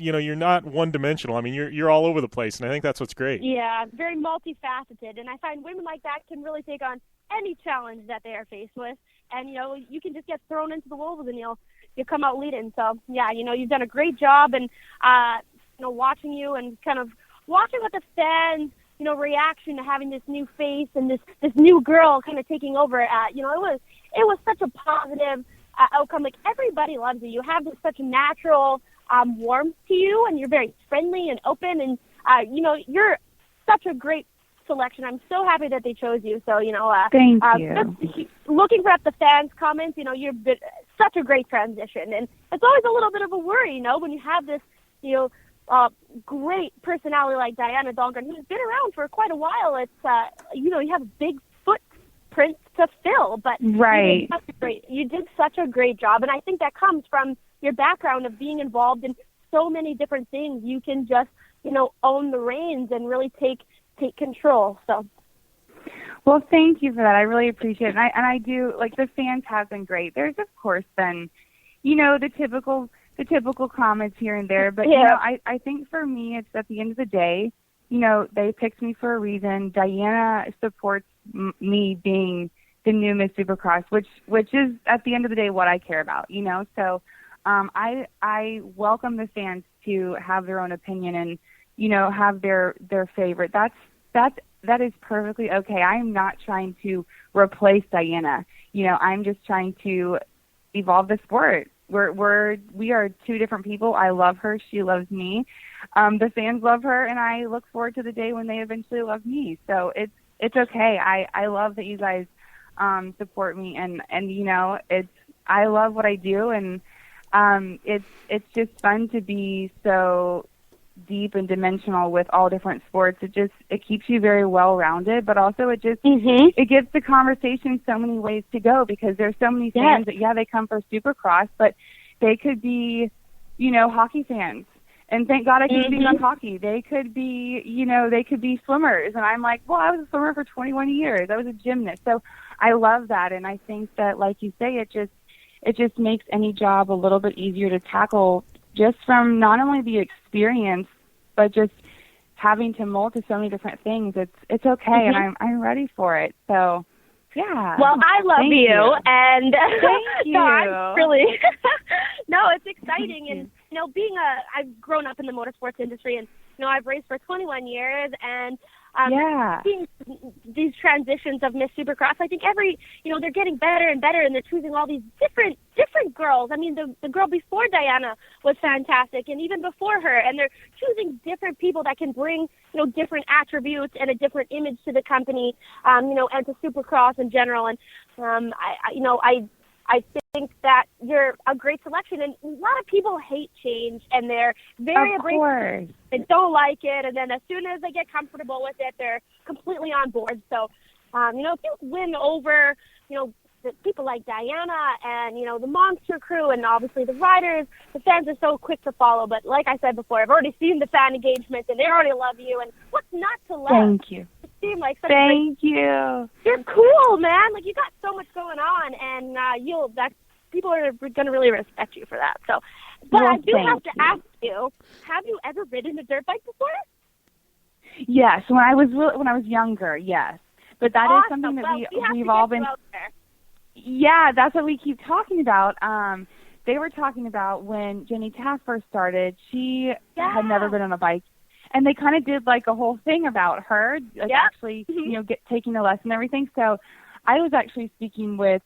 one dimensional. I mean, you're all over the place, and I think that's what's great. Yeah, very multifaceted, and I find women like that can really take on any challenge that they are faced with, and you can just get thrown into the wolves and you'll come out leading. So yeah, you've done a great job, and watching you and kind of watching what the fans reaction to having this new face and this new girl kind of taking over. It was such a positive outcome. Like, everybody loves you. You have this such natural warmth to you, and you're very friendly and open, and you're such a great selection. I'm so happy that they chose you. So thank you. Looking at the fans' comments, you've been such a great transition, and it's always a little bit of a worry, when you have this, great personality like Diana Dahlgren, who's been around for quite a while. It's you have a big footprint to fill, but right. You did such a great job, and I think that comes from your background of being involved in so many different things. You can just own the reins and really take control. So. Well, thank you for that. I really appreciate it, and I do, like, the fans have been great. There's of course been, the typical comments here and there, but I think for me, it's at the end of the day, they picked me for a reason. Diana supports me being the new Miss Supercross, which is at the end of the day what I care about. So I welcome the fans to have their own opinion and have their favorite. That is perfectly okay. I am not trying to replace Diana. I'm just trying to evolve the sport. We are two different people. I love her. She loves me. The fans love her, and I look forward to the day when they eventually love me. So it's okay. I love that you guys support me, and I love what I do, and it's just fun to be so deep and dimensional with all different sports. It keeps you very well rounded, but also it gives the conversation so many ways to go, because there's so many fans that they come for Supercross, but they could be hockey fans, and thank God I can speak on hockey. They could be they could be swimmers, and I'm like, well, I was a swimmer for 21 years. I was a gymnast. So I love that, and I think that, like you say, it just makes any job a little bit easier to tackle, just from not only the experience, but just having to mold to so many different things. It's okay, and I'm ready for it. So, yeah. Well, I love you, and thank you. No, I'm really no, it's exciting, and I've grown up in the motorsports industry, and I've raced for 21 years, and seeing these transitions of Miss Supercross, I think they're getting better and better, and they're choosing all these different girls. I mean, the girl before Diana was fantastic, and even before her, and they're choosing different people that can bring, different attributes and a different image to the company, and to Supercross in general. And I think that you're a great selection, and a lot of people hate change, and they're very abrasive. They don't like it, and then as soon as they get comfortable with it, they're completely on board. So, if you win over, the people like Diana and, the Monster Crew and obviously the riders, the fans are so quick to follow. But like I said before, I've already seen the fan engagement, and they already love you. And what's not to love? Thank you. You seem like such Thank you. You're cool, man. Like, you got so much going on, and people are going to really respect you for that. So, but I do have to ask you, have you ever ridden a dirt bike before? Yes, when I was younger, yes. But that is something that we've all been. Yeah, that's what we keep talking about. They were talking about when Jenny Taft first started. She had never been on a bike, and they kind of did like a whole thing about her, actually, taking a lesson and everything. So I was actually speaking with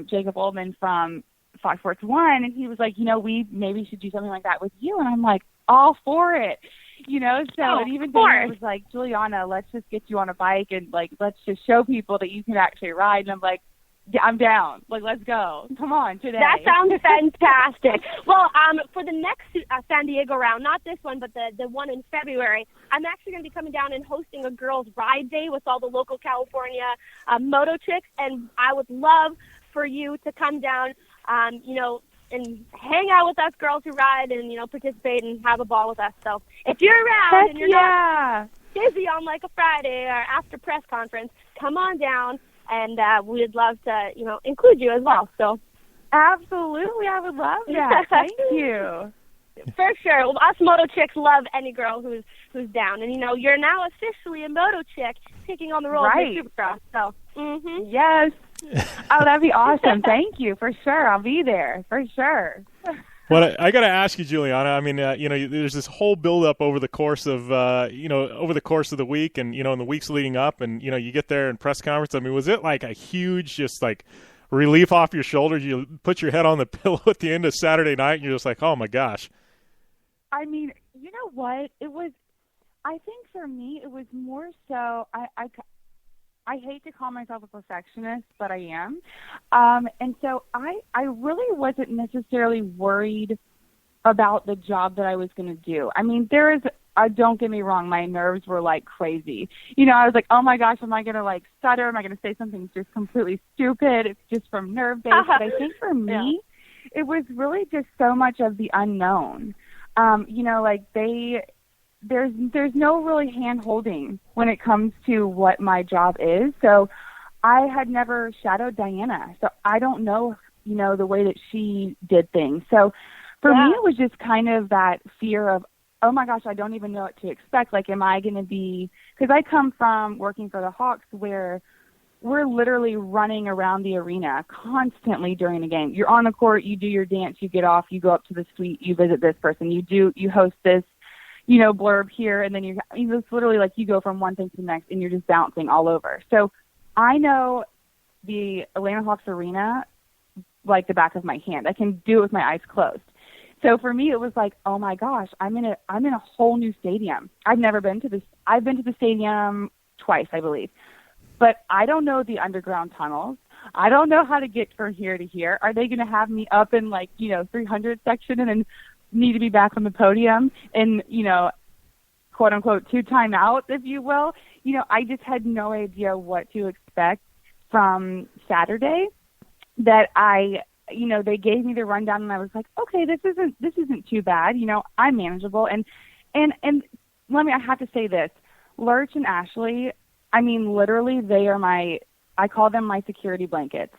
Jacob Oldman from Fox Sports 1, and he was like, we maybe should do something like that with you. And I'm like, all for it. And even Dana was like, Juliana, let's just get you on a bike, and like, let's just show people that you can actually ride. And I'm like, yeah, I'm down. Like, let's go. Come on, today. That sounds fantastic. Well, for the next San Diego round, not this one, but the one in February, I'm actually going to be coming down and hosting a girls' ride day with all the local California moto chicks, and I would love for you to come down, and hang out with us girls who ride, and participate and have a ball with us. So if you're around and you're not busy on like a Friday or after press conference, come on down. And we'd love to, include you as well. So, absolutely, I would love that. Thank you. For sure. Well, us moto chicks love any girl who's down. And you're now officially a moto chick, taking on the role of Miss Supercross. So, yes. Oh, that'd be awesome. Thank you. For sure, I'll be there. For sure. Well, I got to ask you, Juliana. I mean, there's this whole build-up over the course of, over the course of the week, and in the weeks leading up, and you get there in press conference. I mean, was it like a huge, just like relief off your shoulders? You put your head on the pillow at the end of Saturday night, and you're just like, oh my gosh. I mean, you know what? It was. I think for me, it was more so. I hate to call myself a perfectionist, but I am. And so I really wasn't necessarily worried about the job that I was going to do. I mean, don't get me wrong, my nerves were like crazy. I was like, oh my gosh, am I going to like stutter? Am I going to say something just completely stupid? It's just from nerve-based. But I think for me, it was really just so much of the unknown. There's no really hand-holding when it comes to what my job is. So I had never shadowed Diana, so I don't know, the way that she did things. So for me, it was just kind of that fear of, oh my gosh, I don't even know what to expect. Like, am I going to be, because I come from working for the Hawks where we're literally running around the arena constantly during the game. You're on the court, you do your dance, you get off, you go up to the suite, you visit this person, you host this, blurb here, and then it's literally like you go from one thing to the next, and you're just bouncing all over. So I know the Atlanta Hawks arena like the back of my hand. I can do it with my eyes closed. So for me, it was like, oh my gosh, I'm in a whole new stadium. I've never been to this. I've been to the stadium twice, I believe, but I don't know the underground tunnels. I don't know how to get from here to here. Are they going to have me up in 300 section and then need to be back on the podium and, quote unquote, 2 timeouts, if you will? I just had no idea what to expect from Saturday. That they gave me the rundown and I was like, okay, this isn't too bad. I'm manageable. And I have to say this, Lurch and Ashley, literally they are I call them my security blankets,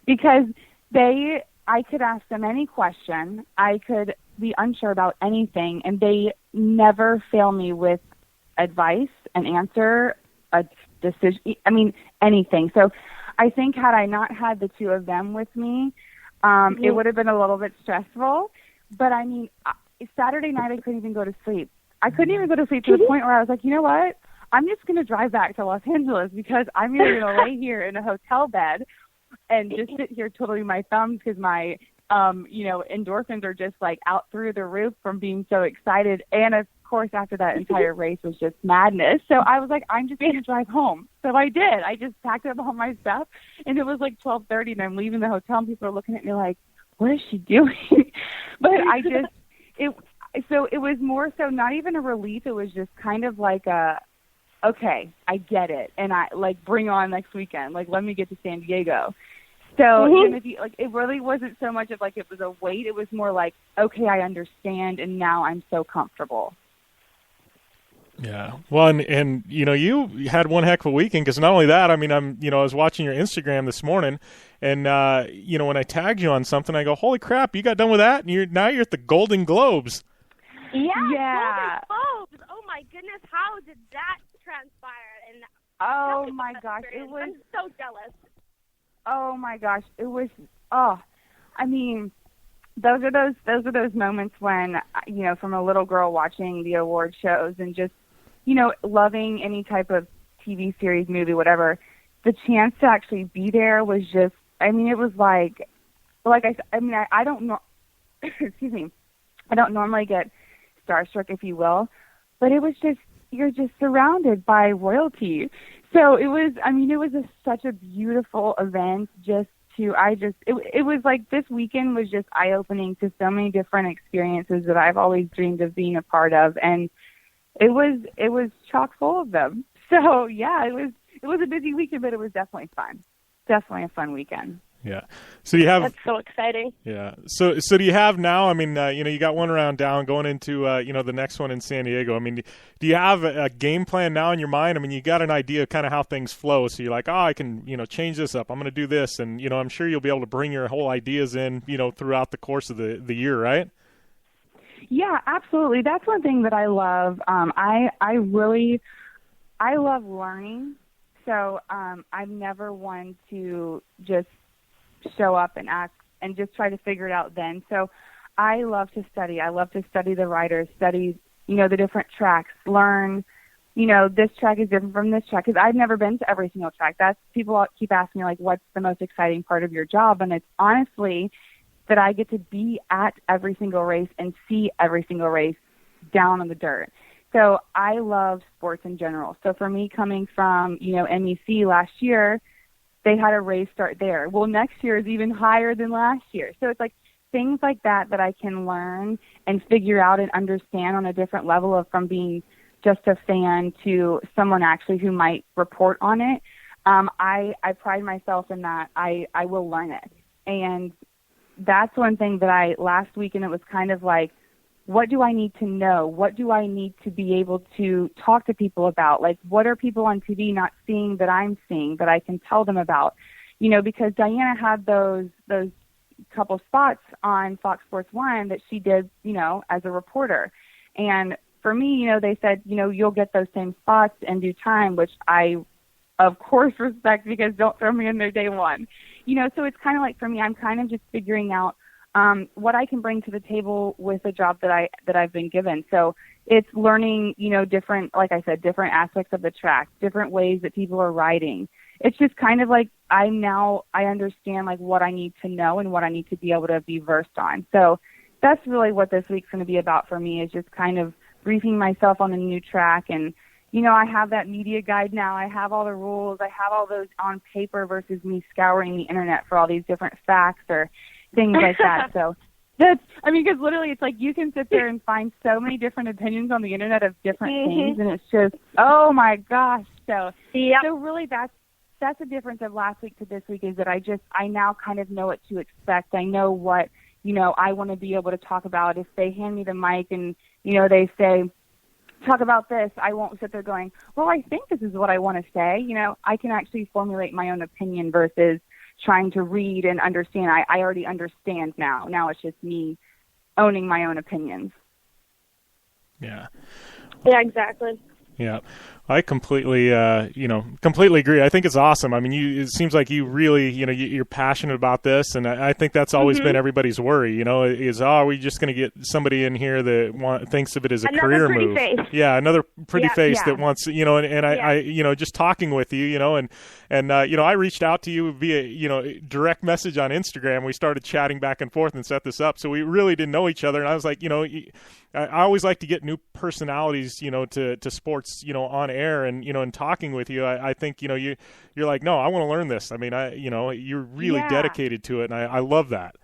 because I could ask them any question. I could be unsure about anything, and they never fail me with advice, an answer, a decision, anything. So I think had I not had the 2 of them with me, it would have been a little bit stressful. But Saturday night I couldn't even go to sleep. I couldn't even go to sleep to the point where I was like, you know what? I'm just going to drive back to Los Angeles, because I'm either going to lay here in a hotel bed and just sit here twiddling my thumbs because my, endorphins are just out through the roof from being so excited. And of course, after that entire race was just madness. So I was like, I'm just going to drive home. So I did. I just packed up all my stuff, and it was 12:30, and I'm leaving the hotel, and people are looking at me like, what is she doing? But so it was more so not even a relief. It was just kind of like okay, I get it. And I bring on next weekend. Let me get to San Diego. So even if it really wasn't so much of it was a weight. It was more okay, I understand. And now I'm so comfortable. Yeah. Well, and you had one heck of a weekend, because not only that, I was watching your Instagram this morning, and when I tagged you on something, I go, holy crap, you got done with that, and now you're at the Golden Globes. Yeah. Yeah. Golden Globes. Oh my goodness, how did that transpire? And oh my gosh, it was. I'm so jealous. Oh my gosh, it was. Those are those moments when from a little girl watching the award shows and just loving any type of TV series, movie, whatever, the chance to actually be there was just. It was I don't know. Excuse me. I don't normally get starstruck, if you will, but it was just, you're just surrounded by royalty. So it was, it was such a beautiful event. It was this weekend was just eye-opening to so many different experiences that I've always dreamed of being a part of, and it was chock full of them. So yeah, it was a busy weekend, but it was definitely fun. Definitely a fun weekend. Yeah. So you have. That's so exciting. Yeah. So do you have now? You got one round down, going into the next one in San Diego. Do you have a game plan now in your mind? You got an idea of kind of how things flow. So you're like, I can change this up. I'm going to do this, and I'm sure you'll be able to bring your whole ideas in throughout the course of the year, right? Yeah, absolutely. That's one thing that I love. I love learning. So I'm never one to just show up and act and just try to figure it out then. So I love to study. I love to study the riders, study, the different tracks, learn, this track is different from this track, because I've never been to every single track. People keep asking me, what's the most exciting part of your job? And it's honestly that I get to be at every single race and see every single race down on the dirt. So I love sports in general. So for me, coming from, MEC last year, they had a race start there. Well, next year is even higher than last year. So it's things like that I can learn and figure out and understand on a different level of from being just a fan to someone actually who might report on it. I pride myself in that. I will learn it. And that's one thing that last weekend, it was kind of what do I need to know? What do I need to be able to talk to people about? What are people on TV not seeing that I'm seeing that I can tell them about? Because Diana had those couple spots on Fox Sports 1 that she did, as a reporter. And for me, they said, you'll get those same spots in due time, which I, of course, respect, because don't throw me in there day one. So it's kind of for me, I'm kind of just figuring out what I can bring to the table with the job that I've been given. So it's learning, different, like I said, different aspects of the track, different ways that people are riding, it's just kind of like I understand like what I need to know and what I need to be able to be versed on. So that's really what this week's going to be about for me, is just kind of briefing myself on the new track. And, you know, I have that media guide now. I have all the rules. I have all those on paper versus me scouring the internet for all these different facts or things like that. So that's, I mean, because literally it's like you can sit there and find so many different opinions on the internet of different things, and it's just, oh my gosh. So, so really that's the difference of last week to this week, is that I now kind of know what to expect. I know what, you know, I want to be able to talk about. If they hand me the mic and, you know, they say, talk about this, I won't sit there going, well, I think this is what I want to say. You know, I can actually formulate my own opinion versus trying to read and understand. I already understand now. Now it's just me owning my own opinions. Yeah. Yeah, exactly. Yeah, I completely agree. I think it's awesome. I mean, it seems like you really, you know, you're passionate about this, and I think that's always been everybody's worry. You know, is are we just going to get somebody in here that thinks of it as another career pretty move? Face. Yeah, another pretty face yeah. that wants, you know, and I, you know, just talking with you, you know, and you know, I reached out to you via, you know, direct message on Instagram. We started chatting back and forth and set this up, so we really didn't know each other, and I was like, you know, I always like to get new personalities, you know, to sports, you know, on air, and, you know, and talking with you, I think, you know, you're like, no, I want to learn this. I mean, you know, you're really dedicated to it, and I love that.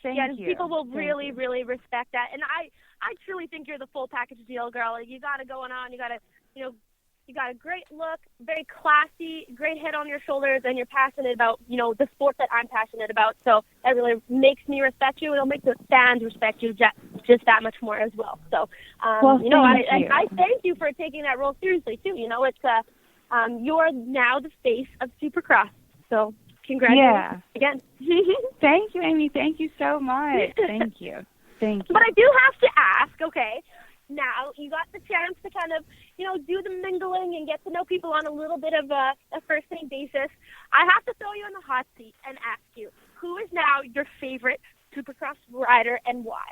Thank you. People will really respect that, and I truly think you're the full package deal, girl. You got it going on. You got to, you know, you got a great look, very classy, great head on your shoulders, and you're passionate about, you know, the sport that I'm passionate about. So that really makes me respect you. It'll make the fans respect you just that much more as well. So, you know, I thank you for taking that role seriously too. You know, it's you're now the face of Supercross. So congratulations again. Thank you, Amy. Thank you so much. Thank you. Thank you. But I do have to ask, okay, now you got the chance to kind of, you know, do the mingling and get to know people on a little bit of a first-name basis. I have to throw you in the hot seat and ask you, who is now your favorite Supercross rider and why?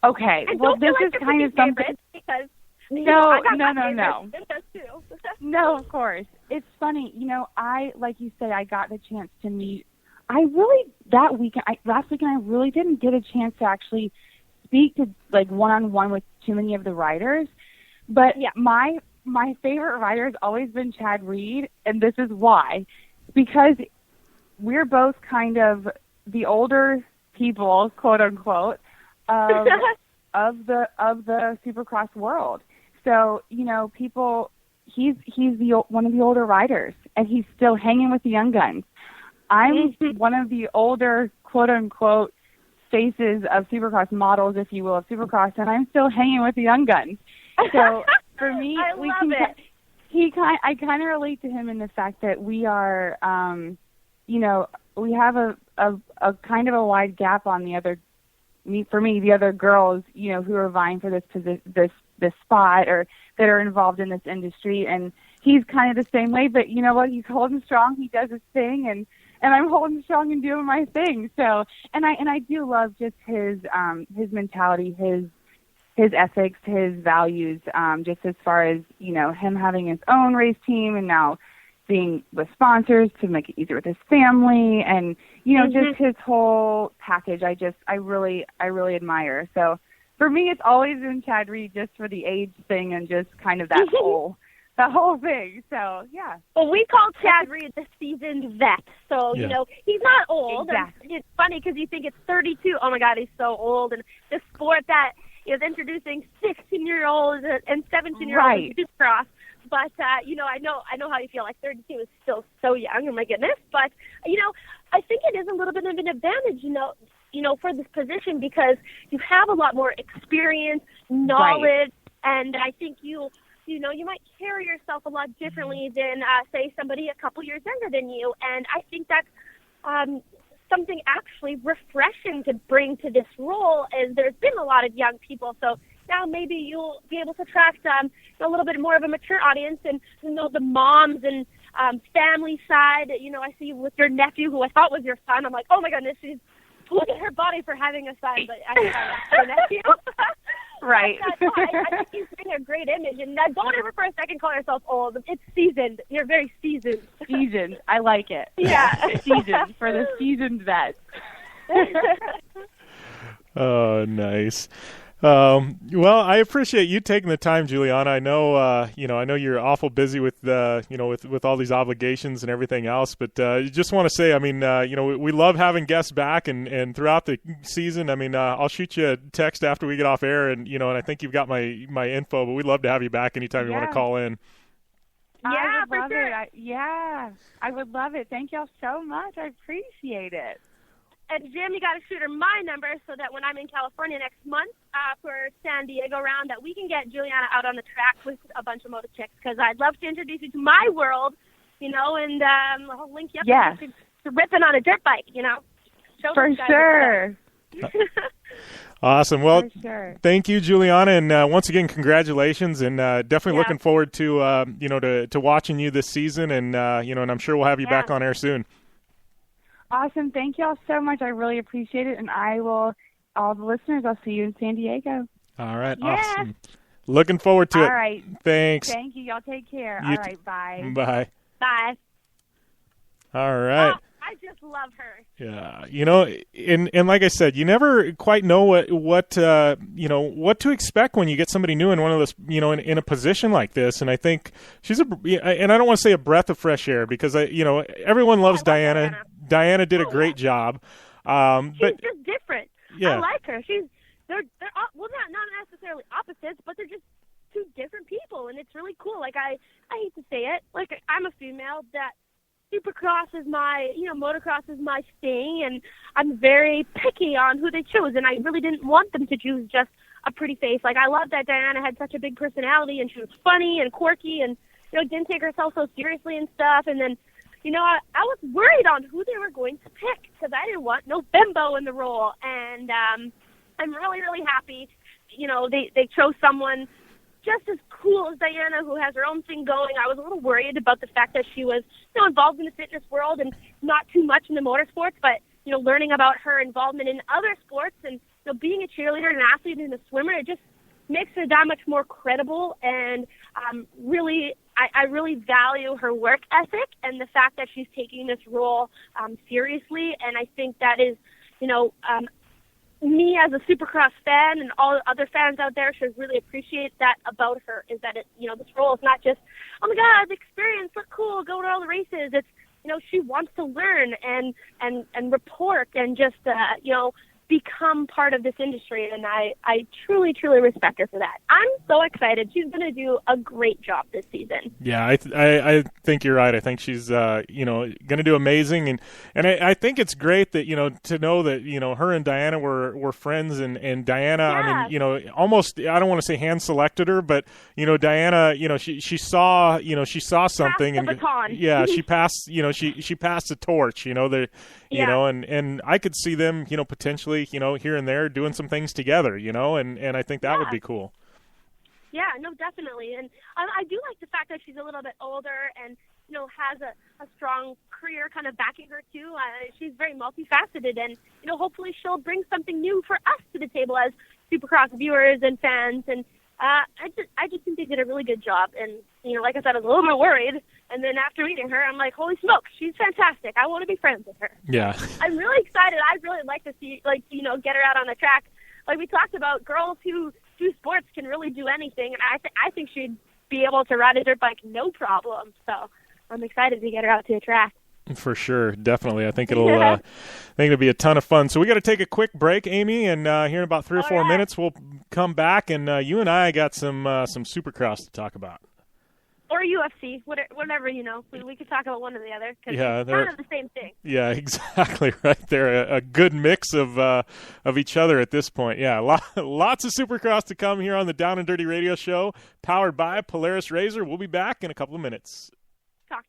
Okay, and well, this is kind of something. Because no. No, of course. It's funny, you know. Like you say, I got the chance to meet. Last weekend, I really didn't get a chance to actually speak to like one-on-one with too many of the riders, but my favorite rider has always been Chad Reed, and this is why, because we're both kind of the older people, quote unquote, of the Supercross world. So, you know, he's one of the older riders, and he's still hanging with the young guns. I'm one of the older, quote unquote, faces of Supercross, models, if you will, of Supercross, and I'm still hanging with the young guns. So for me, I kind of relate to him in the fact that we are, you know, we have a kind of a wide gap on the other. For me, the other girls, you know, who are vying for this spot or that are involved in this industry, and he's kind of the same way. But you know what? He's holding strong. He does his thing, and I'm holding strong and doing my thing. So, and I do love just his mentality, his ethics, his values, just as far as, you know, him having his own race team and now being with sponsors to make it easier with his family, and, you know, just his whole package. I really admire. So for me, it's always been Chad Reed, just for the age thing and just kind of that whole thing. So, yeah. Well, we call Chad Reed the seasoned vet. So, you know, he's not old. Exactly. It's funny because you think it's 32. Oh, my God, he's so old. And the sport that is introducing 16-year-olds and 17-year-olds to Supercross. But, you know, I know how you feel. Like 32 is still so young. Oh, my goodness. But, you know, I think it is a little bit of an advantage, you know, for this position, because you have a lot more experience, knowledge, and I think you might carry yourself a lot differently than, say, somebody a couple years younger than you. And I think that's something actually refreshing to bring to this role, as there's been a lot of young people. So now maybe you'll be able to attract a little bit more of a mature audience, and, you know, the moms and family side. You know, I see you with your nephew, who I thought was your son. I'm like, oh, my goodness, she's look at her body for having a son, but I have a nephew. Right. I think he's getting a great image, and don't ever for a second call yourself old. It's seasoned. You're very seasoned. Seasoned. I like it. Yeah. Seasoned for the seasoned vet. Oh, nice. Well, I appreciate you taking the time, Juliana. I know, I know you're awful busy with, with all these obligations and everything else, but just want to say, I mean, we love having guests back and throughout the season. I mean, I'll shoot you a text after we get off air, and and I think you've got my info, but we'd love to have you back anytime you want to call in. Yeah, for sure. I would love it. Thank y'all so much. I appreciate it. And Jim, you got to shoot her my number so that when I'm in California next month for San Diego round, that we can get Juliana out on the track with a bunch of moto chicks, because I'd love to introduce you to my world, and I'll link you up to ripping on a dirt bike, Show for sure. Awesome. Well, thank you, Juliana, and once again, congratulations, and definitely looking forward to to watching you this season, and and I'm sure we'll have you back on air soon. Awesome. Thank you all so much. I really appreciate it. And all the listeners, I'll see you in San Diego. All right. Yes. Awesome. Looking forward to it. All right. Thanks. Thank you. Y'all take care. All right. Bye. Bye. Bye. All right. Oh, I just love her. Yeah. And like I said, you never quite know what to expect when you get somebody new in one of those, in a position like this. And I think she's and I don't want to say a breath of fresh air, because everyone loves Diana. Diana did a great job. She's just different. Yeah. I like her. They're not necessarily opposites, but they're just two different people, and it's really cool. Like, I hate to say it, like, I'm a female that Supercross is my, motocross is my thing, and I'm very picky on who they choose, and I really didn't want them to choose just a pretty face. Like, I love that Diana had such a big personality, and she was funny and quirky, and, didn't take herself so seriously and stuff, and then, I was worried on who they were going to pick, because I didn't want no bimbo in the role, and I'm really, really happy, they chose someone just as cool as Diana, who has her own thing going. I was a little worried about the fact that she was, involved in the fitness world and not too much in the motorsports, but, learning about her involvement in other sports and, being a cheerleader and an athlete and a swimmer, it just makes her that much more credible. And really, I really value her work ethic and the fact that she's taking this role seriously. And I think that is, me as a Supercross fan and all other fans out there should really appreciate that about her, is that this role is not just, oh my God, the experience, look cool, go to all the races. It's, she wants to learn and report and just, become part of this industry, and I truly, truly respect her for that. I'm so excited. She's going to do a great job this season. Yeah, I think you're right. I think she's going to do amazing, and I think it's great that to know that her and Diana were friends, and Diana, I mean, almost, I don't want to say hand selected her, but Diana, she saw something, and yeah, she passed she passed the torch, and I could see them potentially here and there doing some things together, and I think that would be cool. Yeah, no, definitely. And I do like the fact that she's a little bit older and, has a strong career kind of backing her too. She's very multifaceted, and, hopefully she'll bring something new for us to the table as Supercross viewers and fans. And I just think they did a really good job. And, like I said, I was a little bit worried. And then after meeting her, I'm like, holy smokes, she's fantastic. I want to be friends with her. Yeah. I'm really excited. I'd really like to see, get her out on the track. Like we talked about, girls who do sports can really do anything. And I think she'd be able to ride a dirt bike no problem. So I'm excited to get her out to the track. For sure, definitely. I think it'll be a ton of fun. So we got to take a quick break, Amy, and here in about 3 or 4 minutes we'll come back, and you and I got some Supercross to talk about. Or UFC, whatever, we could talk about one or the other, because it's kind of the same thing. Yeah, exactly right there. A good mix of each other at this point. Yeah, lots of Supercross to come here on the Down and Dirty Radio Show, powered by Polaris Razor. We'll be back in a couple of minutes. Talk.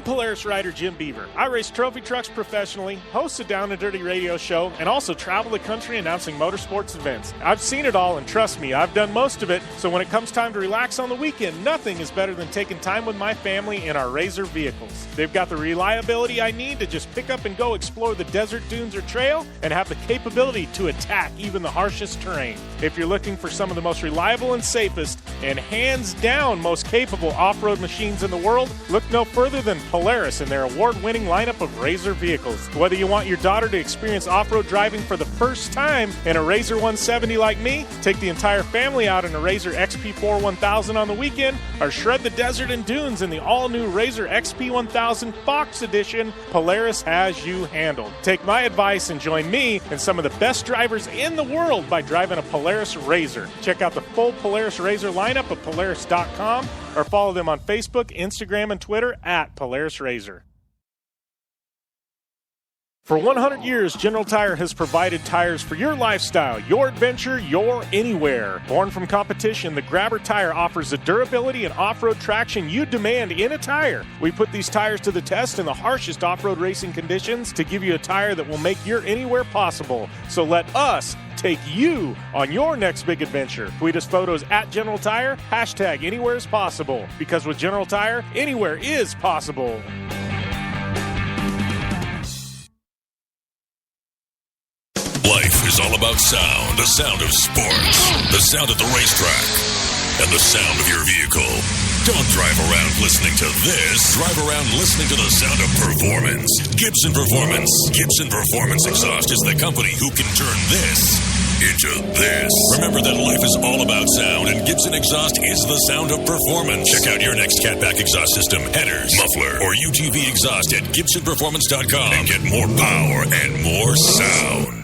I'm Polaris rider Jim Beaver. I race trophy trucks professionally, host a Down and Dirty radio show, and also travel the country announcing motorsports events. I've seen it all, and trust me, I've done most of it, so when it comes time to relax on the weekend, nothing is better than taking time with my family in our Razor vehicles. They've got the reliability I need to just pick up and go explore the desert, dunes, or trail, and have the capability to attack even the harshest terrain. If you're looking for some of the most reliable and safest, and hands down most capable off-road machines in the world, look no further than Polaris and their award-winning lineup of Razor vehicles. Whether you want your daughter to experience off-road driving for the first time in a Razor 170 like me, take the entire family out in a Razor XP4 1000 on the weekend, or shred the desert and dunes in the all-new Razor XP 1000 Fox Edition, Polaris has you handled. Take my advice and join me and some of the best drivers in the world by driving a Polaris Razor. Check out the full Polaris Razor lineup at Polaris.com or follow them on Facebook, Instagram, and Twitter at Polaris Razor. For 100 years, General Tire has provided tires for your lifestyle, your adventure, your anywhere. Born from competition, the Grabber tire offers the durability and off-road traction you demand in a tire. We put these tires to the test in the harshest off-road racing conditions to give you a tire that will make your anywhere possible. So let us take you on your next big adventure. Tweet us photos at General Tire, hashtag anywhere is possible. Because with General Tire, anywhere is possible. Life is all about sound, the sound of sports, the sound at the racetrack, and the sound of your vehicle. Don't drive around listening to this. Drive around listening to the sound of performance. Gibson Performance. Gibson Performance Exhaust is the company who can turn this into this. Remember that life is all about sound, and Gibson Exhaust is the sound of performance. Check out your next catback exhaust system, headers, muffler, or UTV exhaust at GibsonPerformance.com and get more power and more sound.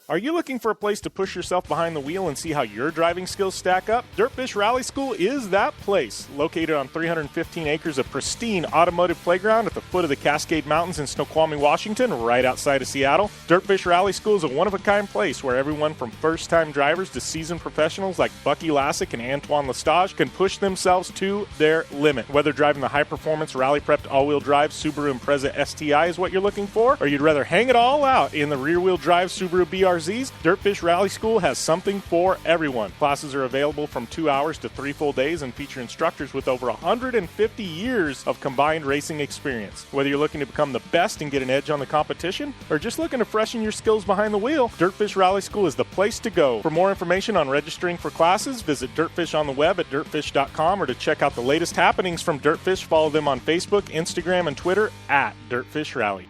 Are you looking for a place to push yourself behind the wheel and see how your driving skills stack up? Dirtfish Rally School is that place. Located on 315 acres of pristine automotive playground at the foot of the Cascade Mountains in Snoqualmie, Washington, right outside of Seattle, Dirtfish Rally School is a one-of-a-kind place where everyone from first-time drivers to seasoned professionals like Bucky Lassick and Antoine Lestage can push themselves to their limit. Whether driving the high-performance rally-prepped all-wheel drive Subaru Impreza STI is what you're looking for, or you'd rather hang it all out in the rear-wheel drive Subaru BRZs, Dirtfish Rally School has something for everyone. Classes are available from 2 hours to 3 full days and feature instructors with over 150 years of combined racing experience. Whether you're looking to become the best and get an edge on the competition, or just looking to freshen your skills behind the wheel, Dirtfish Rally School is the place to go. For more information on registering for classes, visit Dirtfish on the web at dirtfish.com, or to check out the latest happenings from Dirtfish, follow them on Facebook, Instagram, and Twitter at Dirtfish Rally.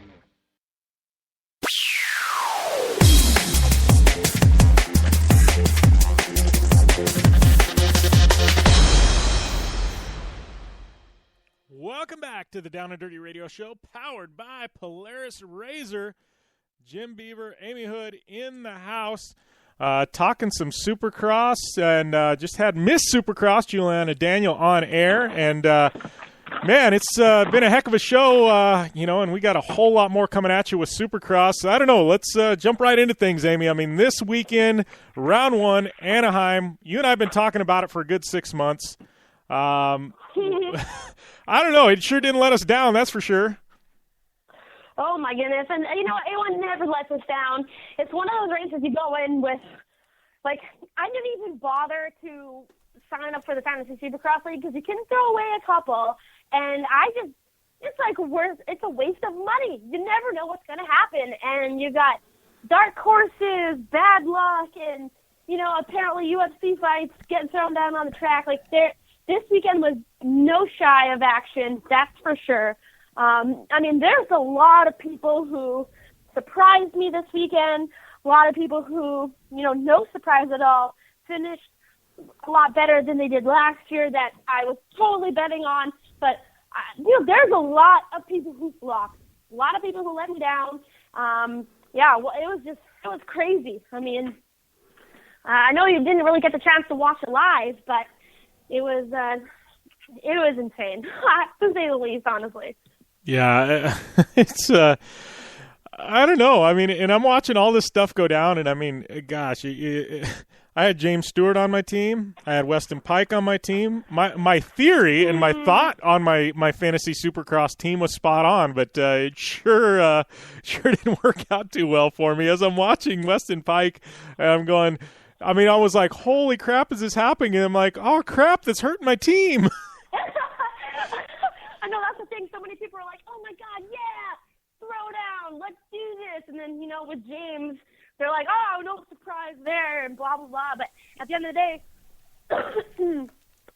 Welcome back to the Down and Dirty Radio Show, powered by Polaris Razor. Jim Beaver, Amy Houde in the house, talking some Supercross, and just had Miss Supercross Juliana Daniell on air. And, man, it's been a heck of a show, and we got a whole lot more coming at you with Supercross. I don't know, let's jump right into things, Amy. I mean, this weekend, round one, Anaheim, you and I have been talking about it for a good 6 months. I don't know. It sure didn't let us down, that's for sure. Oh, my goodness. And, it never lets us down. It's one of those races you go in with, like, I didn't even bother to sign up for the Fantasy Supercross League because you can throw away a couple. And it's a waste of money. You never know what's going to happen. And you got dark horses, bad luck, and, apparently UFC fights getting thrown down on the track. Like, this weekend was no shy of action, that's for sure. There's a lot of people who surprised me this weekend, a lot of people who, no surprise at all, finished a lot better than they did last year that I was totally betting on. But, there's a lot of people who flopped, a lot of people who let me down. It was crazy. I know you didn't really get the chance to watch it live, but it was insane, to say the least, honestly. Yeah, it's I don't know. I mean, and I'm watching all this stuff go down, and I mean, gosh, I had James Stewart on my team. I had Weston Pike on my team. My theory and my thought on my Fantasy Supercross team was spot on, but it sure didn't work out too well for me. As I'm watching Weston Pike, and I'm going, I mean, I was like, holy crap, is this happening? And I'm like, oh, crap, that's hurting my team. I know, that's the thing. So many people are like, oh, my God, yeah, throw down, let's do this. And then, with James, they're like, oh, no surprise there, and blah, blah, blah. But at the end of the day,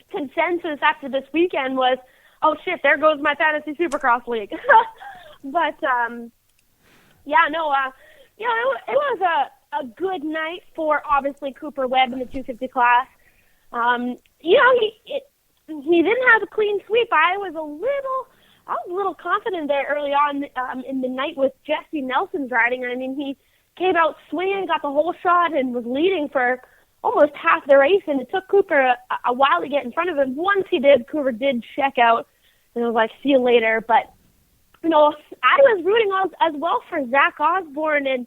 consensus after this weekend was, oh, shit, there goes my Fantasy Supercross league. But, it was a good night for, obviously, Cooper Webb in the 250 class. He didn't have a clean sweep. I was a little confident there early on in the night with Jesse Nelson's riding. I mean, he came out swinging, got the whole shot, and was leading for almost half the race. And it took Cooper a while to get in front of him. Once he did, Cooper did check out, and I was like, see you later. But, I was rooting as well for Zach Osborne and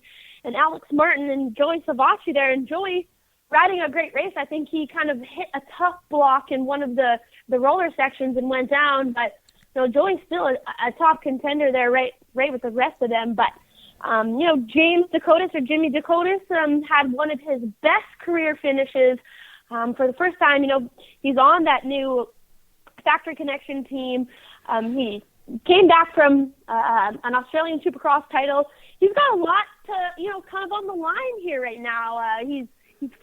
Alex Martin and Joey Savacci there. And Joey riding a great race. I think he kind of hit a tough block in one of the roller sections and went down. But, Joey's still a top contender there right with the rest of them. But, James Dakotas or Jimmy Dakotas had one of his best career finishes for the first time. He's on that new Factory Connection team. He came back from an Australian Supercross title. He's got a lot to, kind of on the line here right now. He's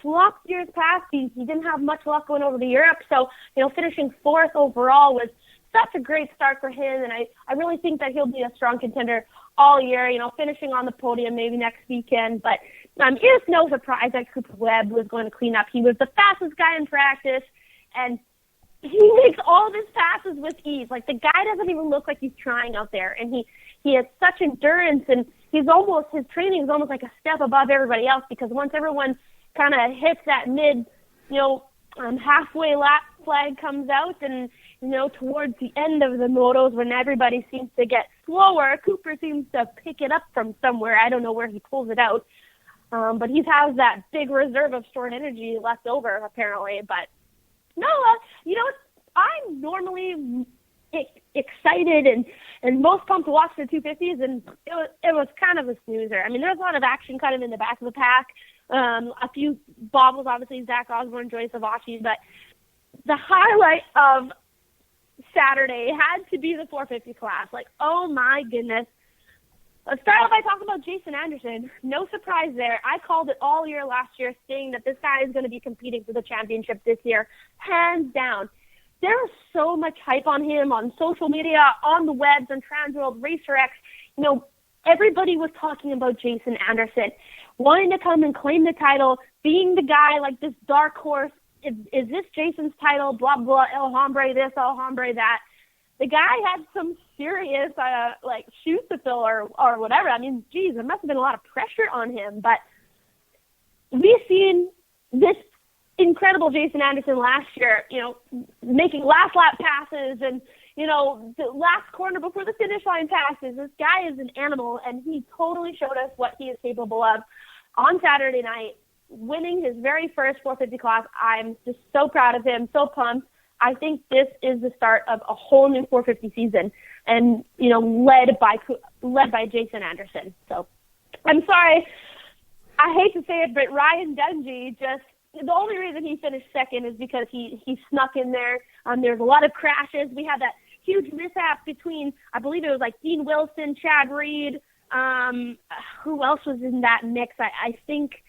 flopped years past. He didn't have much luck going over to Europe. So, finishing fourth overall was such a great start for him. And I really think that he'll be a strong contender all year, finishing on the podium maybe next weekend. But it's no surprise that Cooper Webb was going to clean up. He was the fastest guy in practice, and he makes all of his passes with ease. Like, the guy doesn't even look like he's trying out there. And he has such endurance, and his training is almost like a step above everybody else, because once everyone kind of hits that mid, halfway lap flag comes out, and, towards the end of the motos when everybody seems to get slower, Cooper seems to pick it up from somewhere. I don't know where he pulls it out. But he has that big reserve of stored energy left over, apparently. But, no, I'm normally excited and most pumped to watch the 250s, and it was kind of a snoozer. I mean, there was a lot of action kind of in the back of the pack. A few bobbles, obviously, Zach Osborne, Joey Savacci, but the highlight of Saturday had to be the 450 class. Like, oh my goodness. Let's start off by talking about Jason Anderson. No surprise there. I called it all year last year, saying that this guy is going to be competing for the championship this year, hands down. There was so much hype on him on social media, on the webs, on Transworld, RacerX. Everybody was talking about Jason Anderson, wanting to come and claim the title, being the guy, like this dark horse. Is this Jason's title? Blah, blah, El Hombre this, El Hombre that. The guy had some serious, shoes to fill or whatever. I mean, geez, there must have been a lot of pressure on him. But we've seen this incredible Jason Anderson last year, making last lap passes and, the last corner before the finish line passes. This guy is an animal, and he totally showed us what he is capable of on Saturday night, winning his very first 450 class. I'm just so proud of him, so pumped. I think this is the start of a whole new 450 season, and led by Jason Anderson. So, I'm sorry, I hate to say it, but Ryan Dungey the only reason he finished second is because he snuck in there. There's a lot of crashes. We had that huge mishap between, I believe it was like Dean Wilson, Chad Reed. Who else was in that mix? I think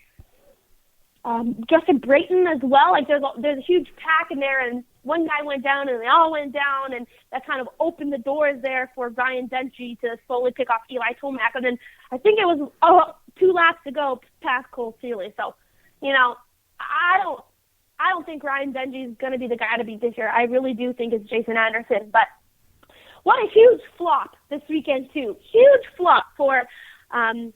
Justin Brayton as well. Like, there's a huge pack in there, and one guy went down, and they all went down, and that kind of opened the doors there for Ryan Dungey to slowly pick off Eli Tomac. And then I think it was 2 laps to go past Cole Seeley. So, I don't think Ryan Dungey is going to be the guy to beat this year. I really do think it's Jason Anderson. But what a huge flop this weekend, too. Huge flop for Ken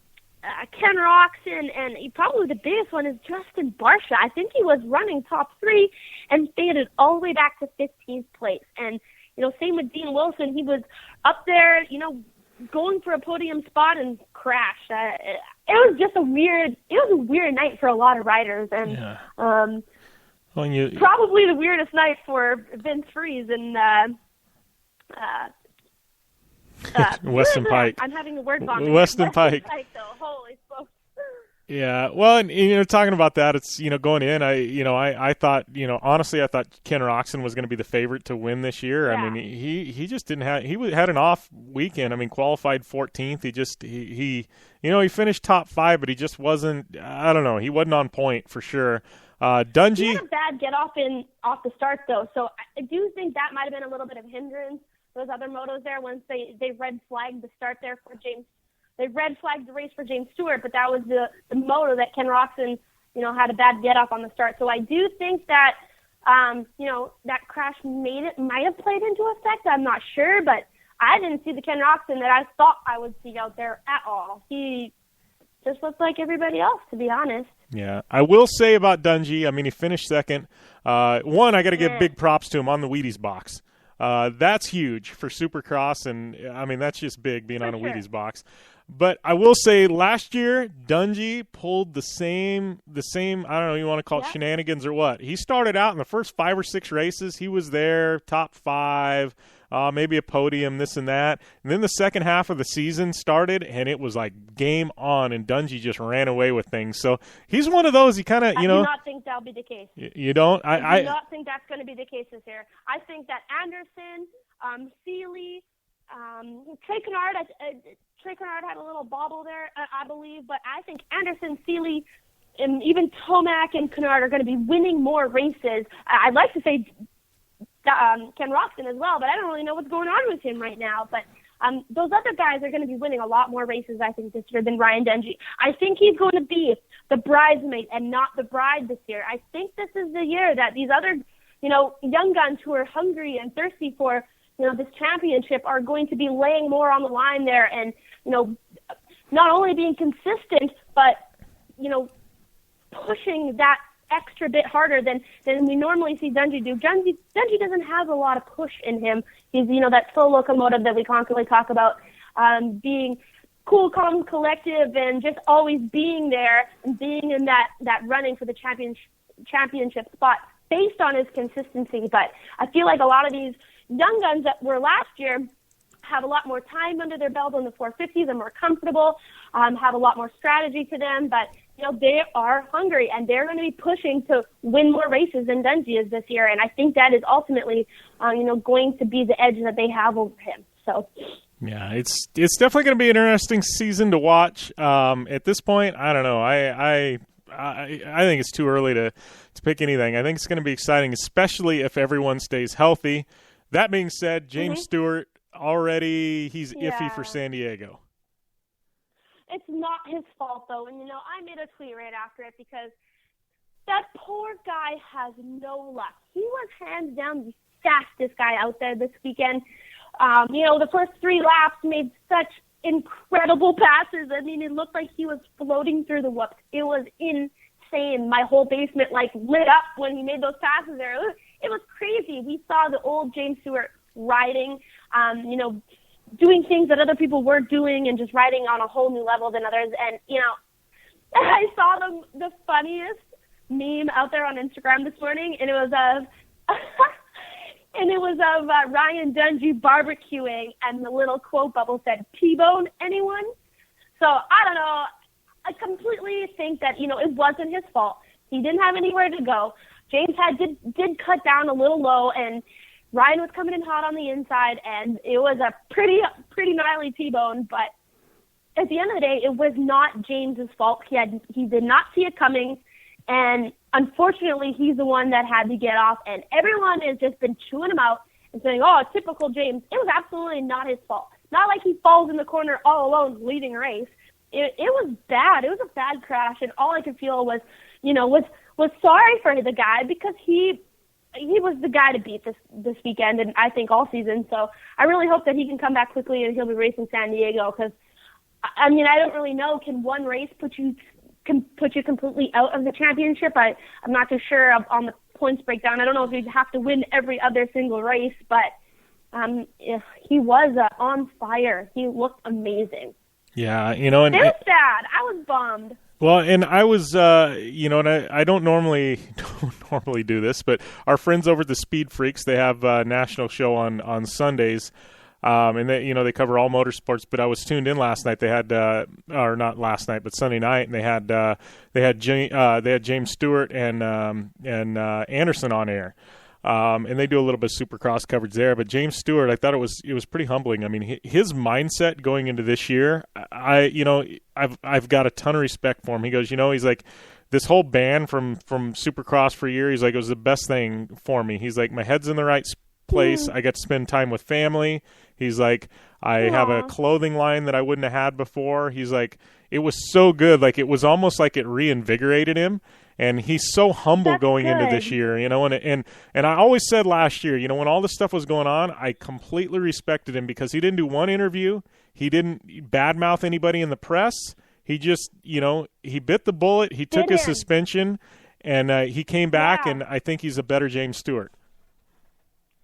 Roxon, and probably the biggest one is Justin Barcia. I think he was running top 3 and faded all the way back. back to 15th place. And, you know, same with Dean Wilson. He was up there, you know, going for a podium spot and crashed. It was just a weird night for a lot of riders, and probably the weirdest night for Vince Freeze and Weston Pike. I'm having a word vomit. Weston Pike. Though. Holy smokes. Yeah, well, and talking about that, it's going in. I thought, honestly, I thought Ken Roczen was going to be the favorite to win this year. Yeah. I mean, he just didn't have. He had an off weekend. I mean, qualified 14th. He finished top 5, but he just wasn't. I don't know. He wasn't on point for sure. Dungey. He had a bad get off the start though, so I do think that might have been a little bit of hindrance. Those other motos there, once they red flagged the start there for James. They red flagged the race for James Stewart, but that was the moto that Ken Roczen, had a bad get off on the start. So I do think that, that crash might have played into effect. I'm not sure, but I didn't see the Ken Roczen that I thought I would see out there at all. He just looked like everybody else, to be honest. Yeah, I will say about Dungey, I mean, he finished second. One, I got to give big props to him on the Wheaties box. That's huge for Supercross, and I mean, that's just big being on a Wheaties box. But I will say last year, Dungey pulled the same, I don't know, you want to call it shenanigans or what. He started out in the first 5 or 6 races. He was there, top 5, maybe a podium, this and that. And then the second half of the season started, and it was like game on, and Dungey just ran away with things. So he's one of those, he kind of, I do not think that'll be the case. You don't? I do not think that's going to be the case this year. I think that Anderson, Seeley, Trey Canard had a little bobble there, I believe, but I think Anderson, Seeley, and even Tomac and Canard are going to be winning more races. I'd like to say Ken Roczen as well, but I don't really know what's going on with him right now. But those other guys are going to be winning a lot more races, I think, this year than Ryan Dungey. I think he's going to be the bridesmaid and not the bride this year. I think this is the year that these other, young guns who are hungry and thirsty for this championship are going to be laying more on the line there and, not only being consistent, but, pushing that extra bit harder than we normally see Dungey do. Dungey doesn't have a lot of push in him. He's, that slow locomotive that we constantly talk about, being cool, calm, collective, and just always being there and being in that running for the championship spot based on his consistency. But I feel like a lot of these young guns that were last year have a lot more time under their belt on the 450s and more comfortable, have a lot more strategy to them, but they are hungry and they're going to be pushing to win more races than Dungey is this year, and I think that is ultimately going to be the edge that they have over him. So yeah, it's definitely going to be an interesting season to watch. At this point, I don't know. I think it's too early to pick anything. I think it's going to be exciting, especially if everyone stays healthy. That being said, James Stewart, already he's iffy for San Diego. It's not his fault, though. And, I made a tweet right after it because that poor guy has no luck. He was hands down the fastest guy out there this weekend. The first 3 laps made such incredible passes. I mean, it looked like he was floating through the whoops. It was insane. My whole basement, lit up when he made those passes there. It was crazy. We saw the old James Stewart riding, doing things that other people weren't doing and just riding on a whole new level than others. And, I saw the funniest meme out there on Instagram this morning, and it was of Ryan Dungey barbecuing, and the little quote bubble said, "T-bone anyone?" So, I don't know. I completely think that, it wasn't his fault. He didn't have anywhere to go. James did cut down a little low, and Ryan was coming in hot on the inside, and it was a pretty gnarly T-bone. But at the end of the day, it was not James's fault. He did not see it coming, and unfortunately, he's the one that had to get off. And everyone has just been chewing him out and saying, "Oh, typical James." It was absolutely not his fault. Not like he falls in the corner all alone leading a race. It was bad. It was a bad crash, and all I could feel was, was sorry for the guy because he was the guy to beat this weekend, and I think all season. So I really hope that he can come back quickly and he'll be racing San Diego because, I don't really know. Can one race put you completely out of the championship? I'm not too sure on the points breakdown. I don't know if you'd have to win every other single race, but he was on fire. He looked amazing. Yeah, you know, and it was sad. I was bummed. Well, and I was, you know, and I don't normally do this, but our friends over at the Speed Freaks, they have a national show on Sundays, and they, you know, they cover all motorsports. But I was tuned in last night. They had, or not last night, but Sunday night, and they had James Stewart and Anderson on air. And they do a little bit of Supercross coverage there. But James Stewart, I thought it was pretty humbling. I mean, his mindset going into this year, I've got a ton of respect for him. He goes, you know, he's like, this whole ban from Supercross for a year, he's like, it was the best thing for me. He's like, my head's in the right place. I get to spend time with family. He's like, I have a clothing line that I wouldn't have had before. He's like, it was so good. Like, it was almost like it reinvigorated him. And he's so humble going into this year, you know, and I always said last year, you know, when all this stuff was going on, I completely respected him because he didn't do one interview. He didn't badmouth anybody in the press. He just, you know, he bit the bullet. He took his suspension, and he came back, and I think he's a better James Stewart.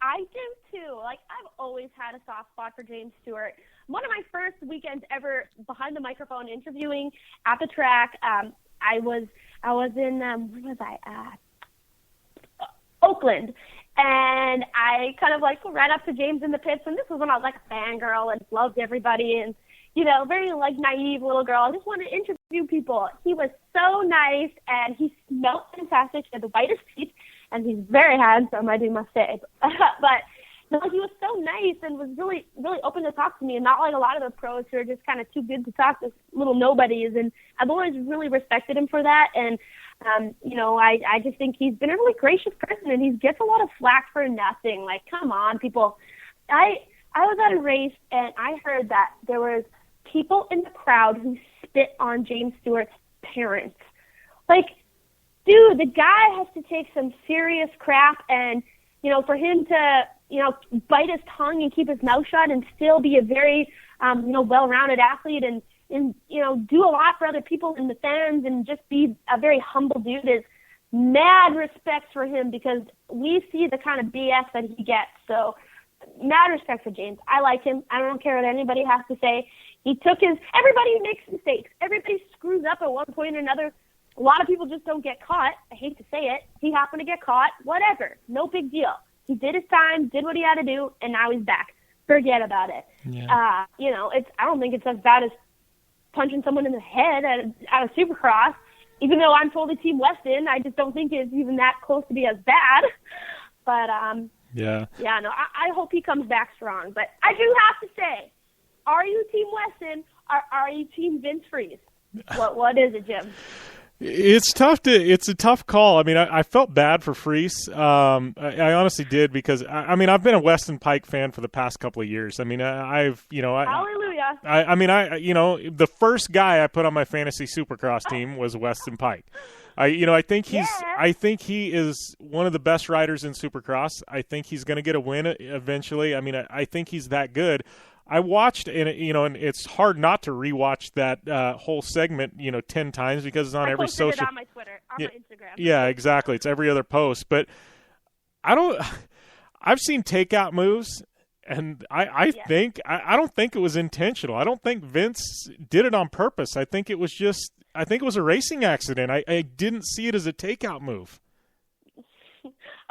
I do, too. Like, I've always had a soft spot for James Stewart. One of my first weekends ever behind the microphone interviewing at the track, I was in, where was I? Oakland. And I kind of like ran up to James in the pits, and this was when I was like a fangirl and loved everybody and, you know, very like naive little girl. I just wanted to interview people. He was so nice, and he smelled fantastic. He had the whitest teeth, and he's very handsome, I do must say. But no, he was so nice and was really, really open to talk to me, and not like a lot of the pros who are just kind of too good to talk to little nobodies. And I've always really respected him for that. And, you know, I just think he's been a really gracious person, and he gets a lot of flack for nothing. Like, come on, people. I was at a race, and I heard that there was people in the crowd who spit on James Stewart's parents. Like, dude, the guy has to take some serious crap, and, you know, for him to, you know, bite his tongue and keep his mouth shut and still be a very, you know, well-rounded athlete and, you know, do a lot for other people and the fans and just be a very humble dude is mad respect for him, because we see the kind of BS that he gets. So mad respect for James. I like him. I don't care what anybody has to say. He took everybody makes mistakes. Everybody screws up at one point or another. A lot of people just don't get caught. I hate to say it. He happened to get caught. Whatever. No big deal. He did his time, did what he had to do, and now he's back. Forget about it. Yeah. You know, I don't think it's as bad as punching someone in the head at a Supercross. Even though I'm totally Team Weston, I just don't think it's even that close to be as bad. But, no, I hope he comes back strong. But I do have to say, are you Team Weston or are you Team Vince Freeze? What is it, Jim? It's a tough call. I mean, I felt bad for Freese. I honestly did, because I mean, I've been a Weston Pike fan for the past couple of years. I mean, Hallelujah. The first guy I put on my fantasy Supercross team was Weston Pike. I think he is one of the best riders in Supercross. I think he's going to get a win eventually. I mean, I think he's that good. I watched, and it's hard not to rewatch that whole segment, 10 times, because it's on every social. It on my Twitter, on my Instagram. Yeah, exactly. It's every other post. But I've seen takeout moves, and I don't think it was intentional. I don't think Vince did it on purpose. I think it was a racing accident. I didn't see it as a takeout move.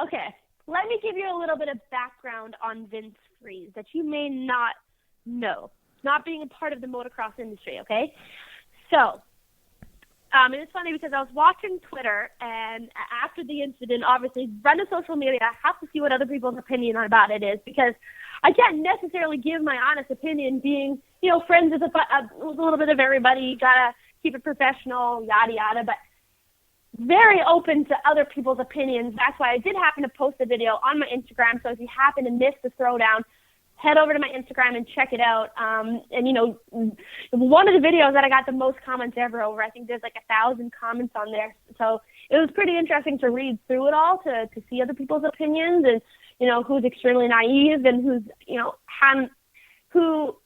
Okay, let me give you a little bit of background on Vince Freeze that you may not know, not being a part of the motocross industry, okay? So, and it's funny because I was watching Twitter, and after the incident, obviously, run to social media, I have to see what other people's opinion about it is, because I can't necessarily give my honest opinion being, friends with a little bit of everybody. You gotta keep it professional, yada, yada, but very open to other people's opinions. That's why I did happen to post a video on my Instagram, so if you happen to miss the throwdown, head over to my Instagram and check it out. And, one of the videos that I got the most comments ever over, I think there's like 1,000 comments on there. So it was pretty interesting to read through it all, to see other people's opinions and, who's extremely naive and who's, who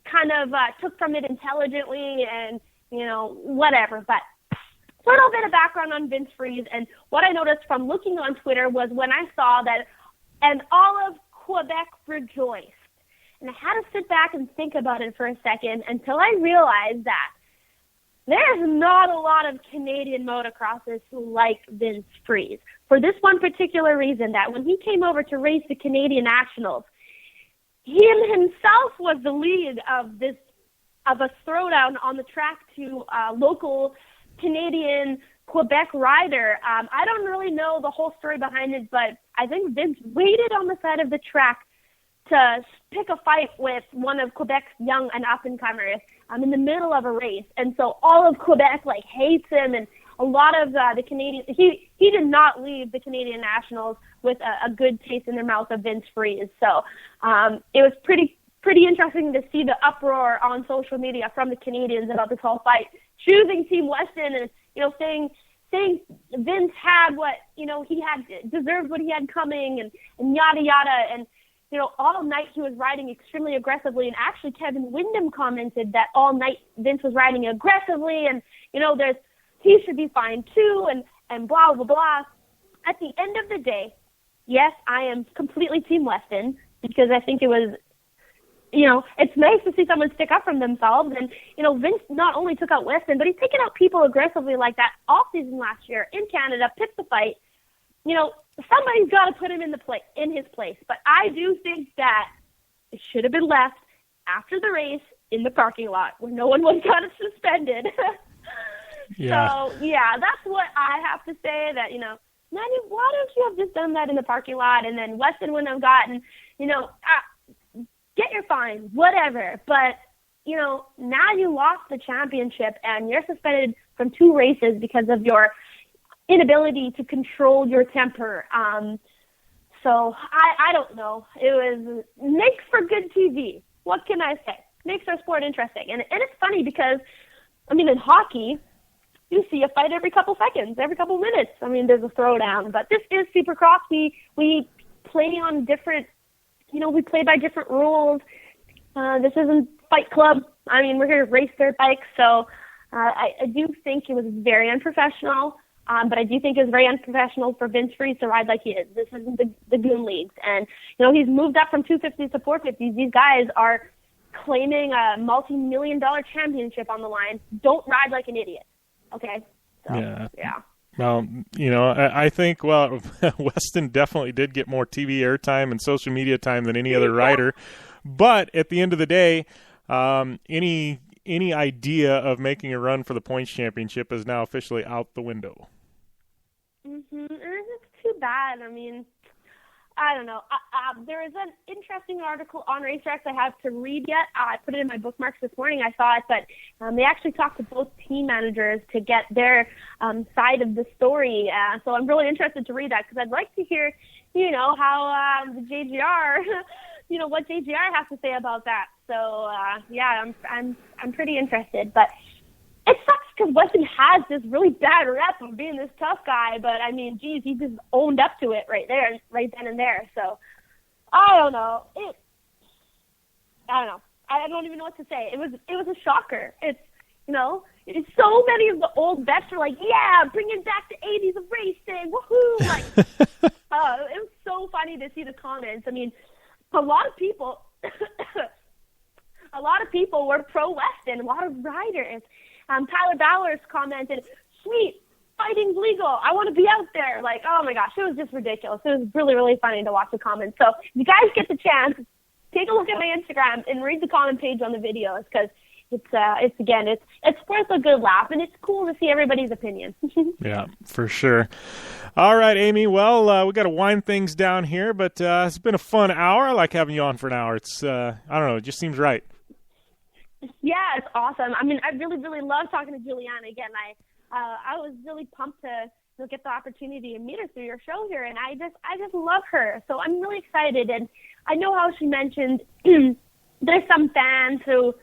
kind of took from it intelligently and, whatever. But a little bit of background on Vince Freeze. And what I noticed from looking on Twitter was when I saw that an olive Quebec rejoiced. And I had to sit back and think about it for a second until I realized that there's not a lot of Canadian motocrossers who like Vince Freeze. For this one particular reason, that when he came over to race the Canadian Nationals, he himself was the lead of a throwdown on the track to a local Canadian Quebec rider. I don't really know the whole story behind it, but I think Vince waited on the side of the track to pick a fight with one of Quebec's young and up-and-comers in the middle of a race. And so all of Quebec, hates him, and a lot of the Canadian... He did not leave the Canadian Nationals with a good taste in their mouth of Vince Freeze. So it was pretty interesting to see the uproar on social media from the Canadians about this whole fight, choosing Team Weston and, saying Vince had what, he had deserved what he had coming and yada yada. And, all night he was riding extremely aggressively. And actually Kevin Windham commented that all night Vince was riding aggressively and, he should be fine too and blah, blah, blah. At the end of the day, yes, I am completely Team Weston because I think it was, it's nice to see someone stick up for themselves. And, Vince not only took out Weston, but he's taken out people aggressively like that all season last year in Canada, picked the fight. Somebody's got to put him in his place. But I do think that it should have been left after the race in the parking lot where no one was got suspended. Yeah. So, yeah, that's what I have to say, that, Manny, why don't you have just done that in the parking lot? And then Weston wouldn't have gotten, get your fine, whatever. But, now you lost the championship and you're suspended from 2 races because of your inability to control your temper. So I don't know. It makes for good TV. What can I say? Makes our sport interesting. And it's funny because, in hockey, you see a fight every couple seconds, every couple minutes. There's a throwdown. But this is Supercross. We play on different, we play by different rules. This isn't Fight Club. We're here to race dirt bikes. So I do think it was very unprofessional. But I do think it's very unprofessional for Vince Freeze to ride like he is. This isn't the Goon Leagues. And, he's moved up from 250s to 450s. These guys are claiming a multi-million-dollar championship on the line. Don't ride like an idiot. Okay? So, yeah. Well, I think, Weston definitely did get more TV airtime and social media time than any other rider. But at the end of the day, any idea of making a run for the points championship is now officially out the window. It's too bad. I don't know. There is an interesting article on Racetracks I have to read yet. I put it in my bookmarks this morning. I saw it, but they actually talked to both team managers to get their side of the story. So I'm really interested to read that because I'd like to hear, how the JGR, what JGR has to say about that. So I'm pretty interested. But it sucks because Weston has this really bad rep of being this tough guy, but geez, he just owned up to it right then and there. So I don't know. I don't know. I don't even know what to say. It was a shocker. It's so many of the old vets are like, yeah, bring it back to 80s of racing, woohoo! It was so funny to see the comments. A lot of people were pro Weston. A lot of riders. Tyler Bowers commented, sweet, fighting's legal. I want to be out there. Oh my gosh, it was just ridiculous. It was really, really funny to watch the comments. So if you guys get the chance, take a look at my Instagram and read the comment page on the videos because it's worth a good laugh and it's cool to see everybody's opinion. Yeah, for sure. All right, Amy. Well, we got to wind things down here, but it's been a fun hour. I like having you on for an hour. It's I don't know, it just seems right. Yeah, it's awesome. I really, really love talking to Juliana again. I was really pumped to get the opportunity to meet her through your show here, and I just love her. So I'm really excited, and I know how she mentioned there's some fans who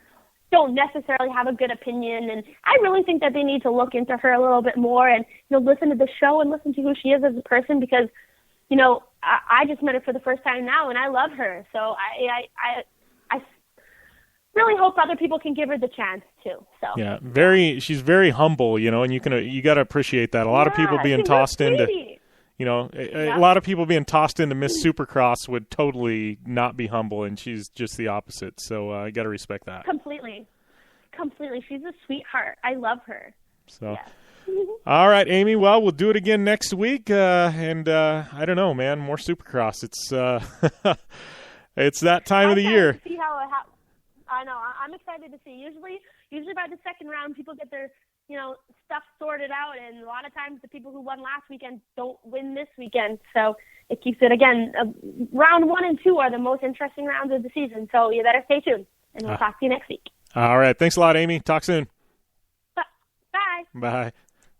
don't necessarily have a good opinion, and I really think that they need to look into her a little bit more and listen to the show and listen to who she is as a person because I just met her for the first time now, and I love her. So I really hope other people can give her the chance too. So yeah, she's very humble, and you got to appreciate that. A lot of people being tossed into, a lot of people being tossed into Miss Supercross would totally not be humble, and she's just the opposite. So I got to respect that. Completely. She's a sweetheart. I love her. So, yeah. All right, Amy. Well, we'll do it again next week, and I don't know, man. More Supercross. It's it's that time of the year. See how it I know. I'm excited to see. Usually by the second round, people get their stuff sorted out, and a lot of times the people who won last weekend don't win this weekend. So it keeps it, again, round 1 and 2 are the most interesting rounds of the season. So you better stay tuned, and we'll talk to you next week. All right. Thanks a lot, Amy. Talk soon. Bye. Bye.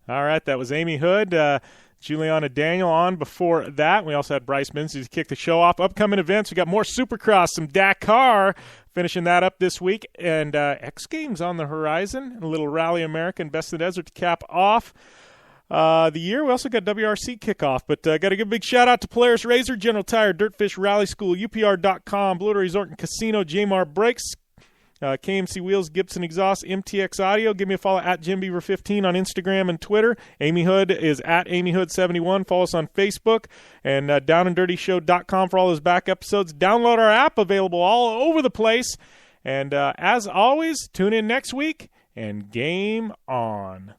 All right. That was Amy Houde. Juliana Daniell on before that. We also had Bryce Menzies to kick the show off. Upcoming events, we got more Supercross, some Dakar, finishing that up this week, and X Games on the horizon, a little Rally America and Best of the Desert to cap off the year. We also got WRC kickoff, but got to give a big shout-out to Polaris Razor, General Tire, Dirtfish Rally School, UPR.com, Blue Water Resort and Casino, Jmar Brakes, KMC Wheels, Gibson Exhaust, MTX Audio. Give me a follow at JimBeaver15 on Instagram and Twitter. Amy Houde is at AmyHoude71. Follow us on Facebook. And DownAndDirtyShow.com for all those back episodes. Download our app, available all over the place. And as always, tune in next week and game on.